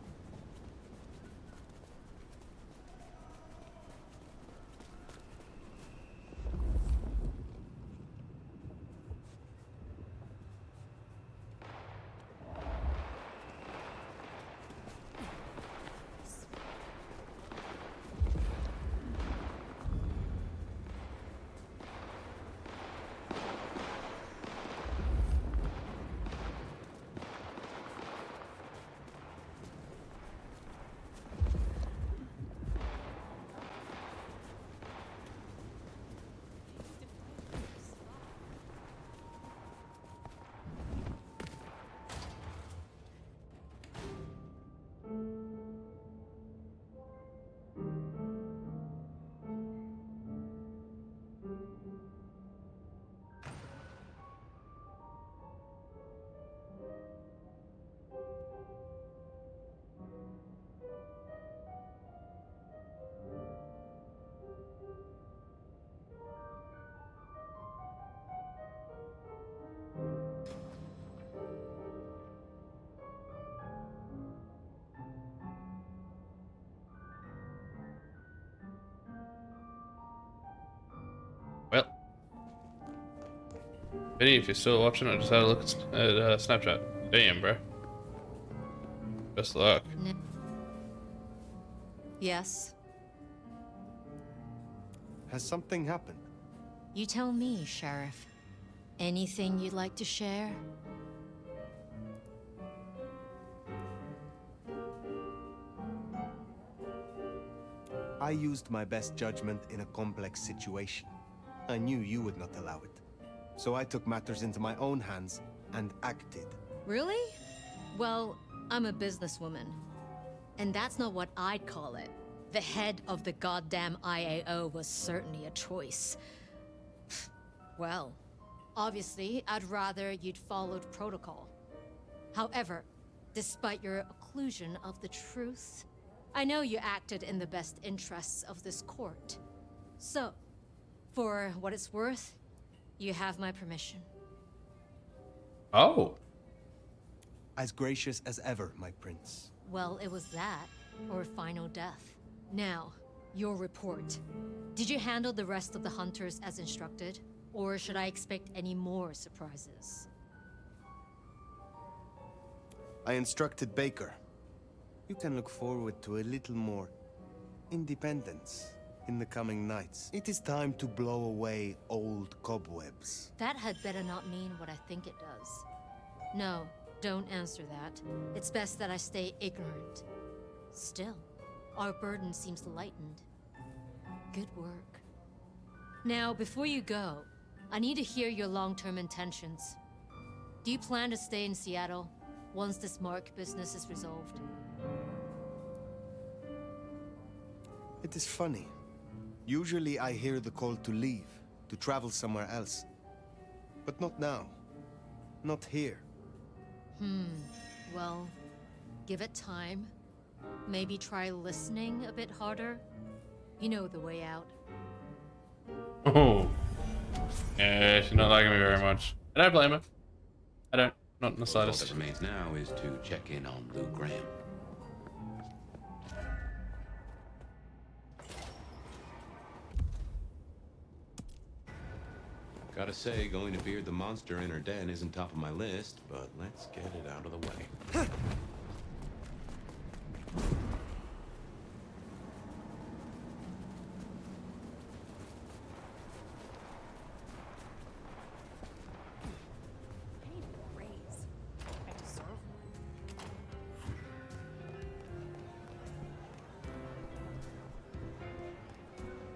Well, Vinny, if you're still watching, I just had a look at Snapchat. Damn, bro. Best of luck. Yes? Has something happened? You tell me, Sheriff. Anything you'd like to share? I used my best judgment in a complex situation. I knew you would not allow it. So I took matters into my own hands and acted. Really? Well, I'm a businesswoman. And that's not what I'd call it. The head of the goddamn IAO was certainly a choice. Well, obviously, I'd rather you'd followed protocol. However, despite your occlusion of the truth, I know you acted in the best interests of this court. So, for what it's worth, you have my permission. Oh. As gracious as ever, my prince. Well, it was that, or final death. Now, your report. Did you handle the rest of the hunters as instructed? Or should I expect any more surprises? I instructed Baker. You can look forward to a little more independence in the coming nights. It is time to blow away old cobwebs. That had better not mean what I think it does. No, don't answer that. It's best that I stay ignorant. Still, our burden seems lightened. Good work. Now, before you go, I need to hear your long-term intentions. Do you plan to stay in Seattle once this Mark business is resolved? It is funny. Usually I hear the call to leave, to travel somewhere else. But not now. Not here. Well, give it time. Maybe try listening a bit harder. You know the way out. Oh. Yeah, she's not liking me very much. I don't blame her. I don't. Not in the All slightest. that remains now is to check in on Lou Graham. Gotta say, going to beard the monster in her den isn't top of my list, but let's get it out of the way.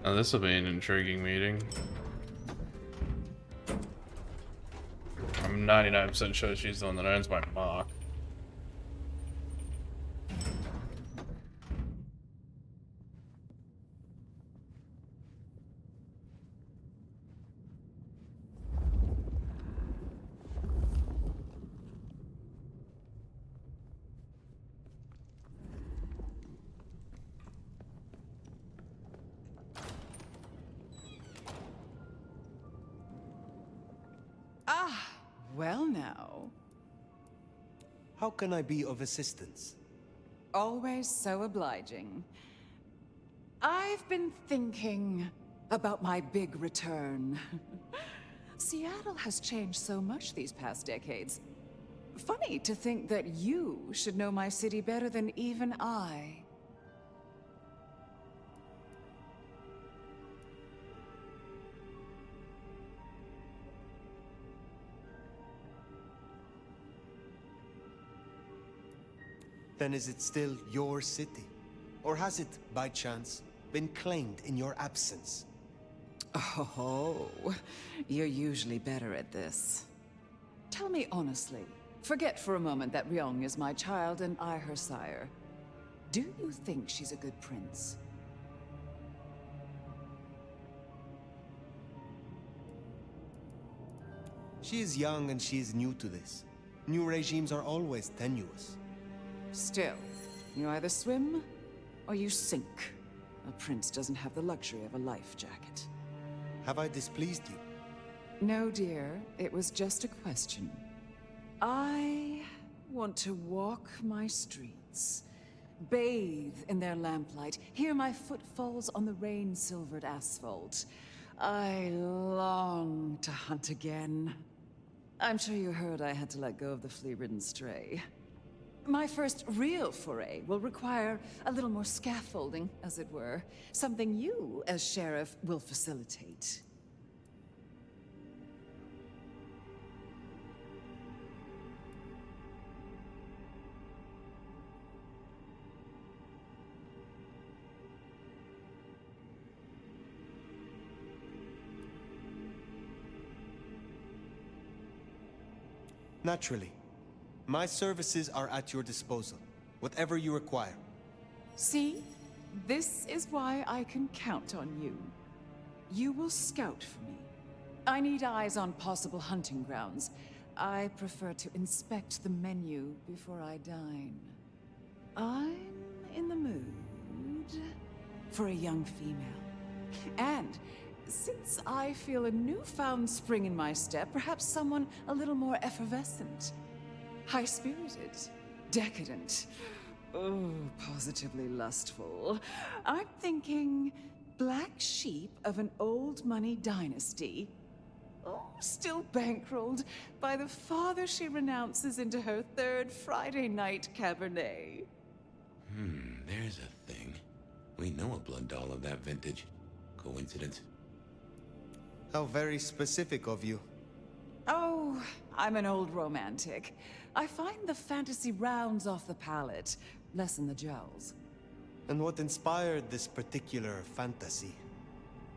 Now this will be an intriguing meeting. I'm 99% sure she's the one that owns my mark. Well now. How can I be of assistance? Always so obliging. I've been thinking about my big return. Seattle has changed so much these past decades. Funny to think that you should know my city better than even I. Then is it still your city? Or has it, by chance, been claimed in your absence? Oh, you're usually better at this. Tell me honestly, forget for a moment that Ryong is my child and I her sire. Do you think she's a good prince? She is young and she is new to this. New regimes are always tenuous. Still, you either swim or you sink. A prince doesn't have the luxury of a life jacket. Have I displeased you? No, dear. It was just a question. I want to walk my streets, bathe in their lamplight, hear my footfalls on the rain-silvered asphalt. I long to hunt again. I'm sure you heard I had to let go of the flea-ridden stray. My first real foray will require a little more scaffolding, as it were. Something you, as sheriff, will facilitate. Naturally. My services are at your disposal. Whatever you require. See? This is why I can count on you. You will scout for me. I need eyes on possible hunting grounds. I prefer to inspect the menu before I dine. I'm in the mood for a young female. And since I feel a newfound spring in my step, perhaps someone a little more effervescent. High-spirited, decadent, oh, positively lustful. I'm thinking black sheep of an old money dynasty. Oh, still bankrolled by the father she renounces into her third Friday night Cabernet. There's a thing. We know a blood doll of that vintage. Coincidence? How very specific of you. Oh, I'm an old romantic. I find the fantasy rounds off the palate, lessen the jowls. And what inspired this particular fantasy?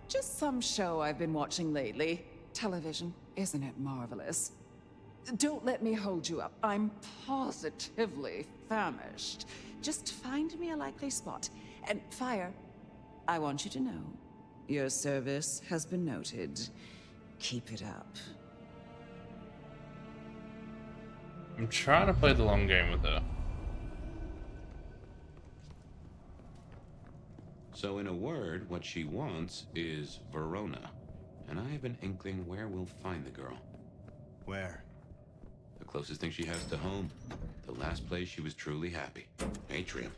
Just some show I've been watching lately. Television, isn't it marvelous? Don't let me hold you up. I'm positively famished. Just find me a likely spot. And Fire, I want you to know, your service has been noted. Keep it up. I'm trying to play the long game with her. So in a word, what she wants is Verona. And I have an inkling where we'll find the girl. Where? The closest thing she has to home. The last place she was truly happy. Atrium.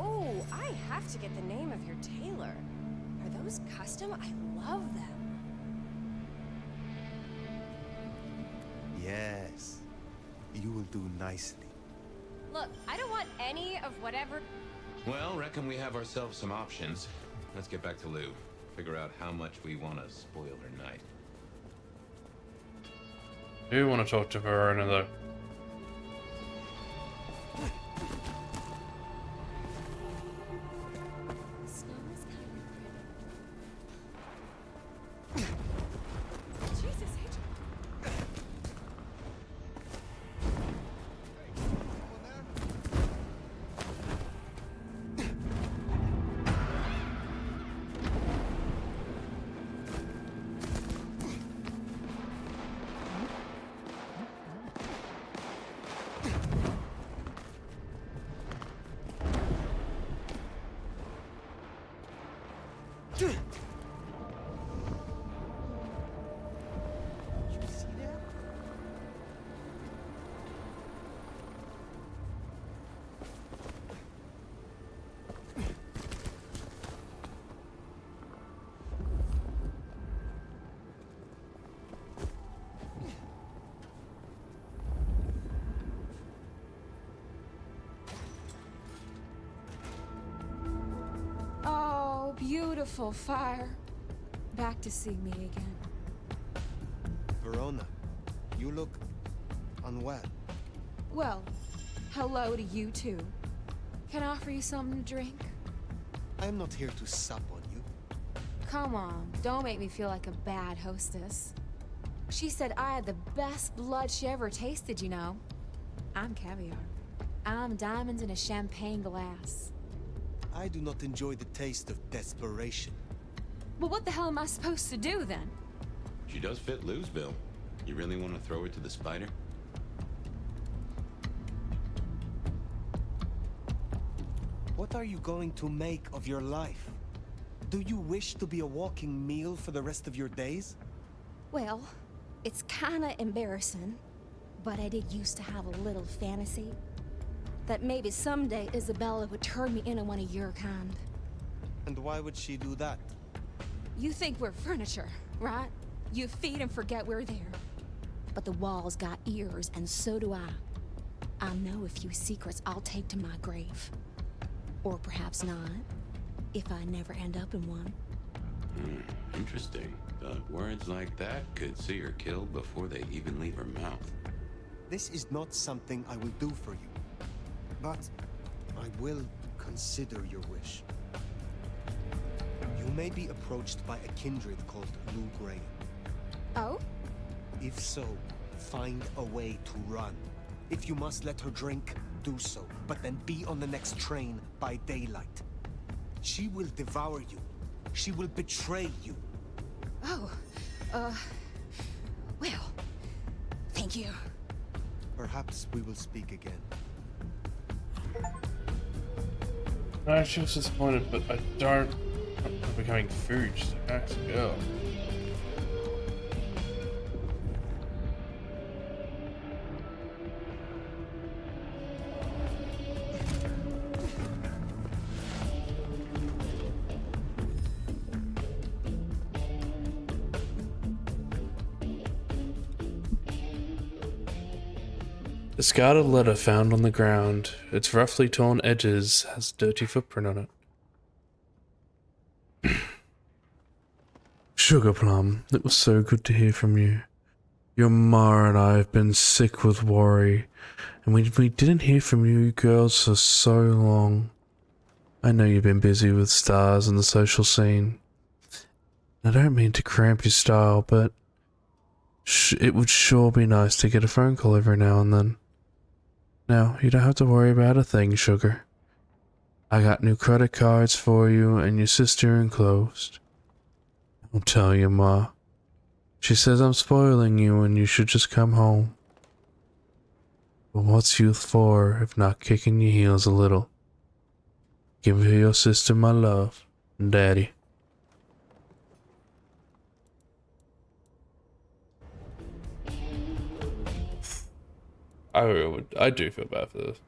Oh, I have to get the name of your tailor. Are those custom? I love them. Yes. You will do nicely. Look, I don't want any of whatever. Well, reckon we have ourselves some options. Let's get back to Lou. Figure out how much we want to spoil her night. I do want to talk to Verona though. beautiful fire. Back to see me again. Verona, you look unwell. Well, hello to you too. Can I offer you something to drink? I am not here to sup on you. Come on, don't make me feel like a bad hostess. She said I had the best blood she ever tasted, you know. I'm caviar. I'm diamonds in a champagne glass. I do not enjoy the taste of desperation. Well, what the hell am I supposed to do then? She does fit Lou's bill. You really want to throw her to the spider? What are you going to make of your life? Do you wish to be a walking meal for the rest of your days? Well, it's kinda embarrassing, but I did used to have a little fantasy that maybe someday Isabella would turn me into one of your kind. And why would she do that? You think we're furniture, right? You feed and forget we're there. But the walls got ears, and so do I. I know a few secrets I'll take to my grave. Or perhaps not, if I never end up in one. Interesting. But words like that could see her killed before they even leave her mouth. This is not something I will do for you. But I will consider your wish. You may be approached by a kindred called Lou Graham. Oh? If so, find a way to run. If you must let her drink, do so, but then be on the next train by daylight. She will devour you. She will betray you. Oh, well, thank you. Perhaps we will speak again. No, she was disappointed, but I don't. I'm becoming food. She's a nice girl. Discarded letter found on the ground. Its roughly torn edges has a dirty footprint on it. Sugar Plum, it was so good to hear from you. Your ma and I have been sick with worry, and we didn't hear from you girls for so long. I know you've been busy with stars and the social scene. I don't mean to cramp your style, but it would sure be nice to get a phone call every now and then. Now, you don't have to worry about a thing, Sugar. I got new credit cards for you and your sister enclosed. I'll tell your ma. She says I'm spoiling you and you should just come home. But what's youth for if not kicking your heels a little? Give her your sister my love, Daddy. I do feel bad for this.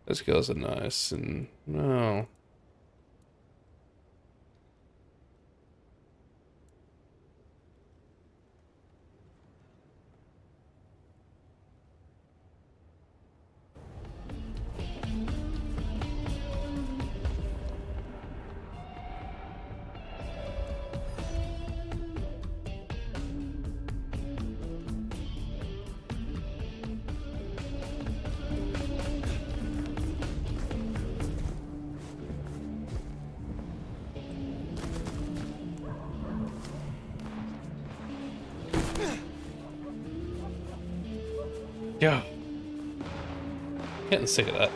Those girls are nice and no. Yeah. Getting sick of that.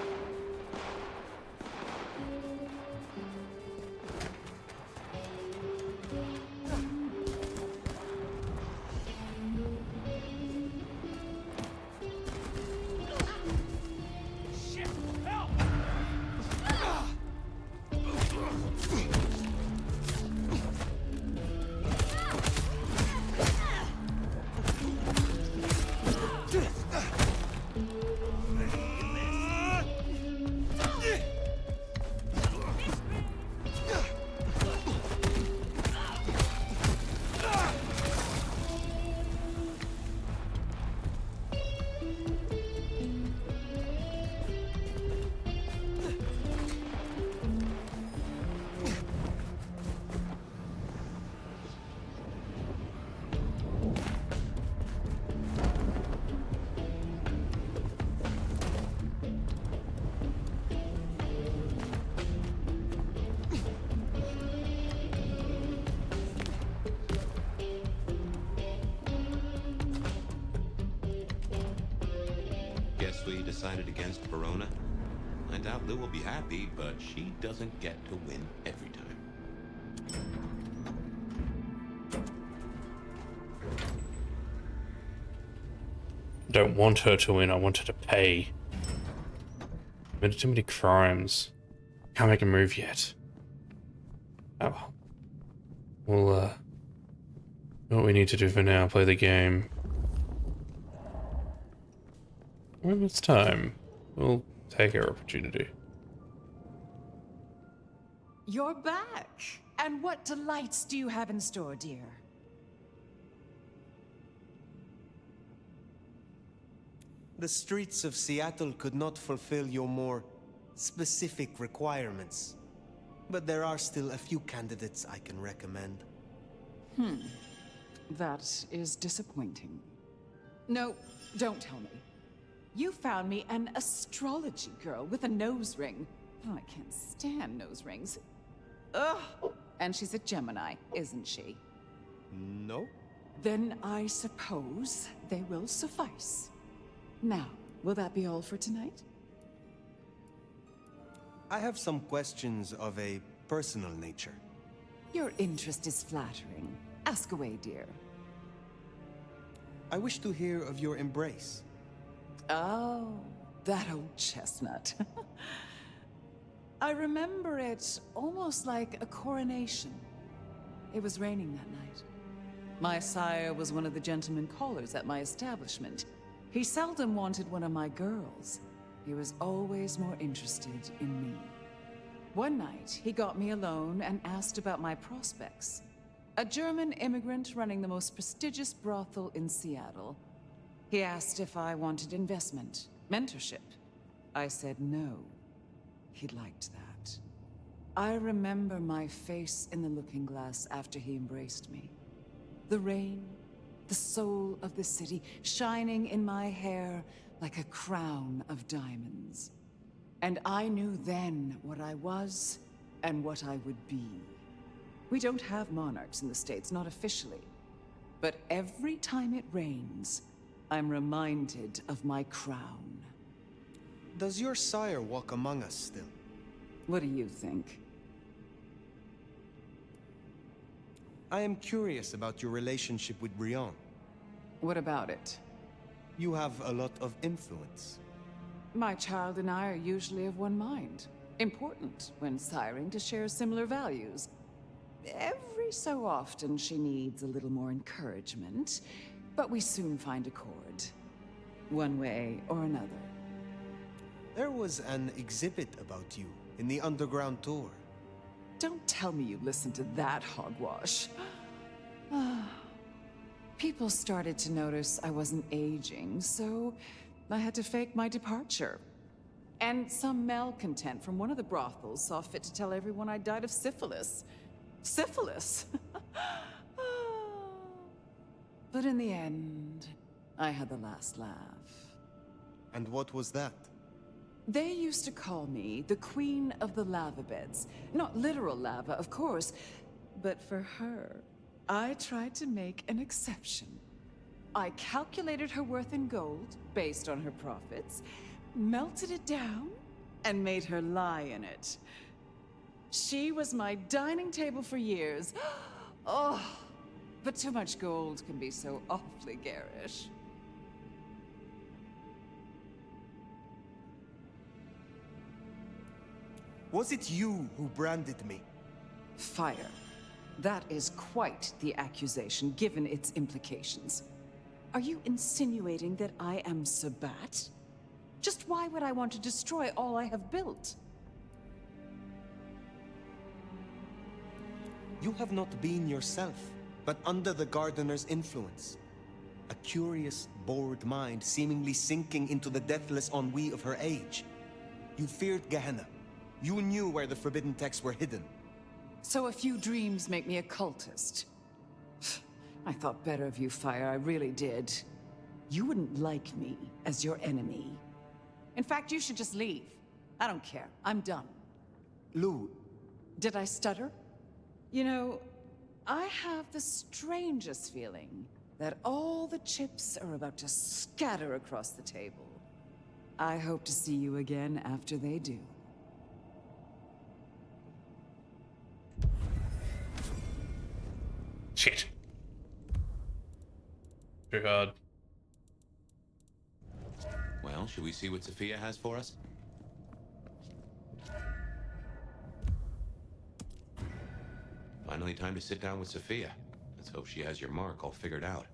Guess we decided against Verona? I doubt Lou will be happy, but she doesn't get to win every time. I don't want her to win, I want her to pay. Committed too many crimes. Can't make a move yet. Oh well. We'll, what we need to do for now, play the game. When it's time, we'll take our opportunity. You're back! And what delights do you have in store, dear? The streets of Seattle could not fulfill your more specific requirements. But there are still a few candidates I can recommend. That is disappointing. No, don't tell me. You found me an astrology girl with a nose ring. Oh, I can't stand nose rings. Ugh! And she's a Gemini, isn't she? No. Then I suppose they will suffice. Now, will that be all for tonight? I have some questions of a personal nature. Your interest is flattering. Ask away, dear. I wish to hear of your embrace. Oh, that old chestnut. I remember it almost like a coronation. It was raining that night. My sire was one of the gentlemen callers at my establishment. He seldom wanted one of my girls. He was always more interested in me. One night, he got me alone and asked about my prospects. A German immigrant running the most prestigious brothel in Seattle. He asked if I wanted investment, mentorship. I said no. He liked that. I remember my face in the looking glass after he embraced me. The rain, the soul of the city, shining in my hair like a crown of diamonds. And I knew then what I was and what I would be. We don't have monarchs in the States, not officially. But every time it rains, I'm reminded of my crown. Does your sire walk among us still? What do you think? I am curious about your relationship with Brienne. What about it? You have a lot of influence. My child and I are usually of one mind. Important when siring to share similar values. Every so often she needs a little more encouragement, but we soon find accord. One way or another. There was an exhibit about you in the underground tour. Don't tell me you listened to that hogwash. People started to notice I wasn't aging, so I had to fake my departure. And some malcontent from one of the brothels saw fit to tell everyone I died of syphilis. Syphilis! But in the end, I had the last laugh. And what was that? They used to call me the Queen of the Lava Beds. Not literal lava, of course, but for her, I tried to make an exception. I calculated her worth in gold, based on her profits, melted it down, and made her lie in it. She was my dining table for years. Oh, but too much gold can be so awfully garish. Was it you who branded me? Fire. That is quite the accusation, given its implications. Are you insinuating that I am Sabat? Just why would I want to destroy all I have built? You have not been yourself, but under the gardener's influence. A curious, bored mind seemingly sinking into the deathless ennui of her age. You feared Gehenna. You knew where the forbidden texts were hidden. So a few dreams make me a cultist. I thought better of you, Fire, I really did. You wouldn't like me as your enemy. In fact, you should just leave. I don't care. I'm done. Lou. Did I stutter? You know, I have the strangest feeling that all the chips are about to scatter across the table. I hope to see you again after they do. Shit. Too hard. Well, should we see what Sophia has for us? Finally time to sit down with Sophia. Let's hope she has your mark all figured out.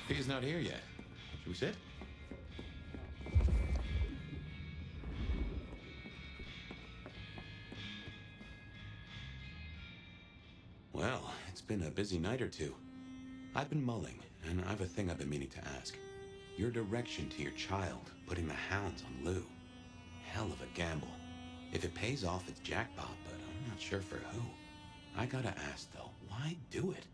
Sophia's not here yet. Should we sit? Well, it's been a busy night or two. I've been mulling, and I've a thing I've been meaning to ask. Your direction to your child, putting the hounds on Lou. Hell of a gamble. If it pays off, it's jackpot, but I'm not sure for who. I gotta ask, though, why do it?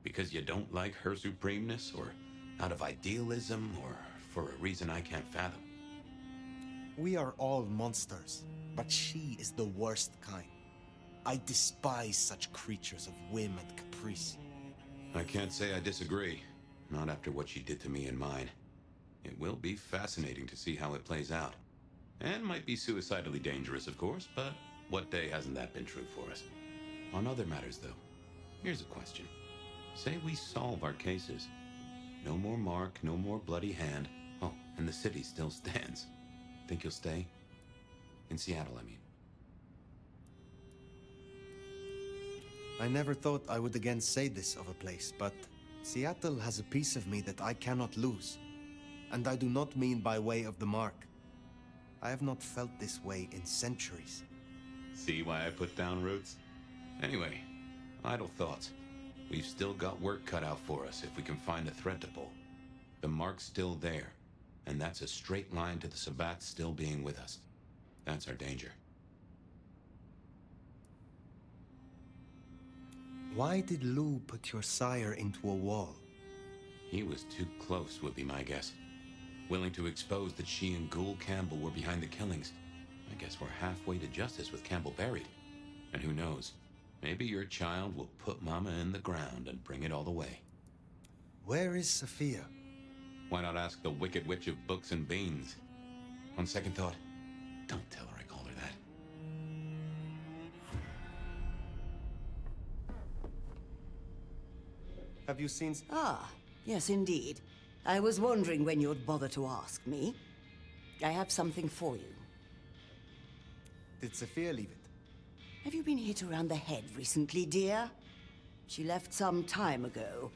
Because you don't like her supremeness, or out of idealism, or for a reason I can't fathom? We are all monsters, but she is the worst kind. I despise such creatures of whim and caprice. I can't say I disagree. Not after what she did to me and mine. It will be fascinating to see how it plays out. And might be suicidally dangerous, of course, but what day hasn't that been true for us? On other matters, though, here's a question. Say we solve our cases. No more Mark, no more bloody hand. Oh, and the city still stands. Think you'll stay? In Seattle, I mean. I never thought I would again say this of a place, but Seattle has a piece of me that I cannot lose. And I do not mean by way of the mark. I have not felt this way in centuries. See why I put down roots? Anyway, idle thoughts. We've still got work cut out for us if we can find a thread to pull. The mark's still there, and that's a straight line to the Sabbats still being with us. That's our danger. Why did Lou put your sire into a wall? He was too close, would be my guess. Willing to expose that she and Ghoul Campbell were behind the killings. I guess we're halfway to justice with Campbell buried. And who knows, maybe your child will put Mama in the ground and bring it all the way. Where is Sophia? Why not ask the Wicked Witch of Books and Beans? On second thought, don't tell her I called her that. Have you seen... Ah, yes indeed. I was wondering when you'd bother to ask me. I have something for you. Did Sophia leave it? Have you been hit around the head recently, dear? She left some time ago,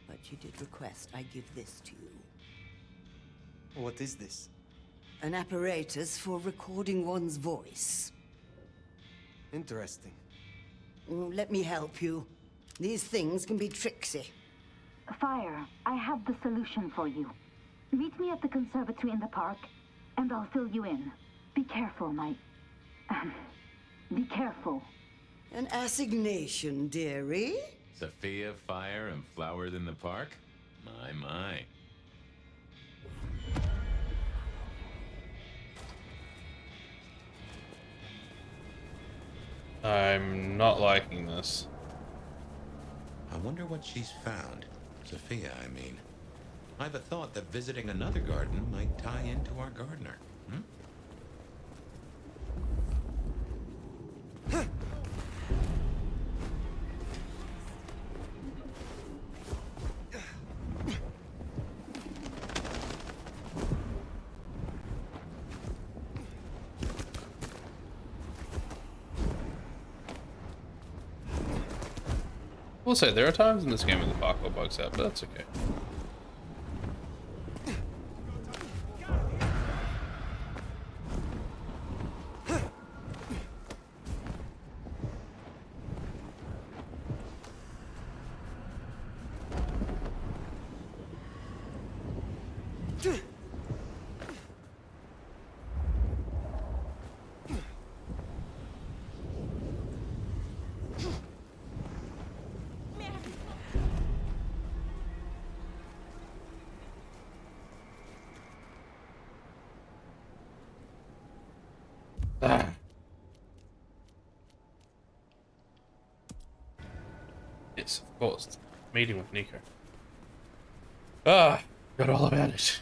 but you did request I give this to you. What is this? An apparatus for recording one's voice. Interesting. Let me help you. These things can be tricksy. Fire, I have the solution for you. Meet me at the conservatory in the park, and I'll fill you in. Be careful, be careful. An assignation, dearie? Sophia, fire, and flowers in the park? My. I'm not liking this. I wonder what she's found. Sophia, I mean. I've a thought that visiting another garden might tie into our gardener. We'll say there are times in this game when the parkour bugs out, but that's okay. Ah. Yes, of course. Meeting with Nico. Ah, got all about it.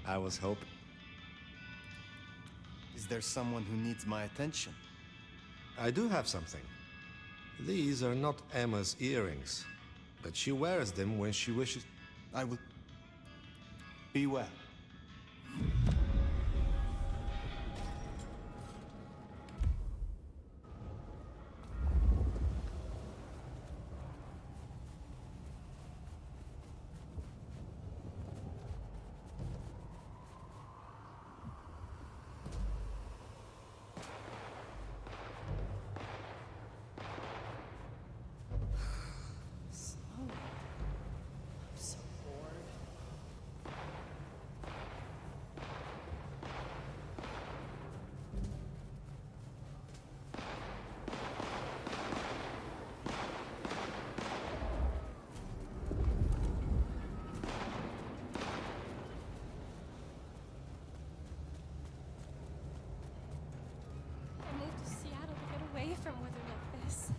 I was hoping. Is there someone who needs my attention? I do have something. These are not Emma's earrings, but she wears them when she wishes. I will. Be well. From weather like this.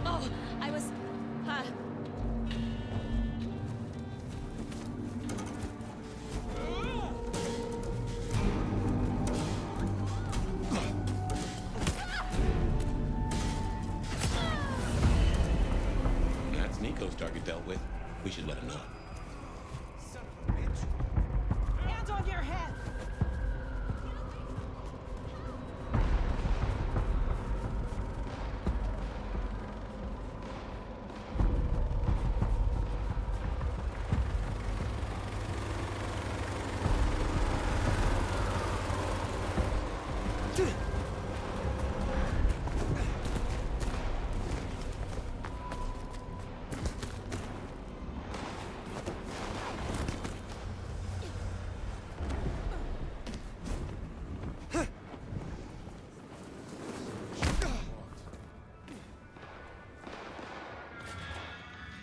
Oh, I was... That's Nico's target dealt with. We should let him know. Son of a bitch! Hands on your head!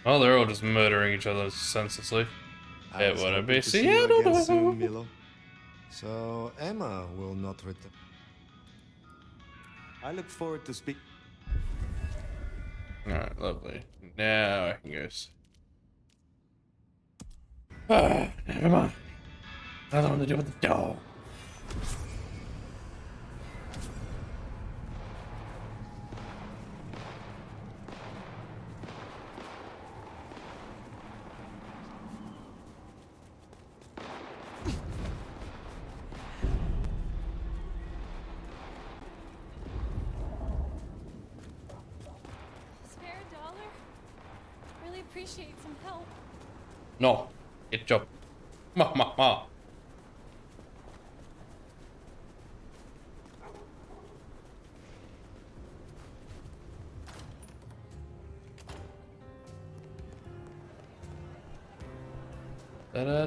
Oh, they're all just murdering each other senselessly. I It was wouldn't hoping be to see you again soon, Seattle. Milo. So Emma will not return. I look forward to speak. Alright, lovely. Now I can go. Never mind. Nothing to do with the dog. Spare a dollar? Really appreciate some help. No, get job. Ma ma ma. You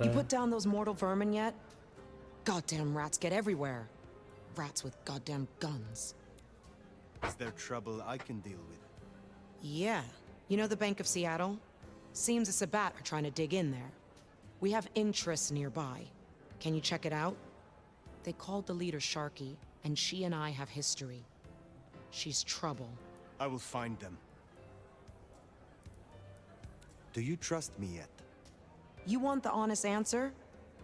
put down those mortal vermin yet? Goddamn rats get everywhere. Rats with goddamn guns. Is there trouble I can deal with? Yeah. You know the Bank of Seattle? Seems the Sabbat are trying to dig in there. We have interests nearby. Can you check it out? They called the leader Sharky, and she and I have history. She's trouble. I will find them. Do you trust me yet? You want the honest answer?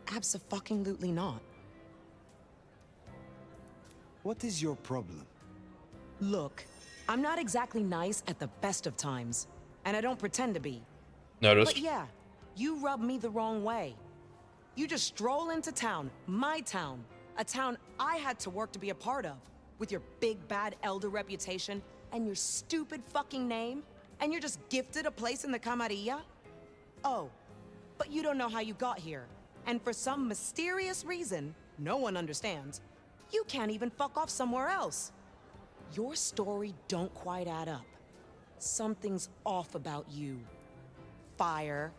Abso-fucking-lutely not. What is your problem? Look, I'm not exactly nice at the best of times, and I don't pretend to be. Noticed. But yeah, you rub me the wrong way. You just stroll into town, my town, a town I had to work to be a part of, with your big bad elder reputation and your stupid fucking name, and you're just gifted a place in the Camarilla? Oh, but you don't know how you got here, and for some mysterious reason, no one understands, you can't even fuck off somewhere else. Your story don't quite add up. Something's off about you. Fire.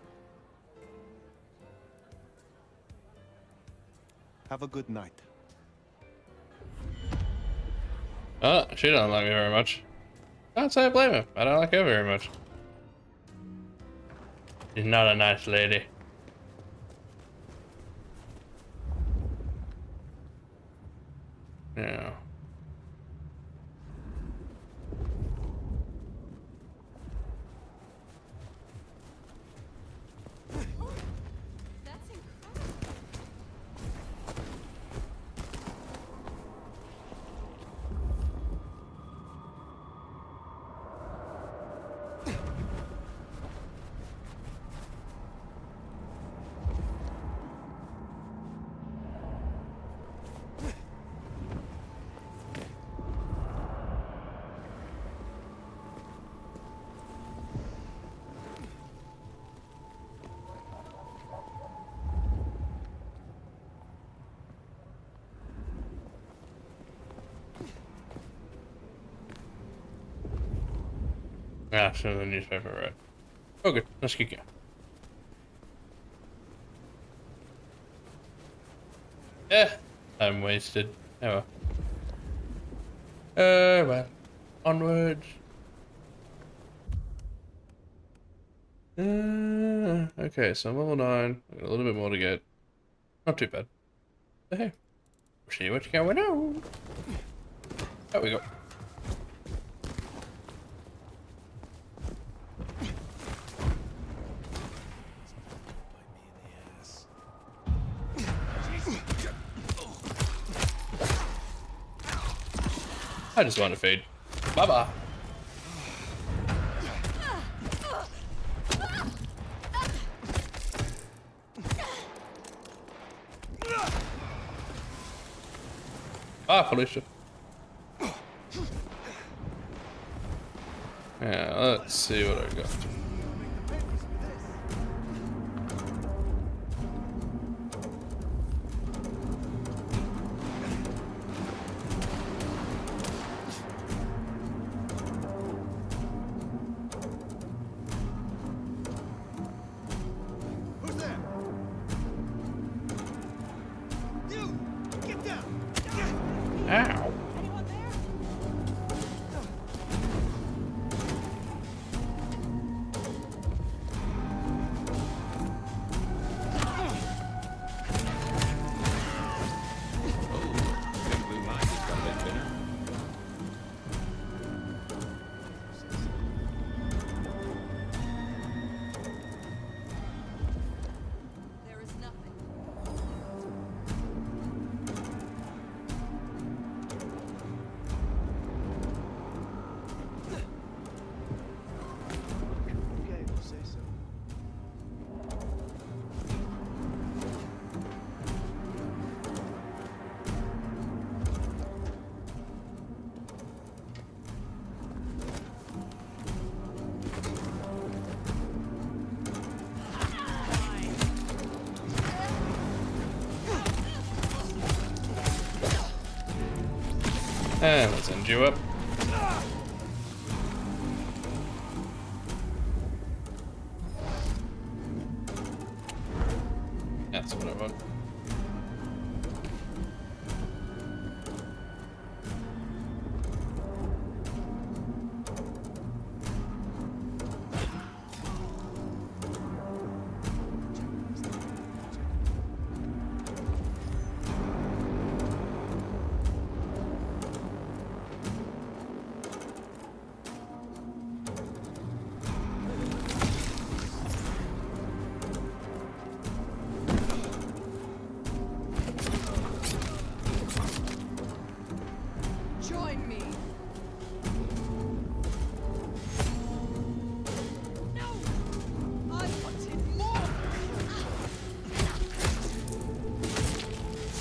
Have a good night. She don't like me very much. I'd say I blame him. I don't like her very much. She's not a nice lady. Yeah. Ah, so the newspaper, right. Okay, let's keep going. Time wasted. Oh well. Well. Onwards. Okay, so I'm level 9. Got a little bit more to get. Not too bad. But hey, we'll see what's going on. There we go. I just want to fade. Bye-bye. Ah, Felicia. Yeah, let's see what I got. Ow. And let's end you up. That's what I want. Join me. No! I wanted more!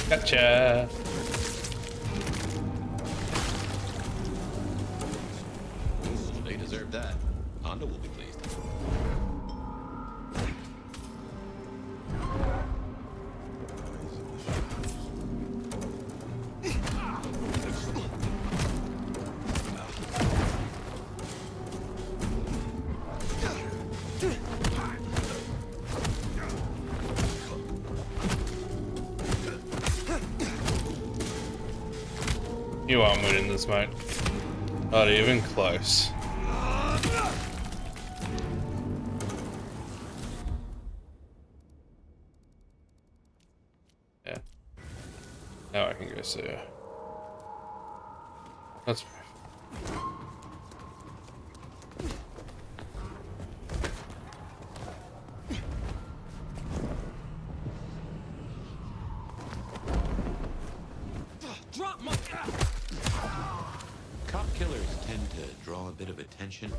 Gotcha. They deserve that. Honda will be pleased. You aren't winning this, mate. Not even close. Yeah. Now I can go see her. Let's move. Drop my... Cop killers tend to draw a bit of attention.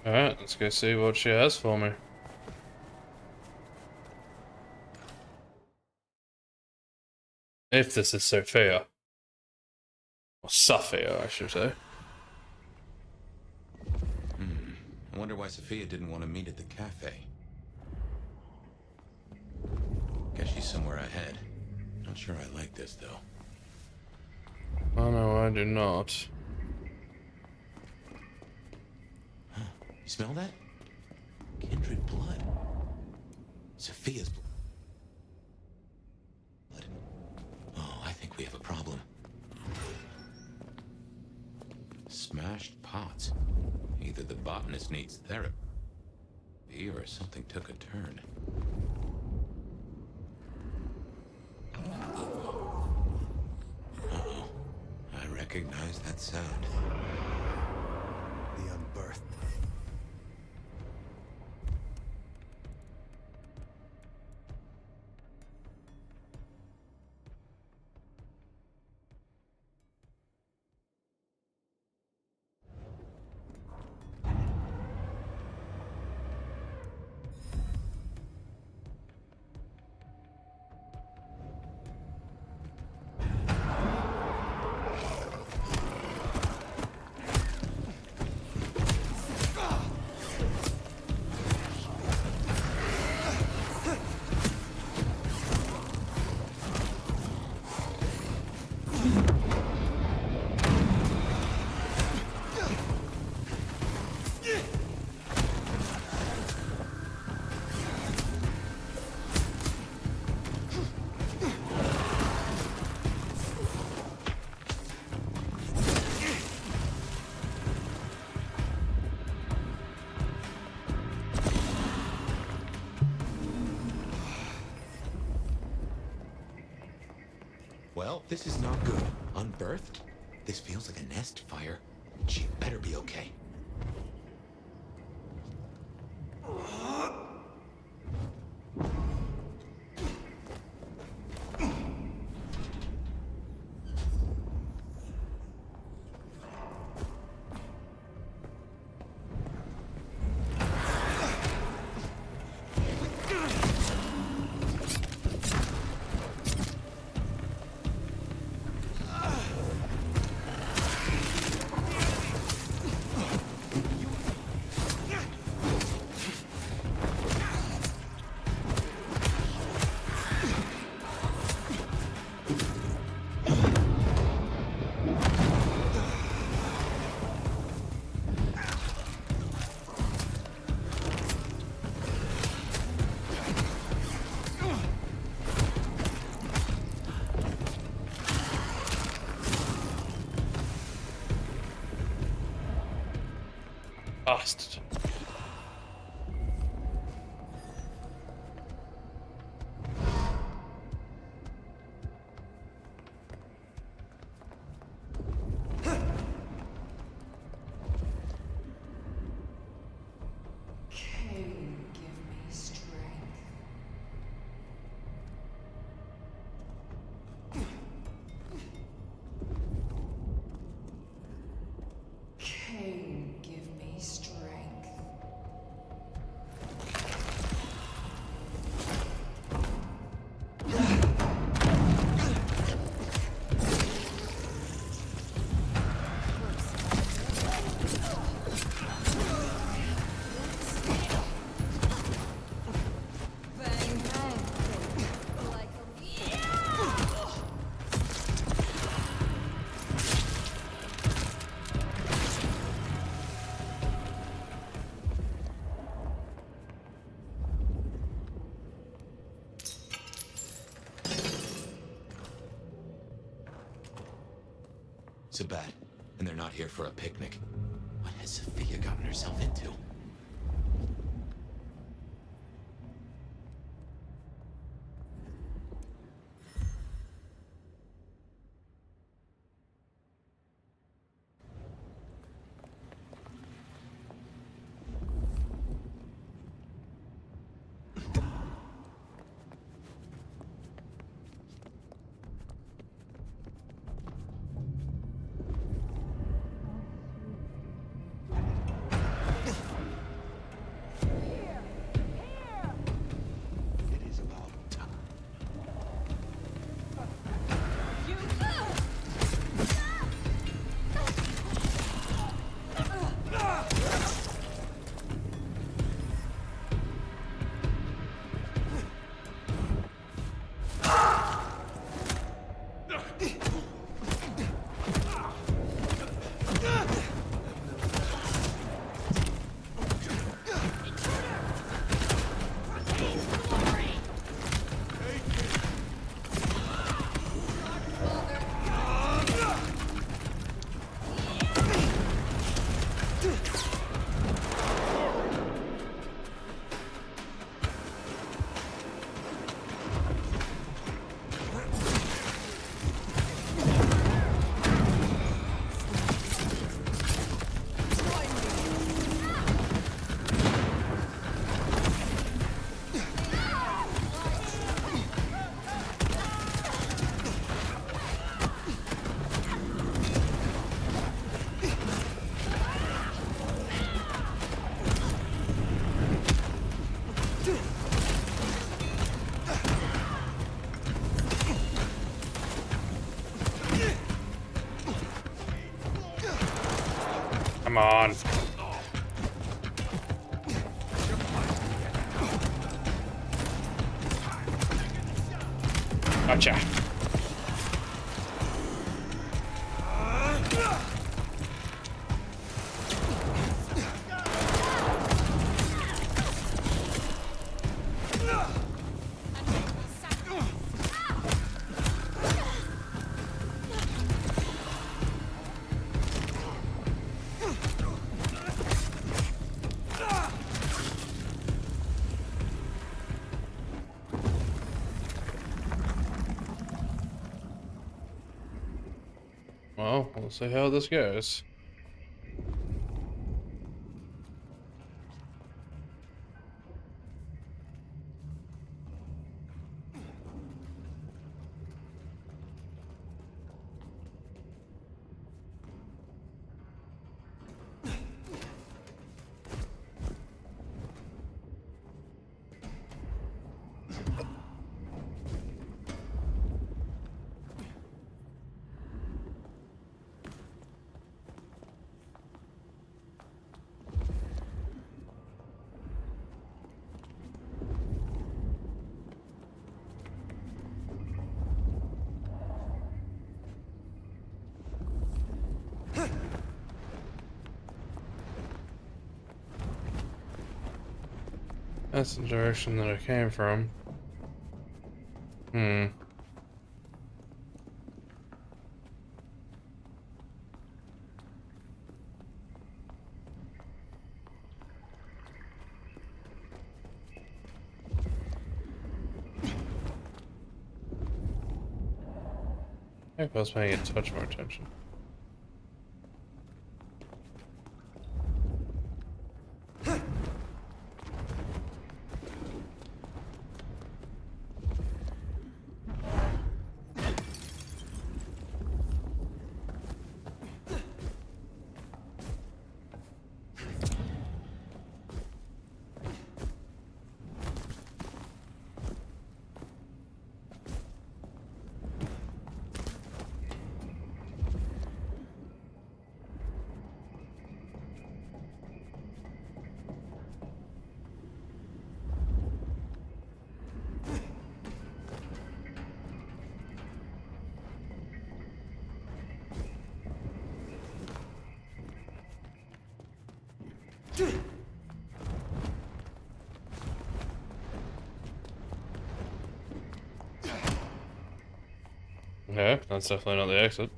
Alright, let's go see what she has for me. If this is Sophia. Or Sophia, I should say. I wonder why Sophia didn't want to meet at the cafe. Guess she's somewhere ahead. Not sure I like this, though. Oh no, I do not. You smell that? Kindred blood. Sophia's blood. Oh, I think we have a problem. Smashed pots. Either the botanist needs therapy, or something took a turn. Uh-oh. I recognize that sound. The unbirthed. Well, this is not good. Unbirthed? This feels like a nest fire. She better be okay. Bastard. Sabat, and they're not here for a picnic. What has Sophia gotten herself into? Come on. Gotcha. Well, we'll see how this goes. That's the direction that I came from. If I was paying a touch more attention. No, that's definitely not the exit.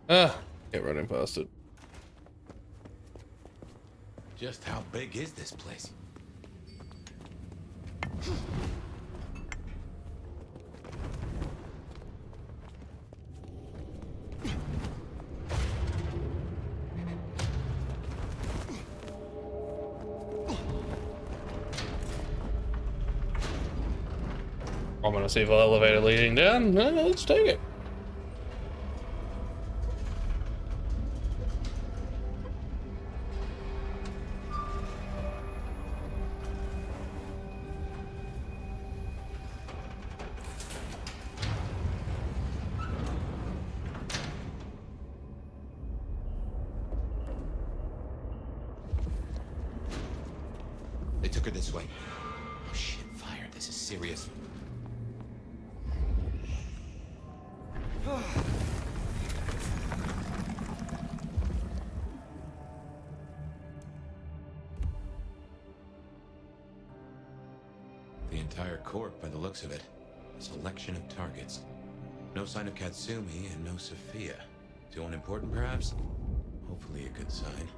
Ah, get running past it. Just how big is this place? I'm gonna see the elevator leading down. Let's take it. They took her this way. Oh shit, fire. This is serious. The entire court, by the looks of it. A selection of targets. No sign of Katsumi and no Sophia. Too unimportant, perhaps? Hopefully a good sign.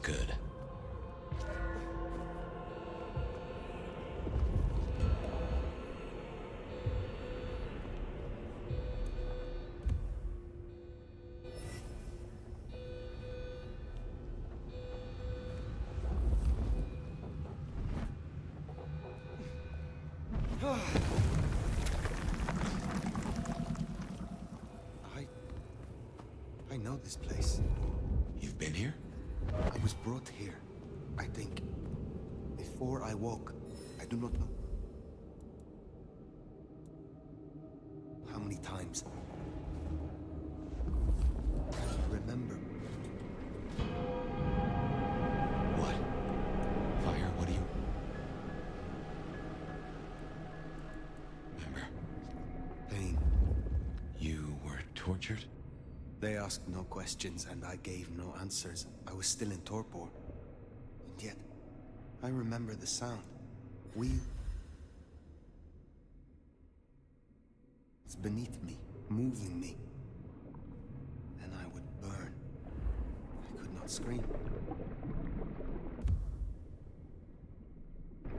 Good. I know this place. You've been here? I was brought here, I think. Before I woke, I do not know. How many times? Remember. What? Fire, what do you... Remember? Pain. You were tortured? They asked no questions, and I gave no answers. I was still in torpor. And yet, I remember the sound. It's beneath me, moving me. And I would burn. I could not scream.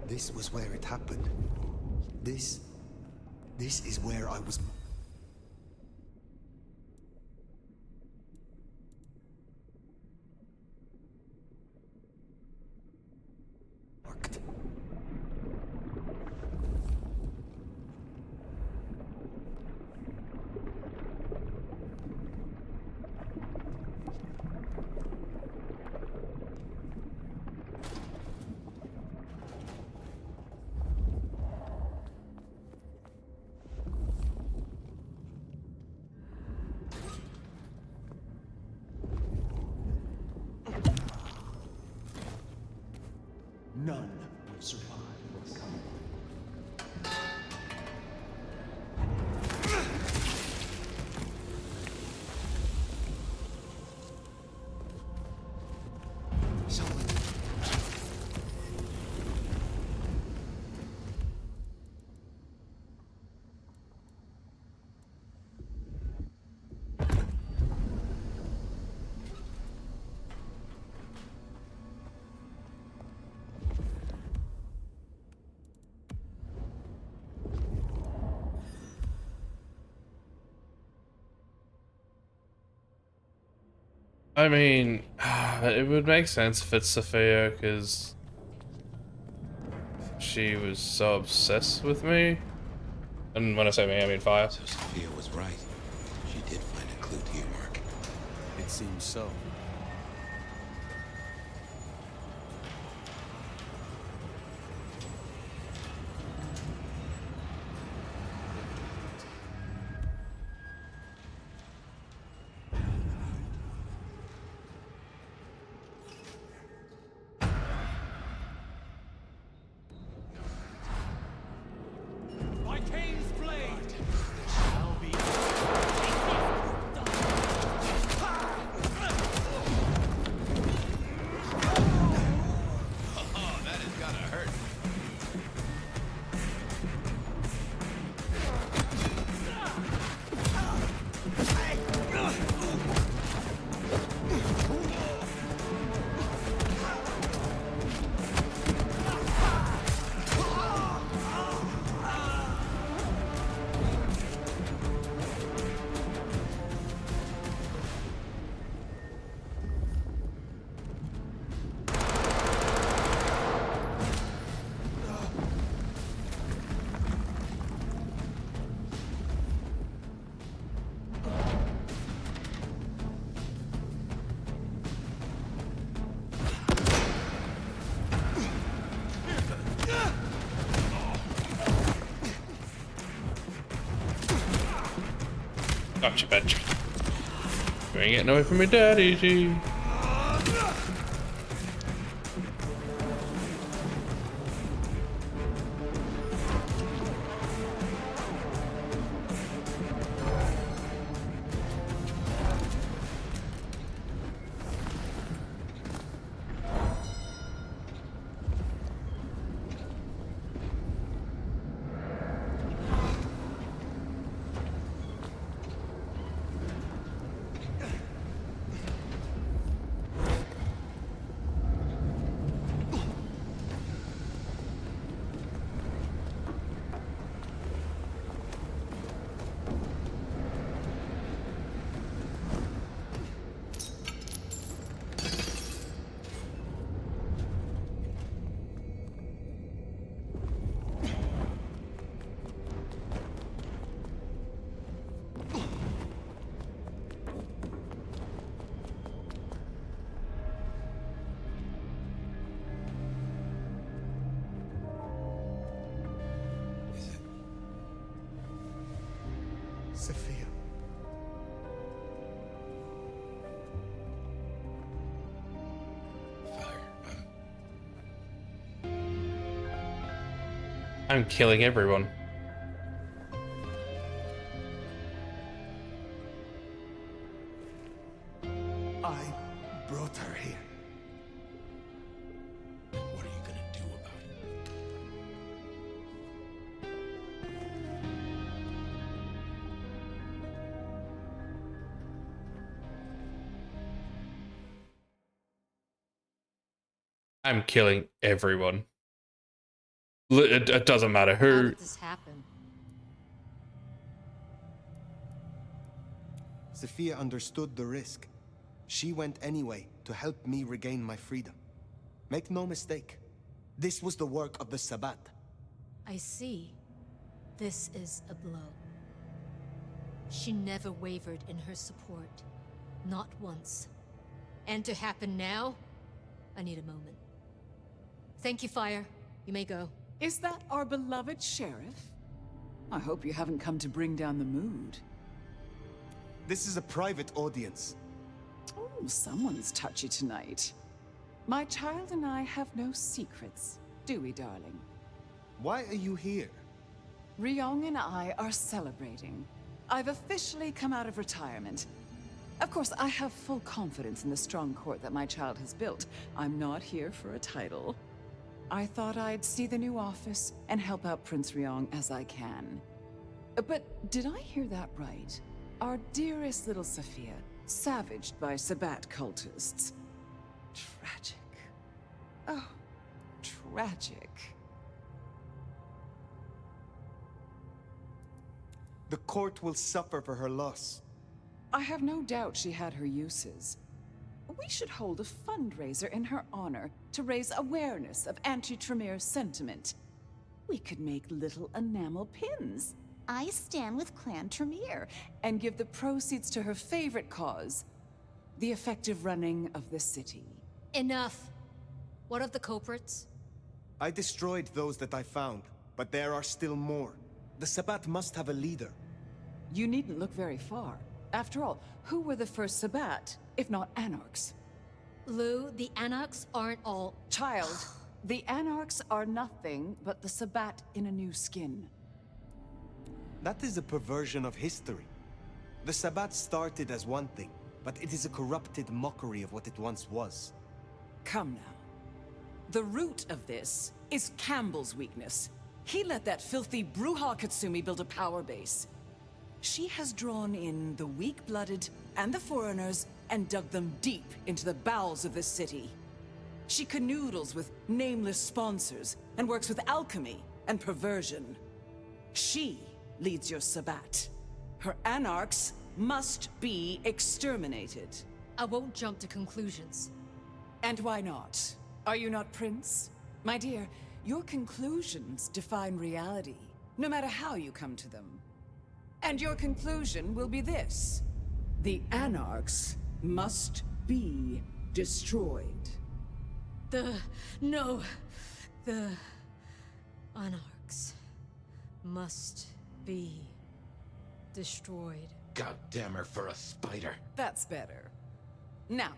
This was where it happened. This is where I was... I mean, it would make sense if it's Sophia, because she was so obsessed with me. And when I say me, I mean Fire. So Sophia was right. She did find a clue to your mark. It seems so. By Cain's blade shall be. Oh, that has gotta hurt. Gotcha, bitch. You ain't getting away from me, daddy, G. Sophia. I'm killing everyone. I brought her here. What are you gonna do about it? I'm killing everyone. It doesn't matter How who. did this happen? Sophia understood the risk. She went anyway to help me regain my freedom. Make no mistake, this was the work of the Sabbat. I see. This is a blow. She never wavered in her support. Not once. And to happen now? I need a moment. Thank you, Fire. You may go. Is that our beloved sheriff? I hope you haven't come to bring down the mood. This is a private audience. Oh, someone's touchy tonight. My child and I have no secrets, do we, darling? Why are you here? Ryong and I are celebrating. I've officially come out of retirement. Of course, I have full confidence in the strong court that my child has built. I'm not here for a title. I thought I'd see the new office and help out Prince Ryong as I can. But did I hear that right? Our dearest little Sophia, savaged by Sabbat cultists. Tragic. Oh, tragic. The court will suffer for her loss. I have no doubt she had her uses. We should hold a fundraiser in her honor to raise awareness of anti-Tremere sentiment. We could make little enamel pins. I stand with Clan Tremere, and give the proceeds to her favorite cause, the effective running of the city. Enough. What of the culprits? I destroyed those that I found, but there are still more. The Sabbat must have a leader. You needn't look very far. After all, who were the first Sabbat, if not Anarchs? Lou, the Anarchs aren't all... Child, the Anarchs are nothing but the Sabbat in a new skin. That is a perversion of history. The Sabbat started as one thing, but it is a corrupted mockery of what it once was. Come now. The root of this is Campbell's weakness. He let that filthy Bruja Katsumi build a power base. She has drawn in the weak-blooded and the foreigners and dug them deep into the bowels of this city. She canoodles with nameless sponsors and works with alchemy and perversion. She leads your Sabbat. Her Anarchs must be exterminated. I won't jump to conclusions. And why not? Are you not Prince? My dear, your conclusions define reality, no matter how you come to them. And your conclusion will be this: the Anarchs must be destroyed. No. The Anarchs must be destroyed. God damn her for a spider. That's better. Now,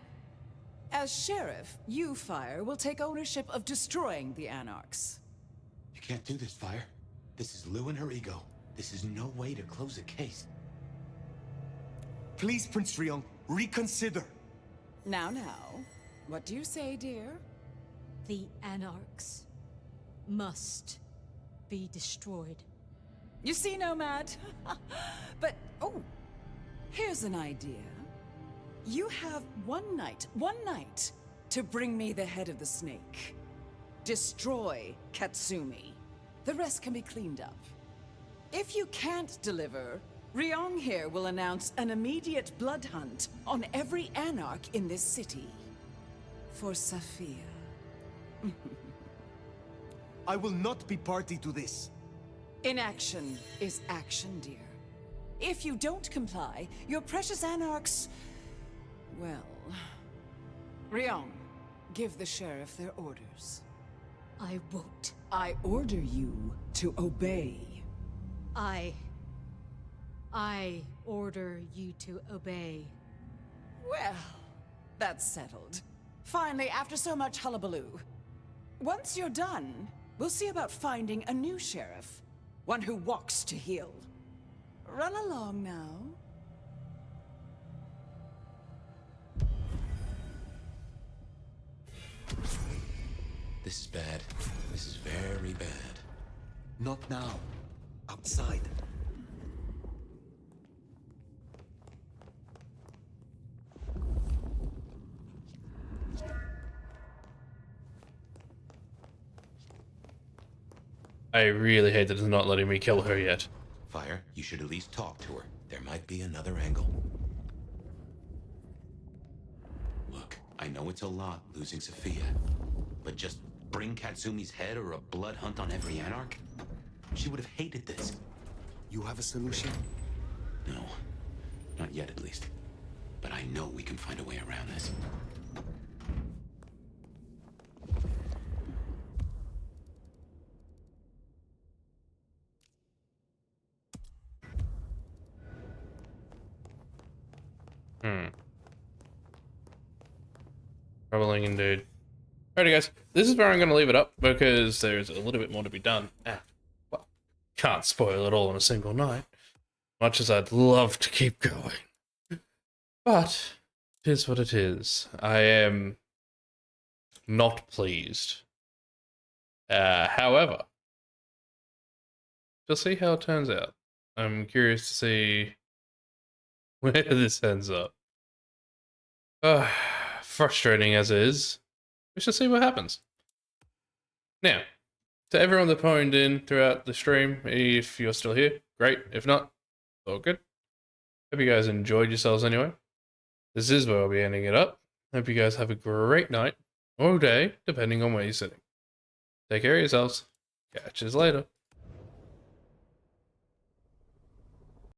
as Sheriff, you, Fire, will take ownership of destroying the Anarchs. You can't do this, Fire. This is Lou and her ego. This is no way to close a case. Please, Prince Ryong, reconsider. Now, what do you say, dear? The Anarchs must be destroyed. You see, Nomad? But, oh, here's an idea. You have one night, to bring me the head of the snake. Destroy Katsumi. The rest can be cleaned up. If you can't deliver, Ryong here will announce an immediate blood hunt on every Anarch in this city. For Safiya. I will not be party to this. Inaction is action, dear. If you don't comply, your precious Anarchs... well... Ryong, give the Sheriff their orders. I won't. I order you to obey. I order you to obey. Well, that's settled. Finally, after so much hullabaloo. Once you're done, we'll see about finding a new sheriff. One who walks to heal. Run along now. This is bad. This is very bad. Not now. Outside. I really hate that it's not letting me kill her yet. Fire, you should at least talk to her. There might be another angle. Look, I know it's a lot losing Safiya, but just bring Katsumi's head or a blood hunt on every Anarch? She would have hated this. You have a solution? No. Not yet, at least. But I know we can find a way around this. Troubling indeed. Alrighty guys, this is where I'm going to leave it up because there's a little bit more to be done. Well, can't spoil it all in a single night. Much as I'd love to keep going. But, it is what it is. I am not pleased. However, we'll see how it turns out. I'm curious to see where this ends up. Frustrating as it is, we shall see what happens. Now, to everyone that phoned in throughout the stream, if you're still here, great. If not, all good. Hope you guys enjoyed yourselves anyway. This is where I'll be ending it up. Hope you guys have a great night or day, depending on where you're sitting. Take care of yourselves. Catch you later.